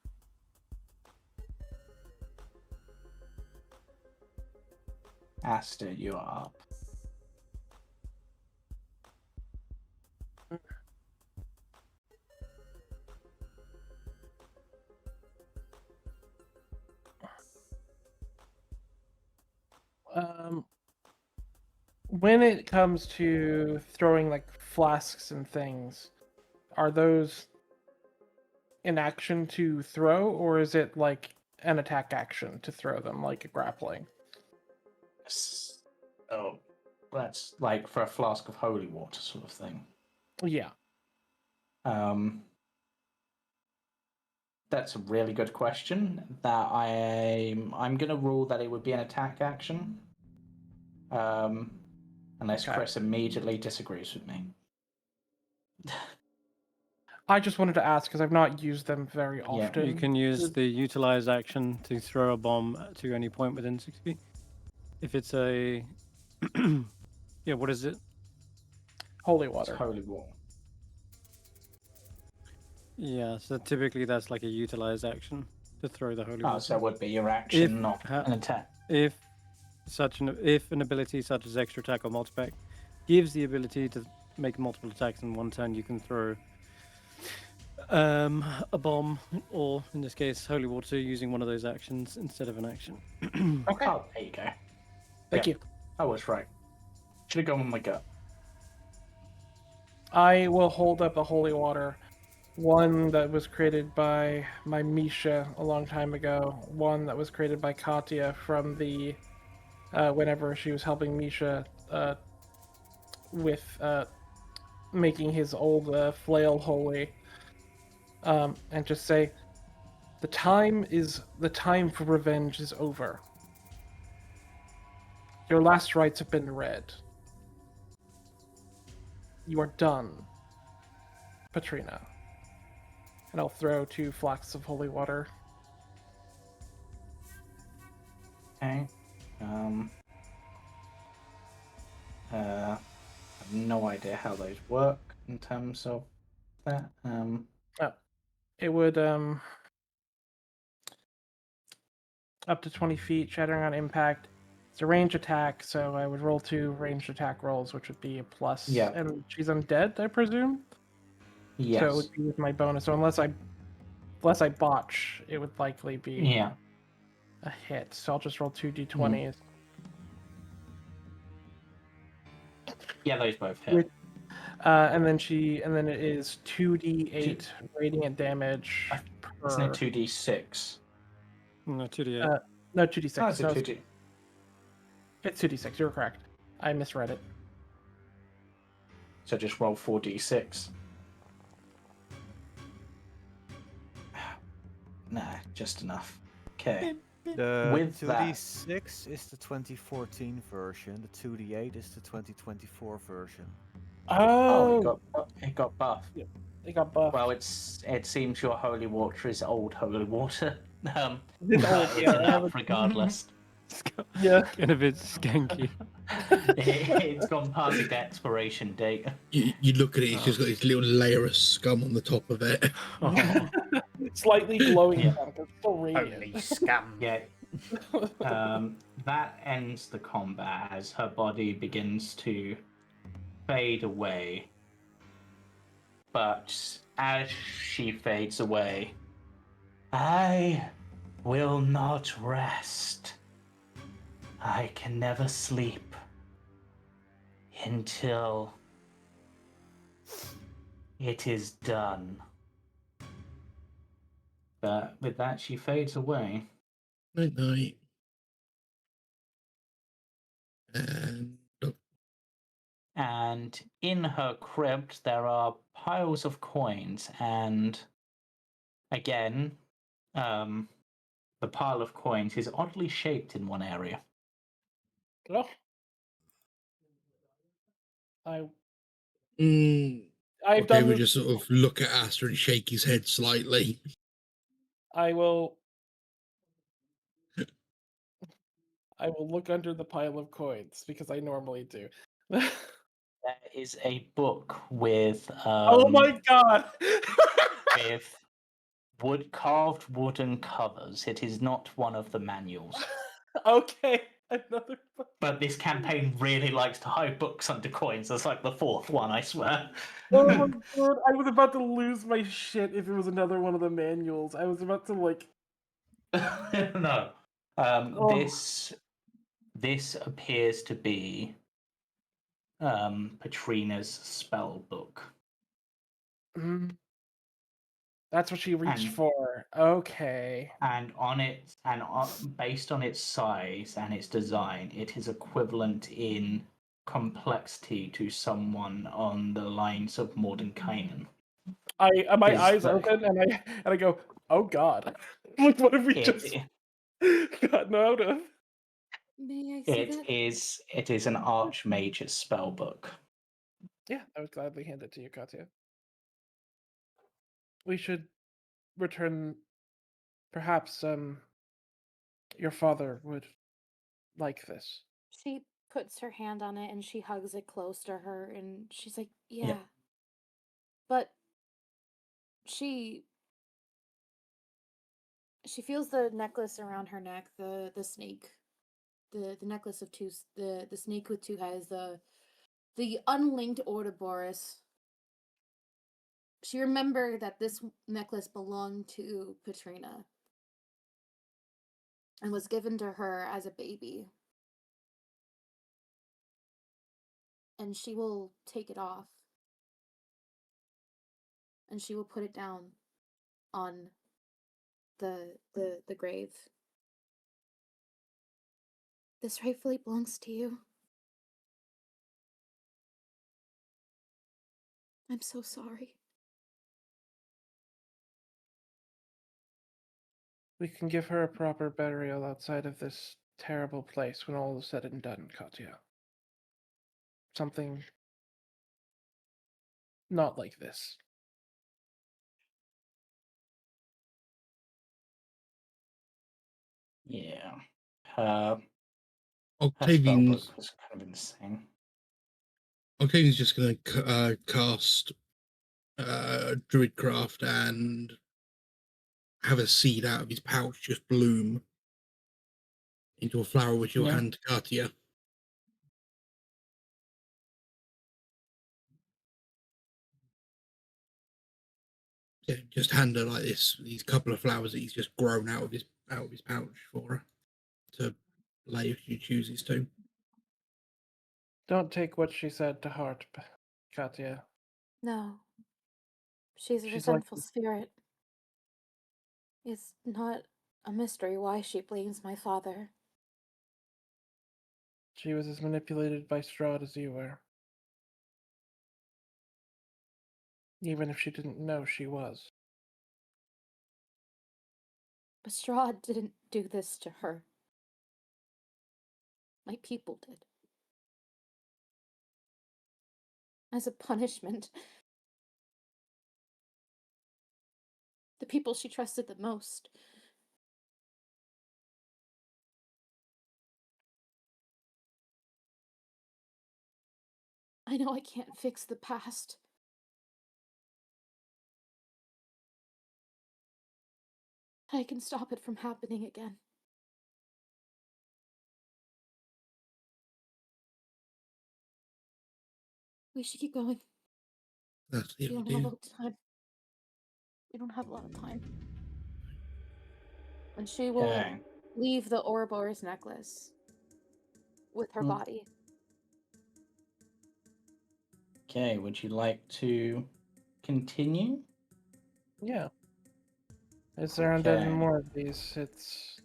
Aster, you are up. When it comes to throwing like flasks and things, are those an action to throw, or is it like an attack action to throw them, like a grappling? Oh, that's like for a flask of holy water sort of thing. Yeah. That's a really good question. That I'm gonna rule that it would be an attack action. Unless Okay. Chris immediately disagrees with me. I just wanted to ask because I've not used them very often. You can use the utilize action to throw a bomb to any point within 6 feet. If it's a yeah, what is it? Holy It's water. holy water. Yeah, so typically that's like a utilize action to throw the holy Oh, water. so it would be your action, If- not ha- an attack. If if an ability such as extra attack or multipack gives the ability to make multiple attacks in one turn, you can throw a bomb, or in this case, holy water, using one of those actions instead of an action. Okay. Oh, there you go. Thank you. I was right. Should have gone with my gut. I will hold up a holy water. One that was created by my Misha a long time ago. One that was created by Katia from the whenever she was helping Misha with making his old flail holy. And just say, the time for revenge is over. Your last rites have been read. You are done, Patrina. And I'll throw 2 flasks of holy water. Okay. I have no idea how those work in terms of that. It would up to 20 feet, shattering on impact. It's a range attack, so I would roll 2 ranged attack rolls, which would be a plus. Yeah. And she's undead, I presume. Yes. So it would be with my bonus. So unless I botch, it would likely be a hit. So I'll just roll 2 d20s. Yeah, those both hit. And then it is 2d8 radiant damage. Isn't it 2d6? No, 2d8. No, 2d6. Oh, it's a 2d. It's 2d6. You're correct. I misread it. So just roll 4d6. Nah, just enough. Okay. The With 2d6 is the 2014 version. The 2d8 is the 2024 version. Oh, it got buffed. Yeah, it got buffed. Well, it seems your holy water is old holy water. It's But it's enough regardless. Yeah. And a bit skanky. It's gone past its expiration date. You look at it, it's just got this little layer of scum on the top of it. Oh. Slightly glowing, Yeah. but it's still radiant. Holy scum. Yeah. That ends the combat as her body begins to fade away. But as she fades away, I will not rest. I can never sleep until it is done. But with that, she fades away. Night night. And And in her crypt, there are piles of coins. And again, the pile of coins is oddly shaped in one area. Oh. I've okay, done we this. just sort of look at Aster and shake his head slightly. I will look under the pile of coins because I normally do. There is a book with Oh my god! with carved wooden covers. It is not one of the manuals. Okay, another book. But this campaign really likes to hide books under coins. That's like the 4th one, I swear. Oh my god, I was about to lose my shit if it was another one of the manuals. I was about to like. No. This appears to be Patrina's spell book. That's what she reached for. Okay. And based on its size and its design, it is equivalent in complexity to someone on the lines of Mordenkainen. My eyes open and I go, oh god. Like, what have we just gotten out of? May I see that? It is an Archmage's spell book. Yeah, I would gladly hand it to you, Katia. We should return. Perhaps your father would like this. She puts her hand on it and she hugs it close to her and she's like, yeah. But she feels the necklace around her neck, the snake the necklace of two, the snake with two heads, the unlinked Ouroboros. She remembered that this necklace belonged to Patrina and was given to her as a baby. And she will take it off. And she will put it down on the grave. This rightfully belongs to you. I'm so sorry. We can give her a proper burial outside of this terrible place when all is said and done, Katia. Something not like this. Yeah. Her Octavian's spellbook was kind of insane. Octavian's just going to cast Druidcraft and have a seed out of his pouch just bloom into a flower, which he'll hand to Katia. Yeah, just hand her like these couple of flowers that he's just grown out of his pouch for her to lay if she chooses to. Don't take what she said to heart, Katia. No. She's a She's resentful like- spirit. It's not a mystery why she blames my father. She was as manipulated by Strahd as you were. Even if she didn't know she was. But Strahd didn't do this to her. My people did. As a punishment. The people she trusted the most. I know I can't fix the past. I can stop it from happening again. We should keep going. That's the We don't idea. have a lot of time. We don't have a lot of time. And she will leave the Ouroboros necklace with her body. Okay, would you like to continue? Yeah. Is there undead more of these? It's...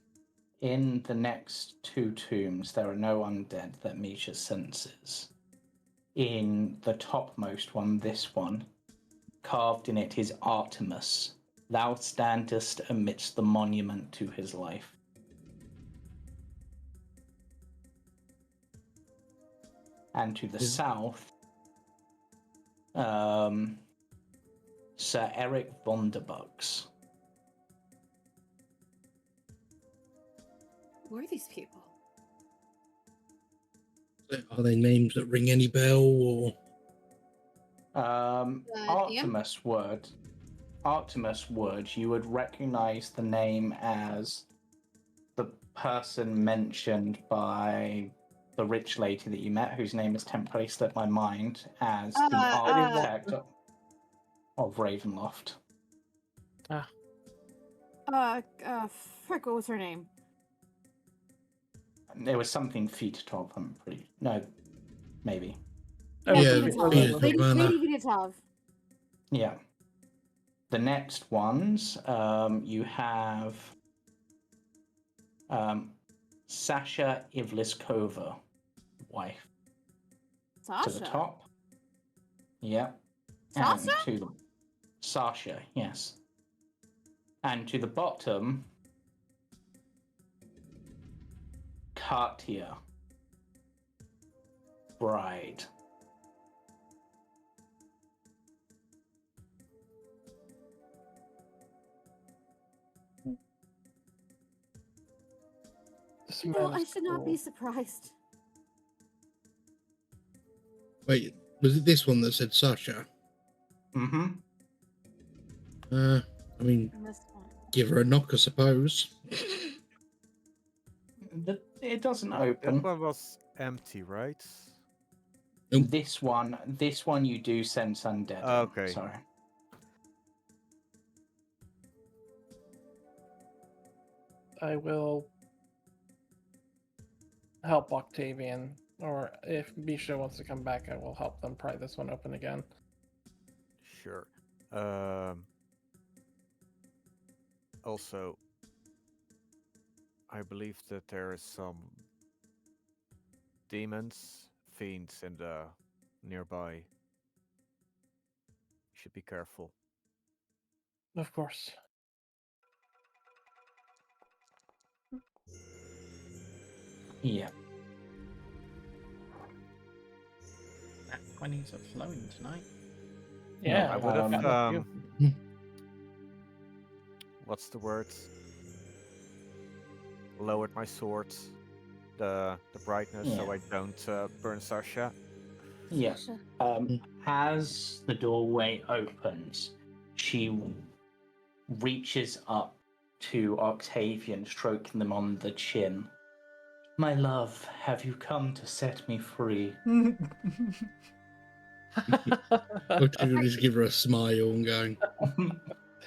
In the next two tombs, there are no undead that Misha senses. In the topmost one, this one, carved in it is Artemis. Thou standest amidst the monument to his life. And to the south, Sir Eric Vonderbucks. Who are these people? Are they names that ring any bell, or? Artemis Word, you would recognize the name as the person mentioned by the rich lady that you met, whose name has temporarily slipped my mind, as the architect of Ravenloft. Frick, what was her name? There was something Feetotov, I'm pretty... No, maybe. Lady Vanna. Vitov. Yeah. The next ones, you have Sasha Ivliskova, wife. Sasha? To the top. Yeah. Sasha? And to the... Sasha, yes. And to the bottom, Katia. Bride. No, I should not be surprised. Wait, was it this one that said Sasha? Mm-hmm. I mean, give her a knock, I suppose. it doesn't That open. one was empty, right? This one you do sense undead. Okay. Sorry. I will help Octavian, or if Misha wants to come back, I will help them pry this one open again. Sure. Also, I believe that there is some demons, fiends in the nearby. Should be careful. Of course. Yeah. That 20s are flowing tonight. Yeah, I would have got you. what's the word? Lowered my sword, the brightness, so I don't burn Sasha. Yeah. Sasha. As the doorway opens, she reaches up to Octavian, stroking them on the chin. My love, have you come to set me free? Octavian just give her a smile and going,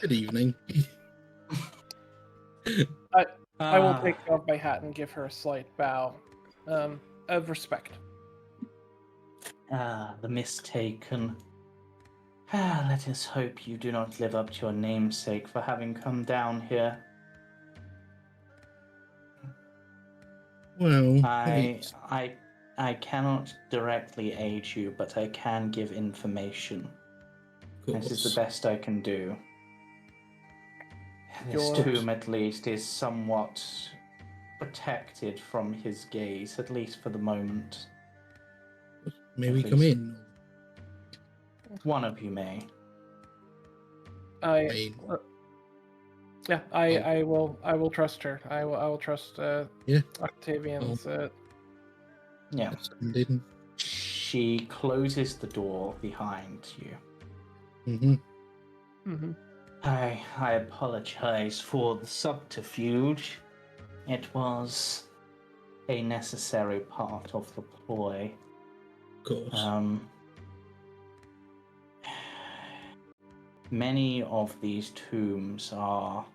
"Good evening." I will take off my hat and give her a slight bow of respect. The mistaken. Let us hope you do not live up to your namesake for having come down here. Well, I cannot directly aid you, but I can give information. This is the best I can do. This tomb, at least, is somewhat protected from his gaze, at least for the moment. May we come in? One of you may. I will trust her. I will trust Octavian's. Yeah. She closes the door behind you. I apologize for the subterfuge. It was a necessary part of the ploy. Of course. Many of these tombs are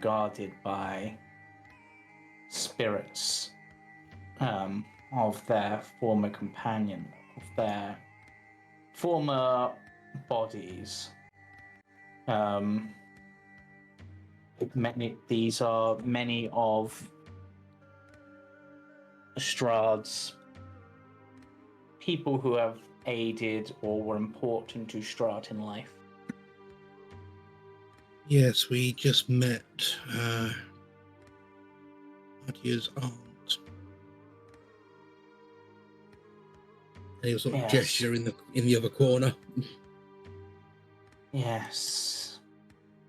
guarded by spirits of their former companion, of their former bodies. These are many of Strahd's people who have aided or were important to Strahd in life. Yes, we just met Katia's aunt. And he was sort of gesture in the other corner. Yes,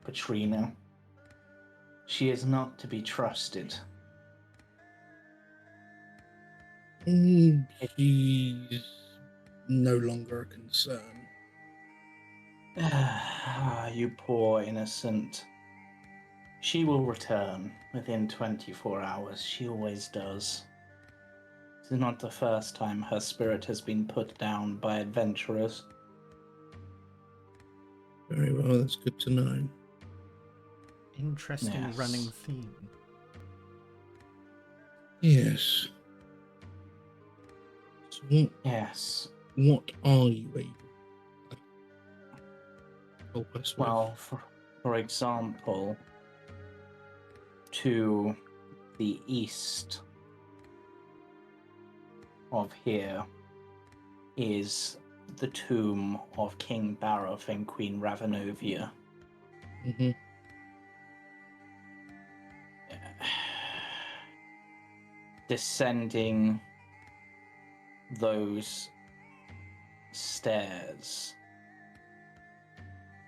Patrina. She is not to be trusted. She's no longer a concern. You poor innocent. She will return within 24 hours. She always does. This is not the first time her spirit has been put down by adventurers. Very well, that's good to know. Interesting running theme. Yes. So what are you able to help us with? Well, for example, to the east of here is the tomb of King Baroth and Queen Ravenovia. Descending those stairs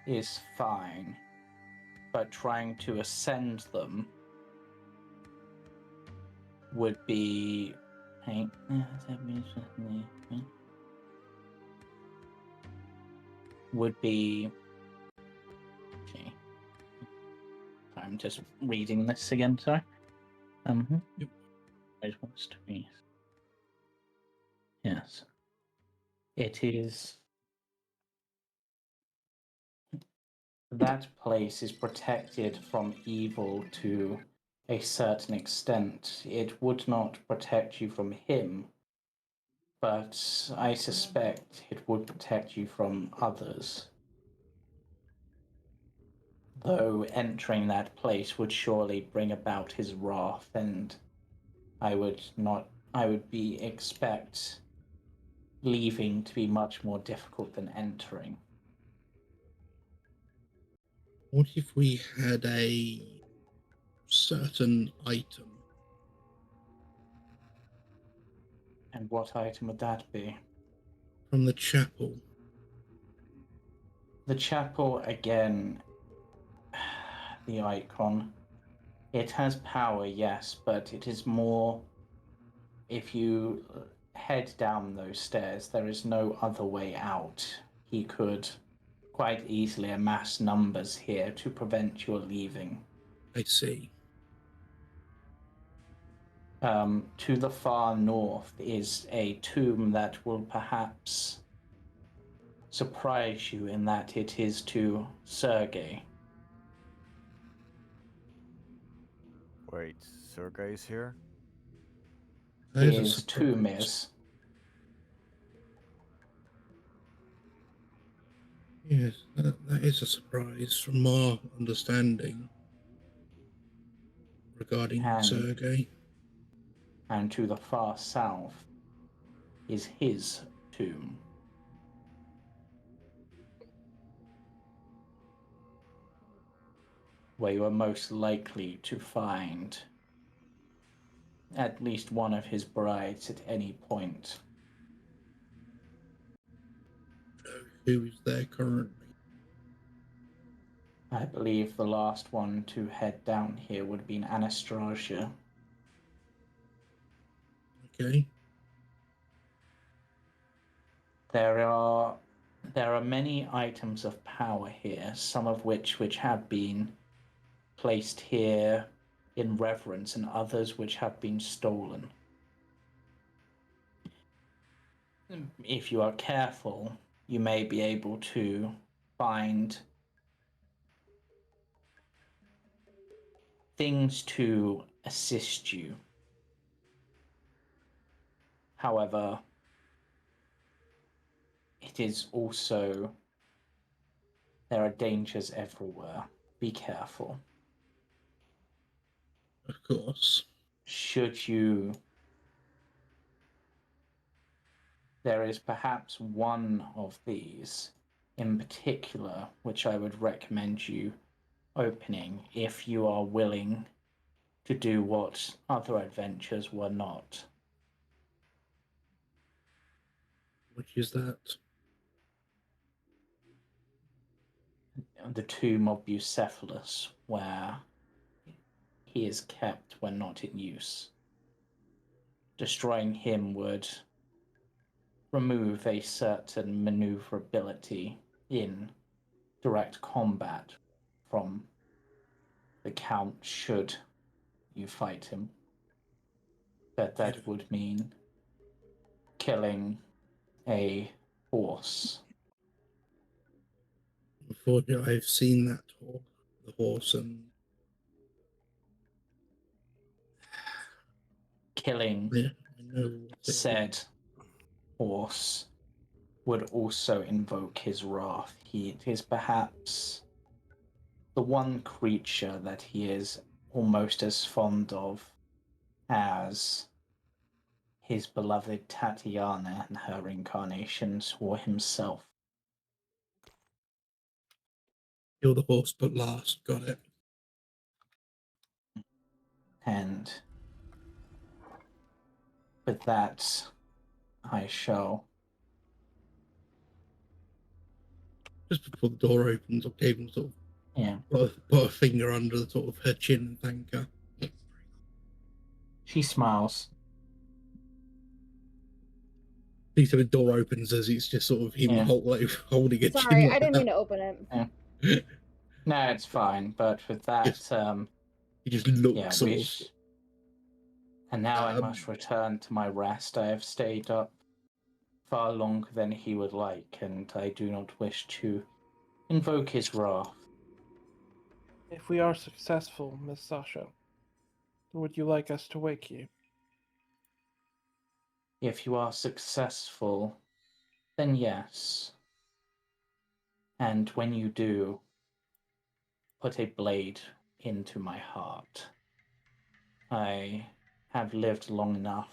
is fine, but trying to ascend them would be okay. I'm just reading this again, sorry. Yep. It was to me. Yes. It is. That place is protected from evil to a certain extent. It would not protect you from him, but I suspect it would protect you from others. Though entering that place would surely bring about his wrath, and I would expect leaving to be much more difficult than entering. What if we had a certain item? And what item would that be? From the chapel. The chapel, again, the icon. It has power, yes, but it is more. If you head down those stairs, there is no other way out. He could quite easily amass numbers here to prevent your leaving. I see. To the far north is a tomb that will perhaps surprise you in that it is to Sergei. Wait, Sergei's here? That is a His tomb surprise. is. Yes, that is a surprise from our understanding regarding Sergei. And to the far south is his tomb. Where you are most likely to find at least one of his brides at any point. Who is there currently? I believe the last one to head down here would be Anastasia. Okay. There are many items of power here, some of which have been placed here in reverence, and others which have been stolen. If you are careful, you may be able to find things to assist you. However, it is also, there are dangers everywhere. Be careful. Of course. There is perhaps one of these in particular which I would recommend you opening if you are willing to do what other adventures were not. Which is that? The tomb of Bucephalus, where he is kept when not in use. Destroying him would remove a certain maneuverability in direct combat from the Count should you fight him. But that would mean killing a horse. Unfortunately, I've seen that the horse, and killing I know said horse would also invoke his wrath. He is perhaps the one creature that he is almost as fond of as his beloved Tatiana and her incarnations, or himself. Kill the horse, but last. Got it. And with that, I shall. Just before the door opens, Octavian sort of put a finger under the sort of her chin and thank her. She smiles. Please, the door opens as it's just sort of him holding it. Sorry, I didn't mean to open it. Yeah. No, it's fine. But with that, he just looks And now I must return to my rest. I have stayed up far longer than he would like, and I do not wish to invoke his wrath. If we are successful, Miss Sasha, would you like us to wake you? If you are successful, then yes. And when you do, put a blade into my heart. I have lived long enough,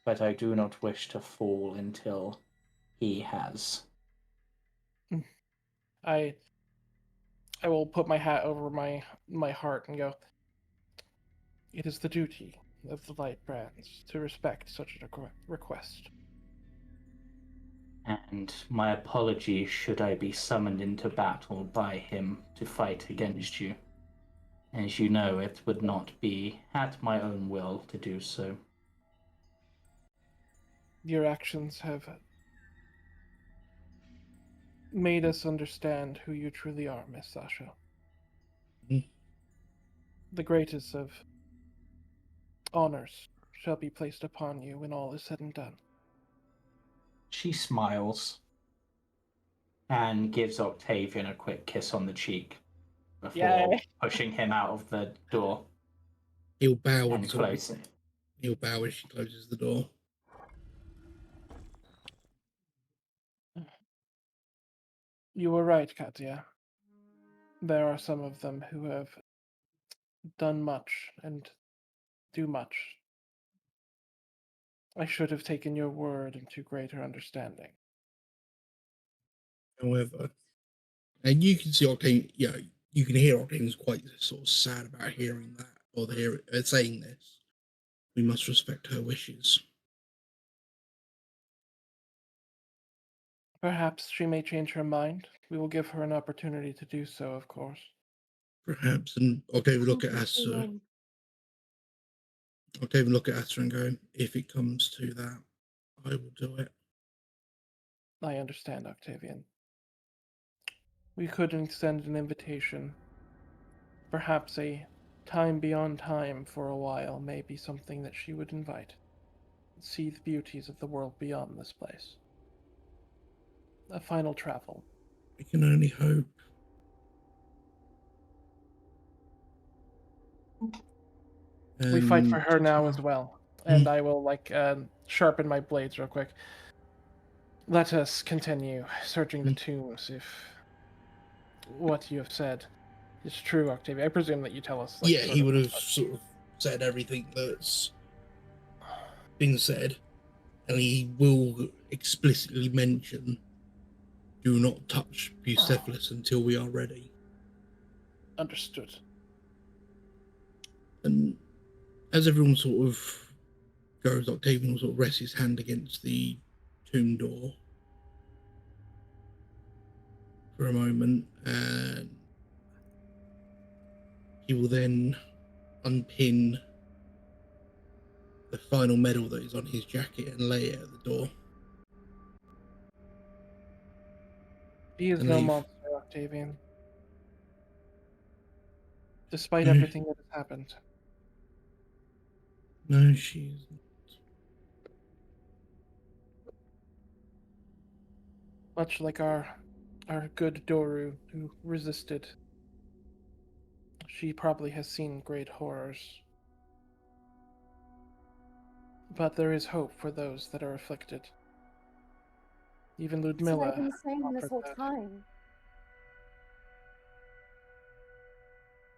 but I do not wish to fall until he has. I will put my hat over my heart and go, it is the duty of the Light Brands to respect such a request. And my apologies should I be summoned into battle by him to fight against you. As you know, it would not be at my own will to do so. Your actions have made us understand who you truly are, Miss Sasha. Mm-hmm. The greatest of honors shall be placed upon you when all is said and done. She smiles and gives Octavian a quick kiss on the cheek before pushing him out of the door. He'll bow and close it. He'll bow as she closes the door. You were right, Katia. There are some of them who have done much and do much. I should have taken your word into greater understanding. However, and you can see Octavian, you can hear Octavian's quite sort of sad about hearing that, or saying this. We must respect her wishes. Perhaps she may change her mind. We will give her an opportunity to do so, of course. Perhaps, and Octavian look at Aster. Octavian look at Aster and go, if it comes to that, I will do it. I understand, Octavian. We could extend an invitation. Perhaps a time beyond time for a while may be something that she would invite. See the beauties of the world beyond this place. A final travel. We can only hope. We fight for her now as well. And I will sharpen my blades real quick. Let us continue searching the tombs if what you have said is true, Octavia. I presume that you tell us. He would have sort of said everything that's been said, and he will explicitly mention, do not touch Bucephalus until we are ready. Understood. And as everyone sort of goes, Octavian will sort of rest his hand against the tomb door for a moment, and he will then unpin the final medal that is on his jacket and lay it at the door. He is no monster, Octavian. Despite everything that has happened. No, she isn't. Much like our good Doru, who resisted. She probably has seen great horrors. But there is hope for those that are afflicted. Even Ludmilla. That's what I've been saying this whole time.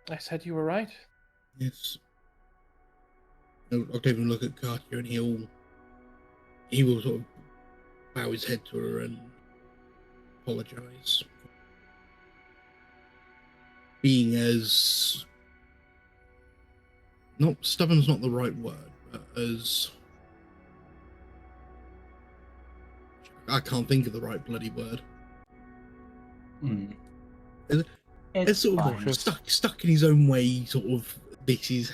I said you were right. Yes. Octavian will look at Katia and he will sort of bow his head to her and apologize. Being as stubborn's not the right word, but as I can't think of the right bloody word. It's sort of stuck in his own way, sort of, this is,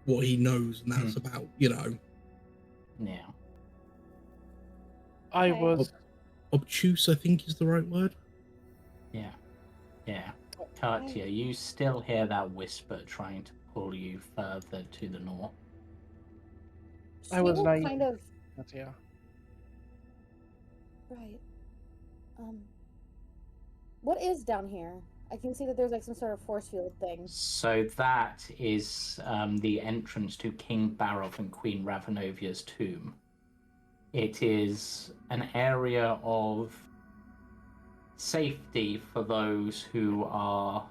what he knows, and that's about, Yeah. I was... obtuse, I think, is the right word. Yeah. Katia, you still hear that whisper trying to pull you further to the north. I was will naive. kind of Katia. right. What is down here? I can see that there's like some sort of force field thing. So that is the entrance to King Barov and Queen Ravenovia's tomb. It is an area of safety for those who are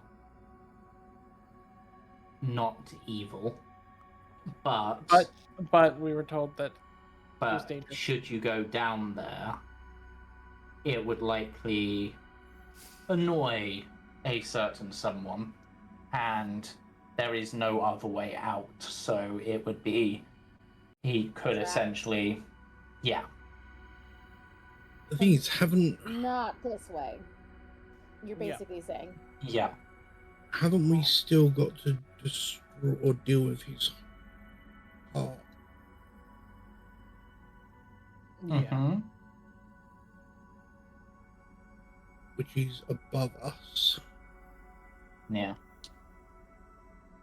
not evil, but we were told that it was but dangerous. should you go down there, it would likely annoy a certain someone, and there is no other way out. So it would be he could essentially, yeah. The thing is, Not this way. You're Yeah. basically saying. Yeah. haven't we still got to destroy or deal with his heart? Yeah. Mm-hmm. Which is above us. Yeah.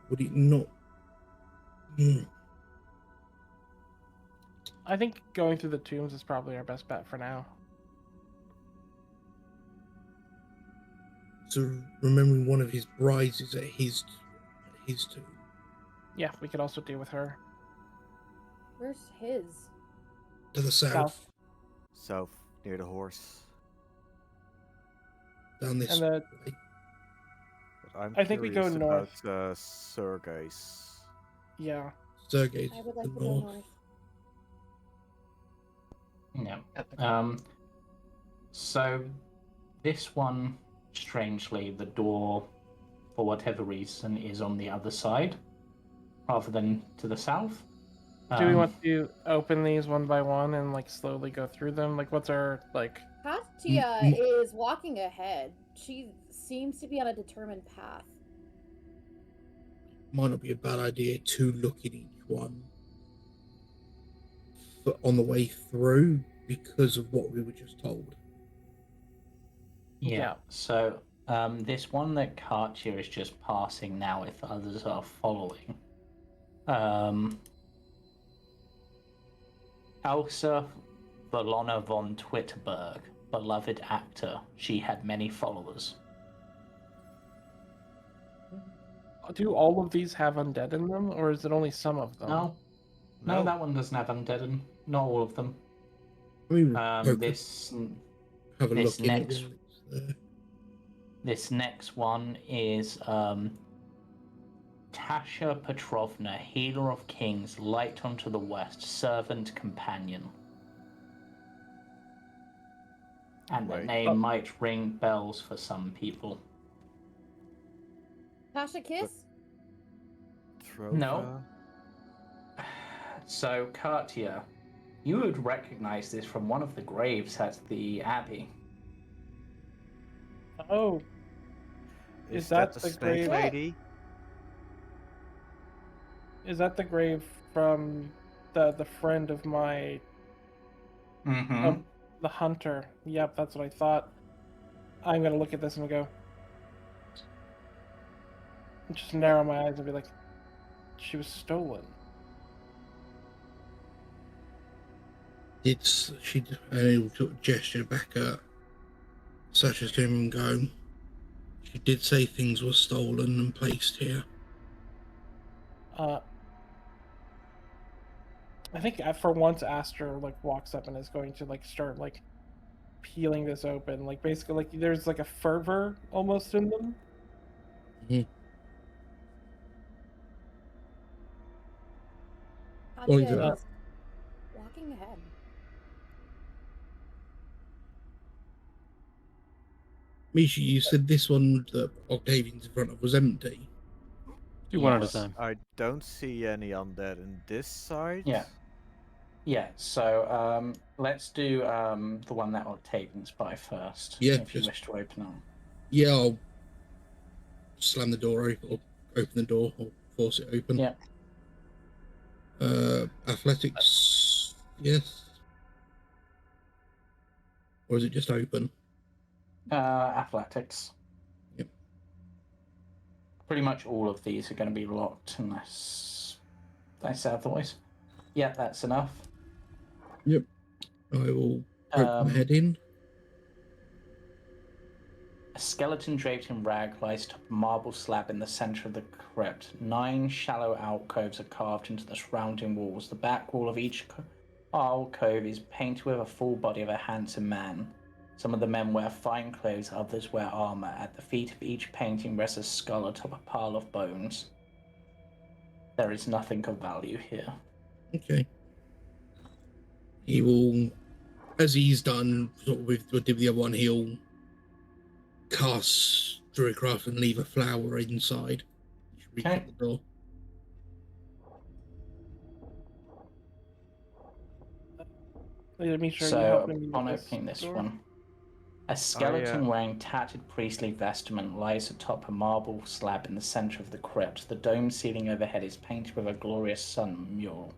Would it not? I think going through the tombs is probably our best bet for now. So remembering one of his brides is at his tomb. Yeah, we could also deal with her. Where's his? To the south. South, near the horse. Down this And way. But I'm I think we go curious north. about Sergei's. Yeah. Sergei's I would the like to go north. north. Yeah. So this one, strangely, the door, for whatever reason, is on the other side, rather than to the south. Do we want to open these one by one and like slowly go through them? Like, what's our like? Katia is walking ahead. She seems to be on a determined path. Might not be a bad idea to look at each one on the way through because of what we were just told. Yeah. So this one that Katia is just passing now, if others are following. Elsa Valona von Twitterberg, beloved actor. She had many followers. Do all of these have undead in them, or is it only some of them? No, that one doesn't have undead in. Not all of them. I mean, This have a this look in next it while it's there. This next one is Tasha Petrovna, healer of kings, light unto the west, servant, companion. And the name might ring bells for some people. Tasha Kiss? No. So, Katia, you would recognize this from one of the graves at the Abbey. Oh. Is that the grave lady? Is that the grave from the friend of my the hunter? Yep, that's what I thought. I'm gonna look at this and go just narrow my eyes and be like, she was stolen. She gesture back at Sasha's tomb and go, she did say things were stolen and placed here. I think for once Aster like walks up and is going to like start like peeling this open. Like basically like there's like a fervor almost in them. Mm-hmm. Katia is walking ahead. Misha, you said this one that Octavian's in front of was empty. Do one at a time. I don't see any undead in this side. Yeah, so let's do the one that Octavian's by first. Yeah, if you wish to open up. Yeah, I'll slam the door open, or open the door, or force it open. Yeah. Athletics, yes. Or is it just open? Athletics. Yep. Pretty much all of these are going to be locked unless I say otherwise. Yeah, that's enough. Yep. I will poke my head in. A skeleton draped in rag lies atop a marble slab in the center of the crypt. 9 shallow alcoves are carved into the surrounding walls. The back wall of each alcove is painted with a full body of a handsome man. Some of the men wear fine clothes, others wear armor. At the feet of each painting rests a skull atop a pile of bones. There is nothing of value here. Okay. He will, as he's done sort of with the other one, he'll cast Druidcraft and leave a flower inside. Reach Okay. out the door. Misha, So, you helping me upon with this opening this door? one, a skeleton wearing tattered priestly vestment lies atop a marble slab in the center of the crypt. The dome ceiling overhead is painted with a glorious sun mural.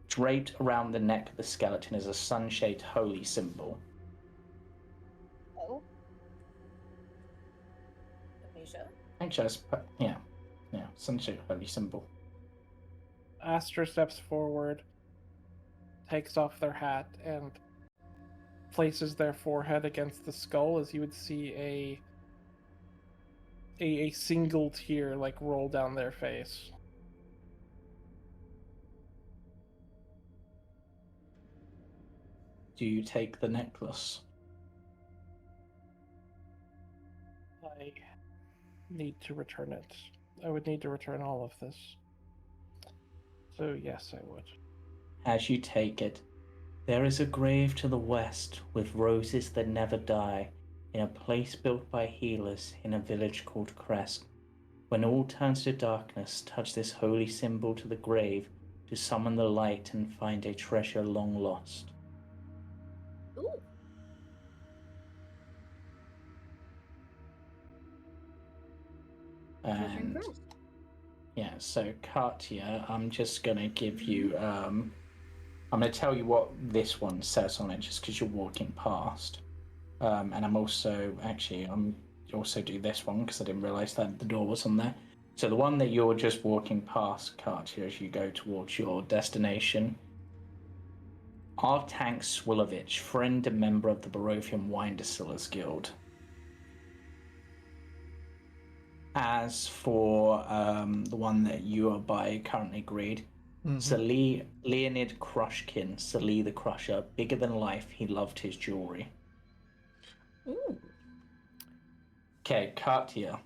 Draped around the neck of the skeleton is a sun-shaped holy symbol. Oh. Misha? Actually, yeah, sun-shaped holy symbol. Aster steps forward, takes off their hat, and places their forehead against the skull, as you would see a single tear like roll down their face. Do you take the necklace? I need to return it. I would need to return all of this. So yes, I would. As you take it, there is a grave to the west with roses that never die, in a place built by healers in a village called Crest. When all turns to darkness, touch this holy symbol to the grave to summon the light and find a treasure long lost. Ooh. And yeah, so Katia, I'm just gonna give you I'm gonna tell you what this one says on it just because you're walking past. And I'm also also do this one because I didn't realize that the door was on there. So the one that you're just walking past, Katia, as you go towards your destination. Our tank Swilovich, friend and member of the Barovian Wine Distillers Guild. As for the one that you are by currently agreed, Leonid Krushkin, Sali the Crusher, bigger than life, he loved his jewelry. Ooh. Okay, Katia.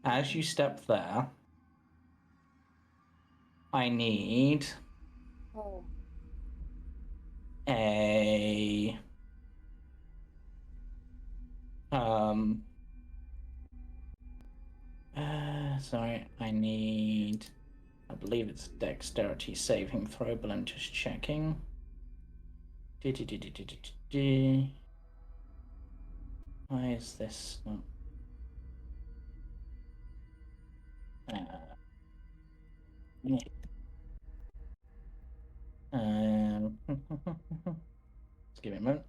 As you step there, I need a sorry, I believe it's a dexterity saving throw, but I'm just checking. Why is this not? Just give me a moment.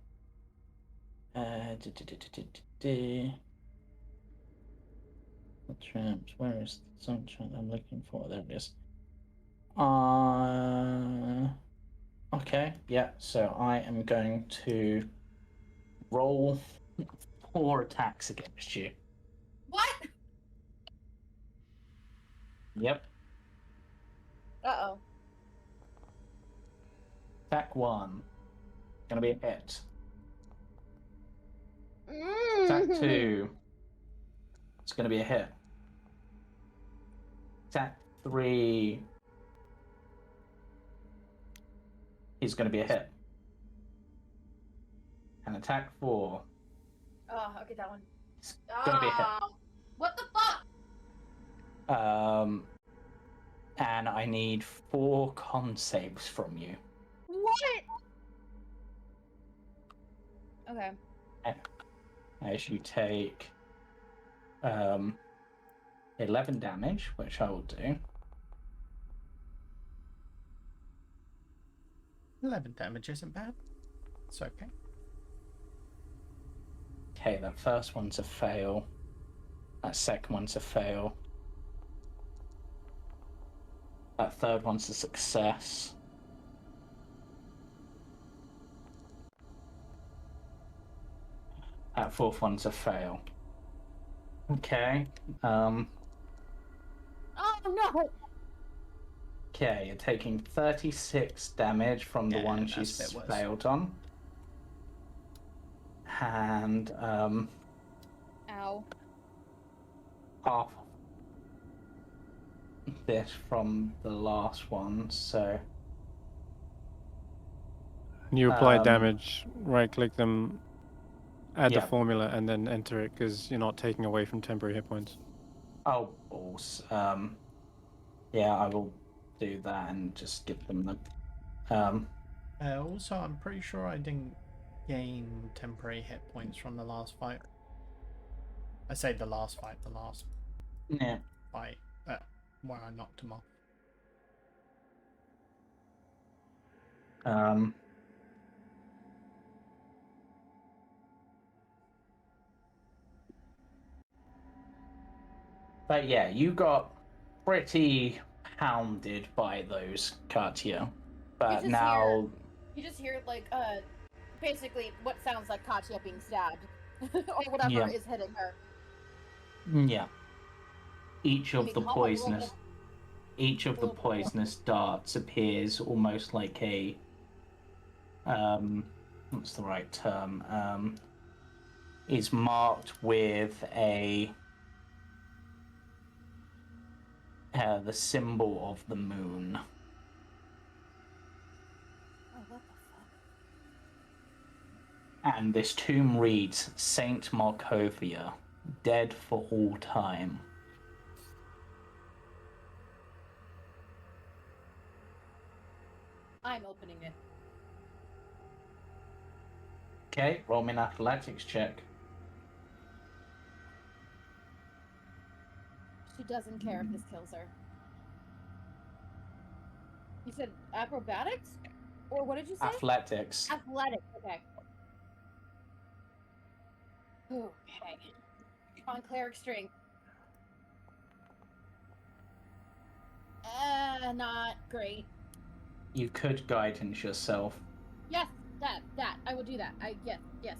The tramps. Where is the song tramp I'm looking for? There it is. Okay, yeah, so I am going to roll 4 attacks against you. What? Yep. Uh-oh. Attack 1. Gonna be a hit. Attack 2. It's gonna be a hit. Attack 3. He's gonna be a hit. And attack 4. Oh, okay, that one. It's gonna be a hit. What the fuck? And I need 4 con saves from you. What? Okay. As you take 11 damage, which I will do. 11 damage isn't bad. It's okay. Okay, that first one's a fail. That second one's a fail. That third one's a success. That fourth one's a fail. Okay. Oh no! Okay, you're taking 36 damage from the Yeah, one that's a she's bit worse. failed on. And Ow. half this from the last one, so You apply damage, right-click them, add the yeah. formula, and then enter it, because you're not taking away from temporary hit points. Oh, balls. Yeah, I will do that and just give them the Also, I'm pretty sure I didn't gain temporary hit points from the last fight. I say the last fight, the last yeah. fight where I knocked him off. But yeah, you got pretty hounded by those Katia. But now You just hear like basically what sounds like Katia being stabbed. or whatever Yeah. is hitting her. Yeah. Each of the poisonous darts appears almost like a what's the right term? Is marked with a the symbol of the moon. Oh, what the fuck? And this tomb reads Saint Markovia, dead for all time. I'm opening it. Okay, roll me an athletics check. She doesn't care if this kills her. You said acrobatics? Or what did you say? Athletics. Athletics, okay. Okay. On cleric strength. Not great. You could guidance yourself. Yes, that. I will do that. Yes.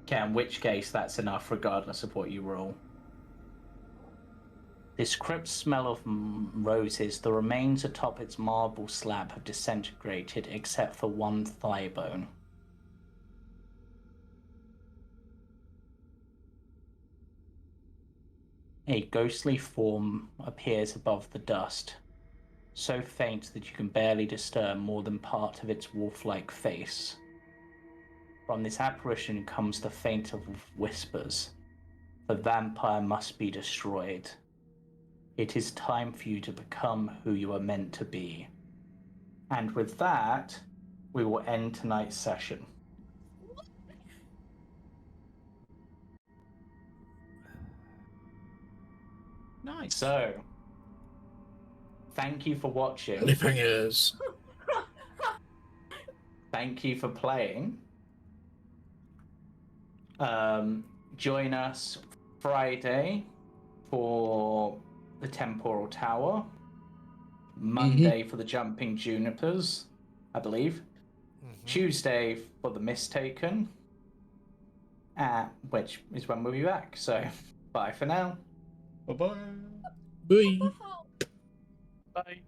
Okay, in which case that's enough regardless of what you roll. This crypt smell of roses, the remains atop its marble slab have disintegrated except for one thigh bone. A ghostly form appears above the dust, so faint that you can barely discern more than part of its wolf-like face. From this apparition comes the faint of whispers. The vampire must be destroyed. It is time for you to become who you are meant to be. And with that, we will end tonight's session. Nice. So, thank you for watching. Cliffhangers. Thank you for playing. Join us Friday for the Temporal Tower. Monday for the Jumping Junipers, I believe. Tuesday for the Mistaken, which is when we'll be back. So, bye for now. Bye-bye. Bye. Bye.